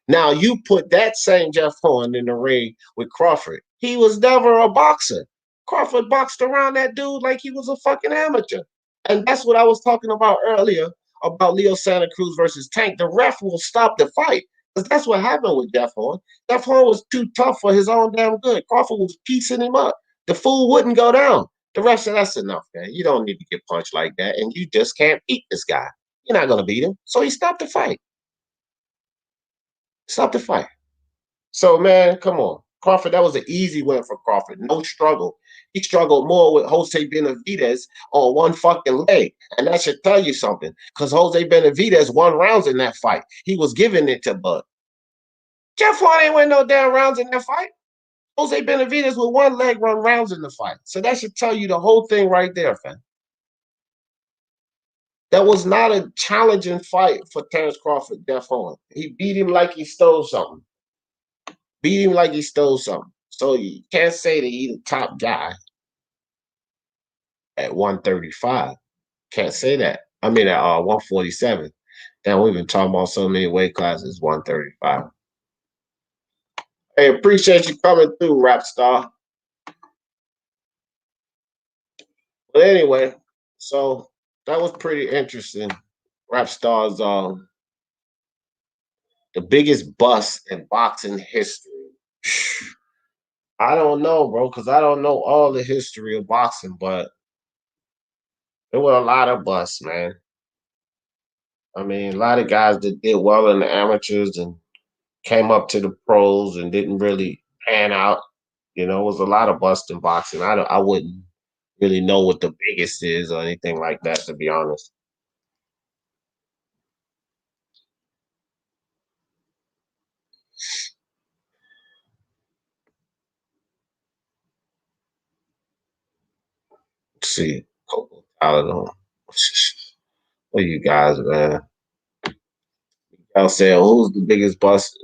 Now, you put that same Jeff Horn in the ring with Crawford. He was never a boxer. Crawford boxed around that dude like he was a fucking amateur. And that's what I was talking about earlier about Leo Santa Cruz versus Tank. The ref will stop the fight. Because that's what happened with Jeff Horn. Jeff Horn was too tough for his own damn good. Crawford was piecing him up. The fool wouldn't go down. The ref said, that's enough, man. You don't need to get punched like that. And you just can't beat this guy. You're not going to beat him. So he stopped the fight. Stop the fight. So, man, come on. Crawford, that was an easy win for Crawford. No struggle. He struggled more with Jose Benavidez on one fucking leg. And that should tell you something. Because Jose Benavidez won rounds in that fight. He was giving it to Bud. Jeff Horn ain't win no damn rounds in that fight. Jose Benavidez with one leg run rounds in the fight. So that should tell you the whole thing right there, fam. That was not a challenging fight for Terrence Crawford, Jeff Horn. He beat him like he stole something. Beat him like he stole something. So you can't say that he's the top guy at 135. Can't say that. I mean, at 147. Damn, we've been talking about so many weight classes, 135. Hey, appreciate you coming through, Rap Star. But anyway, so that was pretty interesting. Rap Star's the biggest bust in boxing history. I don't know, bro, because I don't know all the history of boxing, but there were a lot of busts, man. I mean, a lot of guys that did well in the amateurs and came up to the pros and didn't really pan out. You know, it was a lot of busts in boxing. I wouldn't really know what the biggest is or anything like that, to be honest. Let's see, Coco Tylenol. What you guys, man? I'll say, who's the biggest bust?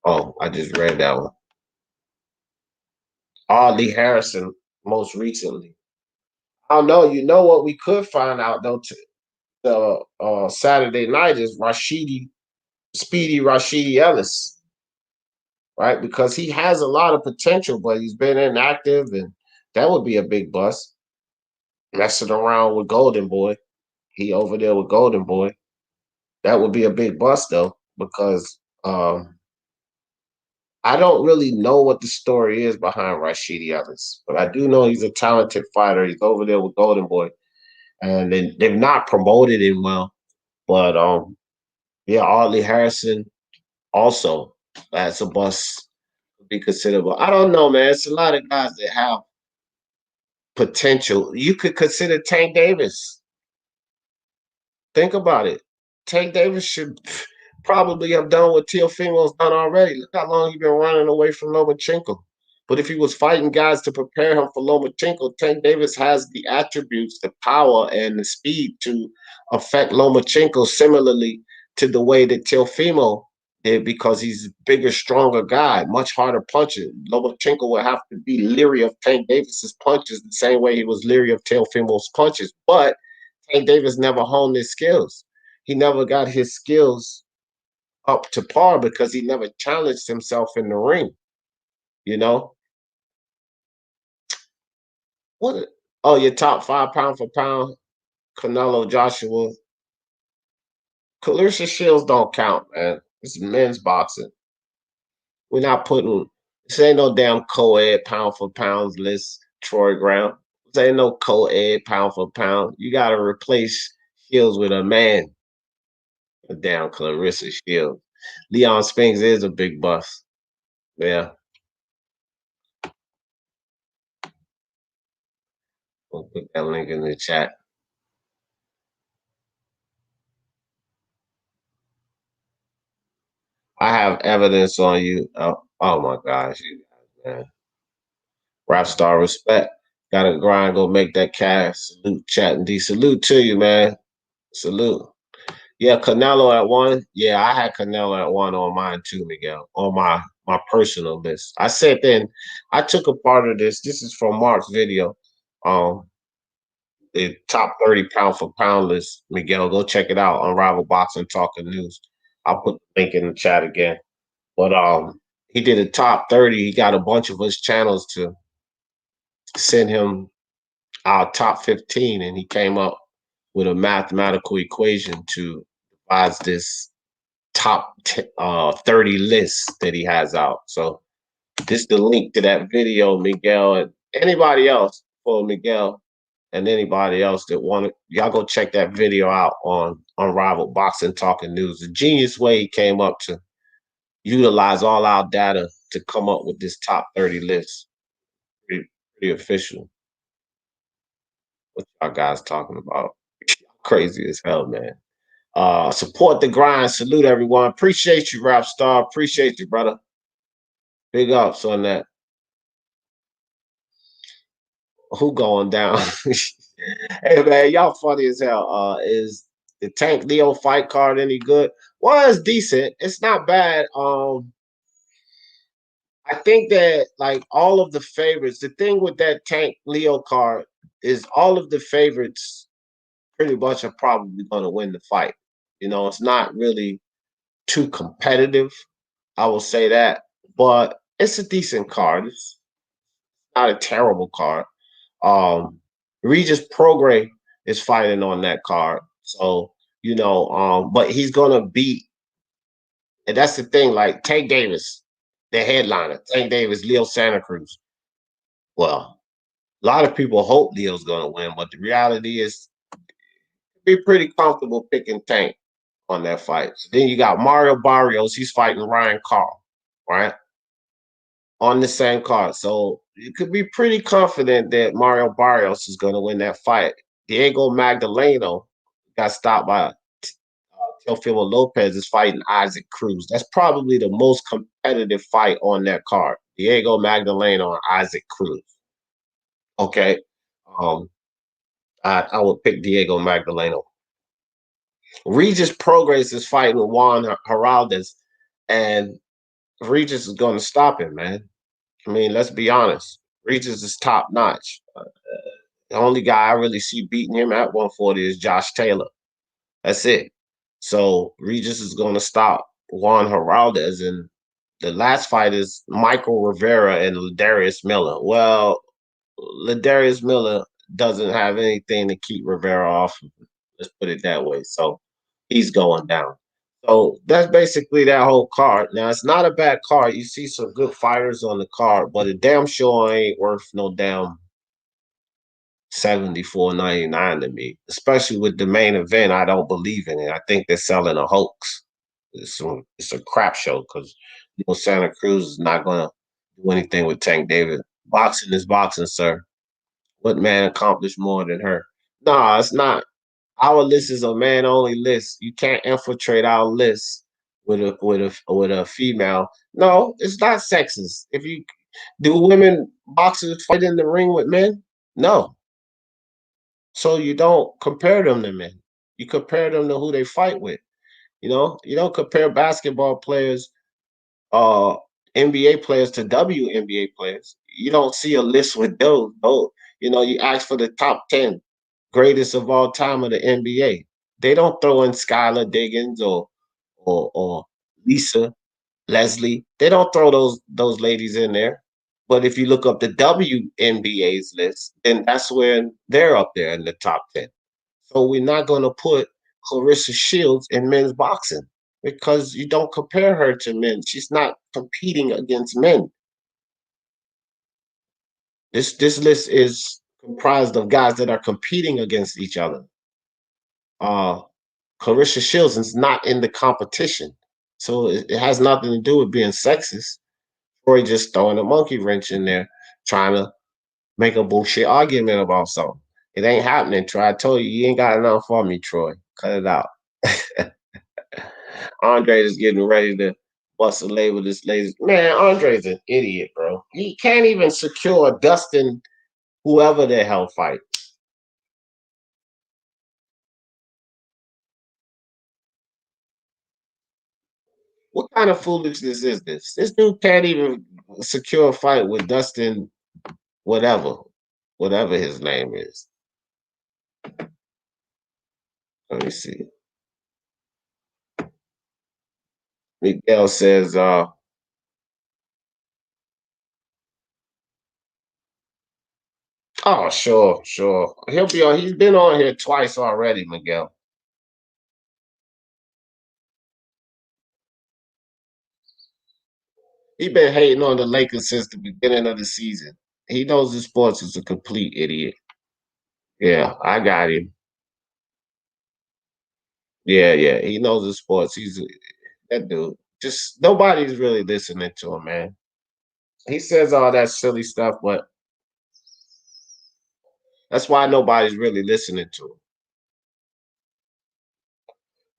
Oh, I just read that one. Lee Harrison, most recently. I don't know. You know what we could find out, though, the Saturday night is Speedy Rashidi Ellis, right? Because he has a lot of potential, but he's been inactive, and that would be a big bust. Messing around with Golden Boy. He over there with Golden Boy. That would be a big bust, though. because I don't really know what the story is behind Rashidi Ellis, but I do know he's a talented fighter. He's over there with Golden Boy, and they've not promoted him well. But yeah, Audley Harrison also, that's a bust to be considerable. I don't know, man. It's a lot of guys that have potential. You could consider Tank Davis. Think about it. Tank Davis should probably have done what Teofimo's done already. Look how long he's been running away from Lomachenko. But if he was fighting guys to prepare him for Lomachenko, Tank Davis has the attributes, the power, and the speed to affect Lomachenko similarly to the way that Teofimo did, because he's a bigger, stronger guy, much harder puncher. Lomachenko would have to be leery of Tank Davis's punches the same way he was leery of Teofimo's punches. But Tank Davis never honed his skills. He never got his skills up to par because he never challenged himself in the ring. You know? What? Oh, your top 5 pound for pound, Canelo, Joshua. Clarissa Shields don't count, man. It's men's boxing. We're not putting, this ain't no damn co-ed pound for pounds list, Troy Graham. This ain't no co-ed pound for pound. You got to replace Shields with a man. A damn Clarissa Shields. Leon Spinks is a big bust. Yeah. We'll put that link in the chat. I have evidence on you. Oh my gosh, you guys, man. Rap star respect. Gotta grind, go make that cash. Salute, chat and D. Salute to you, man. Salute. Yeah, Canelo at 1. Yeah, I had Canelo at 1 on mine too, Miguel. On my personal list. I said then I took a part of this. This is from Mark's video. The top 30 pound for pound list, Miguel. Go check it out on Rival Boxing Talking News. I'll put the link in the chat again. But he did a top 30. He got a bunch of his channels to send him our top 15, and he came up with a mathematical equation to devise this top 30 list that he has out. So this is the link to that video, Miguel, and anybody else for Miguel and anybody else that want to, y'all go check that video out on Rival Boxing Talking News. The genius way he came up to utilize all our data to come up with this top 30 list. Pretty official. What y'all guys talking about? Crazy as hell, man. Support the grind. Salute everyone. Appreciate you, Rap Star. Appreciate you, brother. Big ups on that. Who going down? Hey man, y'all funny as hell. Is the Tank Leo fight card any good? Well, it's decent. It's not bad. I think that like all of the favorites, the thing with that Tank Leo card is all of the favorites pretty much are probably going to win the fight. You know, it's not really too competitive. I will say that, but it's a decent card. It's not a terrible card. Regis Prograis is fighting on that card, so you know, but he's gonna beat, and that's the thing. Like Tank Davis, the headliner, Tank Davis, Leo Santa Cruz. Well, a lot of people hope Leo's gonna win, but the reality is, be pretty comfortable picking Tank on that fight. So then you got Mario Barrios. He's fighting Ryan Carl, right? On the same card. So you could be pretty confident that Mario Barrios is going to win that fight. Diego Magdaleno got stopped by Teofimo Lopez is fighting Isaac Cruz. That's probably the most competitive fight on that card. Diego Magdaleno and Isaac Cruz. Okay. I would pick Diego Magdaleno. Regis Prograis is fighting Juan Heraldez, and Regis is going to stop him, man. I mean, let's be honest. Regis is top notch. The only guy I really see beating him at 140 is Josh Taylor. That's it. So Regis is going to stop Juan Heraldez, and the last fight is Michael Rivera and Ladarius Miller. Well, Ladarius Miller doesn't have anything to keep Rivera off. Let's put it that way. So he's going down. So that's basically that whole card. Now it's not a bad card. You see some good fighters on the card, but it damn sure ain't worth no damn 74.99 to me. Especially with the main event, I don't believe in it. I think they're selling a hoax. It's a crap show because Santa Cruz is not gonna do anything with Tank David. Boxing is boxing, sir. What man accomplished more than her? No, it's not. Our list is a man only list. You can't infiltrate our list with a female. No, it's not sexist. If you do women boxers fight in the ring with men? No. So you don't compare them to men. You compare them to who they fight with. You don't compare basketball players, uh, NBA players to WNBA players. You don't see a list with those. You ask for the top 10 greatest of all time of the NBA. They don't throw in Skylar Diggins or Lisa Leslie. They don't throw those ladies in there. But if you look up the WNBA's list, then that's where they're up there in the top 10. So we're not going to put Clarissa Shields in men's boxing because you don't compare her to men. She's not competing against men. This list is comprised of guys that are competing against each other. Clarissa Shields is not in the competition. So it has nothing to do with being sexist. Troy just throwing a monkey wrench in there, trying to make a bullshit argument about something. It ain't happening, Troy. I told you, you ain't got enough for me, Troy. Cut it out. Andre is getting ready to bust a label this lady. Man, Andre's an idiot, bro. He can't even secure Dustin, whoever the hell fight. What kind of foolishness is this? This dude can't even secure a fight with Dustin, whatever his name is. Let me see. Miguel says, oh, sure. He'll be on. He's been on here twice already, Miguel. He's been hating on the Lakers since the beginning of the season. He knows the sports is a complete idiot. Yeah, I got him. Yeah. He knows the sports. That dude. Just nobody's really listening to him, man. He says all that silly stuff, but that's why nobody's really listening to him.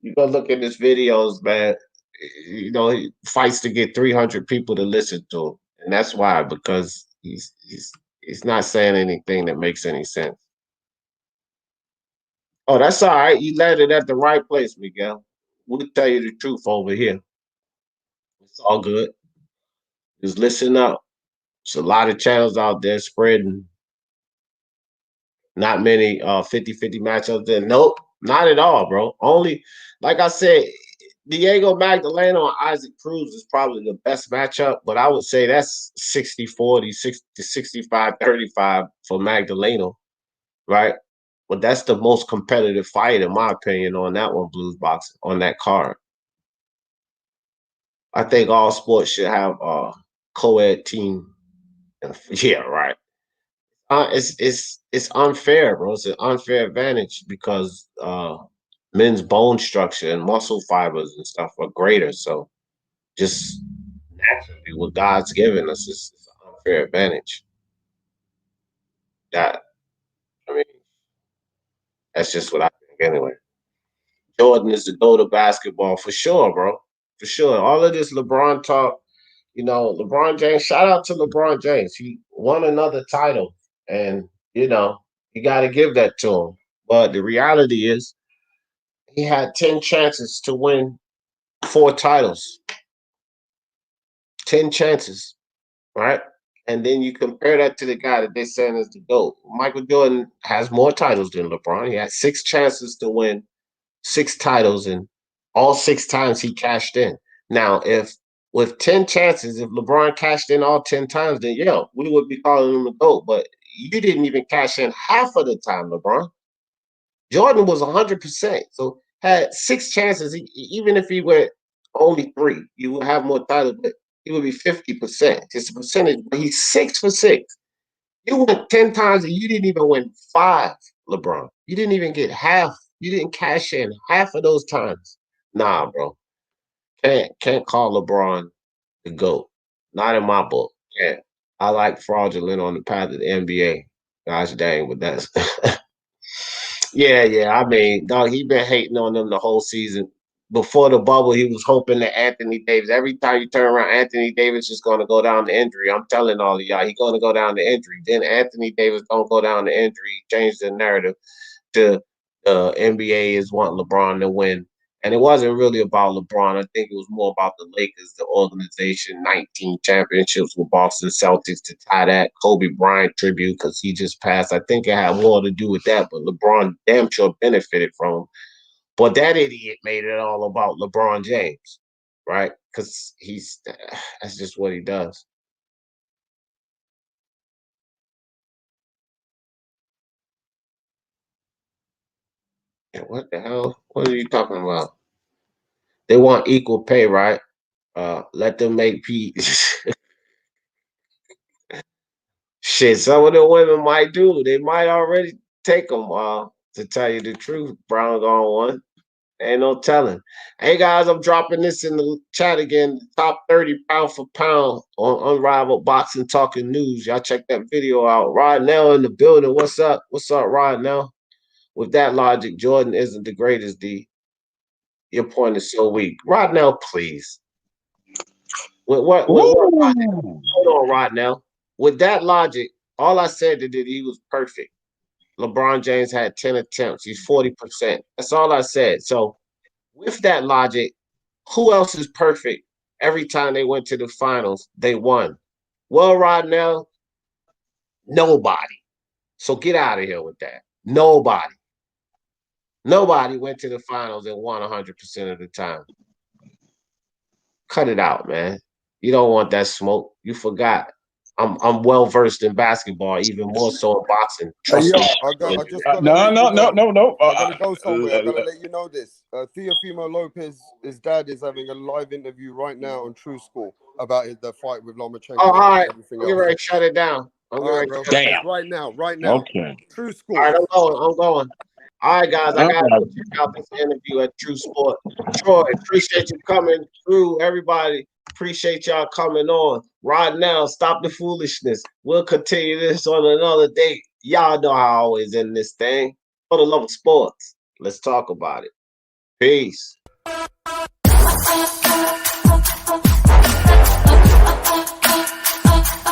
You go look at his videos, man. He fights to get 300 people to listen to him, and that's why, because he's not saying anything that makes any sense. Oh, that's all right. You landed at the right place, Miguel. We'll tell you the truth over here. It's all good. Just listen up. There's a lot of channels out there spreading not many 50-50 matchups there. Nope, not at all, bro. Only, like I said, Diego Magdaleno and Isaac Cruz is probably the best matchup, but I would say that's 60-40, 65-35 for Magdaleno, right? But that's the most competitive fight, in my opinion, on that one, Blues Boxing, on that card. I think all sports should have a co-ed team. Yeah, right. It's unfair, bro. It's an unfair advantage because men's bone structure and muscle fibers and stuff are greater. So just naturally, what God's given us is an unfair advantage. That I mean, that's just what I think anyway. Jordan is the GOAT of basketball for sure, bro. For sure. All of this LeBron talk, LeBron James. Shout out to LeBron James. He won another title, and you got to give that to him. But the reality is, he had 10 chances to win 4 titles. 10 chances, right? And then you compare that to the guy that they're saying is the GOAT. Michael Jordan has more titles than LeBron. He had 6 chances to win 6 titles, and all 6 times he cashed in. Now, if with 10 chances, if LeBron cashed in all 10 times, then yeah, we would be calling him the GOAT. But you didn't even cash in half of the time, LeBron. Jordan was 100%. So had 6 chances. Even if he went only 3, you would have more titles, but he would be 50%. It's a percentage, but he's 6 for 6. You went 10 times and you didn't even win 5, LeBron. You didn't even get half. You didn't cash in half of those times. Nah, bro. Can't call LeBron the GOAT. Not in my book. Can't. I like fraudulent on the path of the NBA. Gosh dang, but that's yeah. I mean, dog, he been hating on them the whole season. Before the bubble, he was hoping that Anthony Davis. Every time you turn around, Anthony Davis is going to go down to injury. I'm telling all of y'all, he's going to go down to injury. Then Anthony Davis don't go down to injury. Change the narrative to NBA is wanting LeBron to win. And it wasn't really about LeBron. I think it was more about the Lakers, the organization, 19 championships with Boston Celtics to tie that Kobe Bryant tribute because he just passed. I think it had more to do with that, but LeBron damn sure benefited from him. But that idiot made it all about LeBron James, right? Because that's just what he does. Yeah, what the hell? What are you talking about? They want equal pay, right? Let them make peace. Shit, some of the women might do. They might already take them. To tell you the truth, Brown gone one. Ain't no telling. Hey guys, I'm dropping this in the chat again. Top 30 pound for pound on Unrivaled Boxing Talking News. Y'all check that video out. Rod Nell in the building. What's up? What's up, Rod Nell? With that logic, Jordan isn't the greatest, D. Your point is so weak. Rod Nell, please. What logic? Hold on, Rod Nell. With that logic, all I said that he was perfect. LeBron James had 10 attempts. He's 40%. That's all I said. So with that logic, who else is perfect? Every time they went to the finals, they won. Well, Rod Nell, nobody. So get out of here with that. Nobody. Nobody went to the finals and won 100% of the time. Cut it out, man. You don't want that smoke. You forgot. I'm well versed in basketball, even more so in boxing. Hey, Trust yo, me. I just gotta let you know. No. I gotta go somewhere. I gotta let you know this. Teofimo Lopez, his dad is having a live interview right now on True School about the fight with Lomachenko Oh, all right. and everything I'm getting else. ready to shut it down. All right, bro. Damn. Right now. Okay. True All School. right, I'm going. All right, guys, I gotta go check out this interview at True Sport. Troy, appreciate you coming through. Everybody, appreciate y'all coming on. Right now, stop the foolishness. We'll continue this on another date. Y'all know how I always end this thing. For the love of sports, let's talk about it. Peace.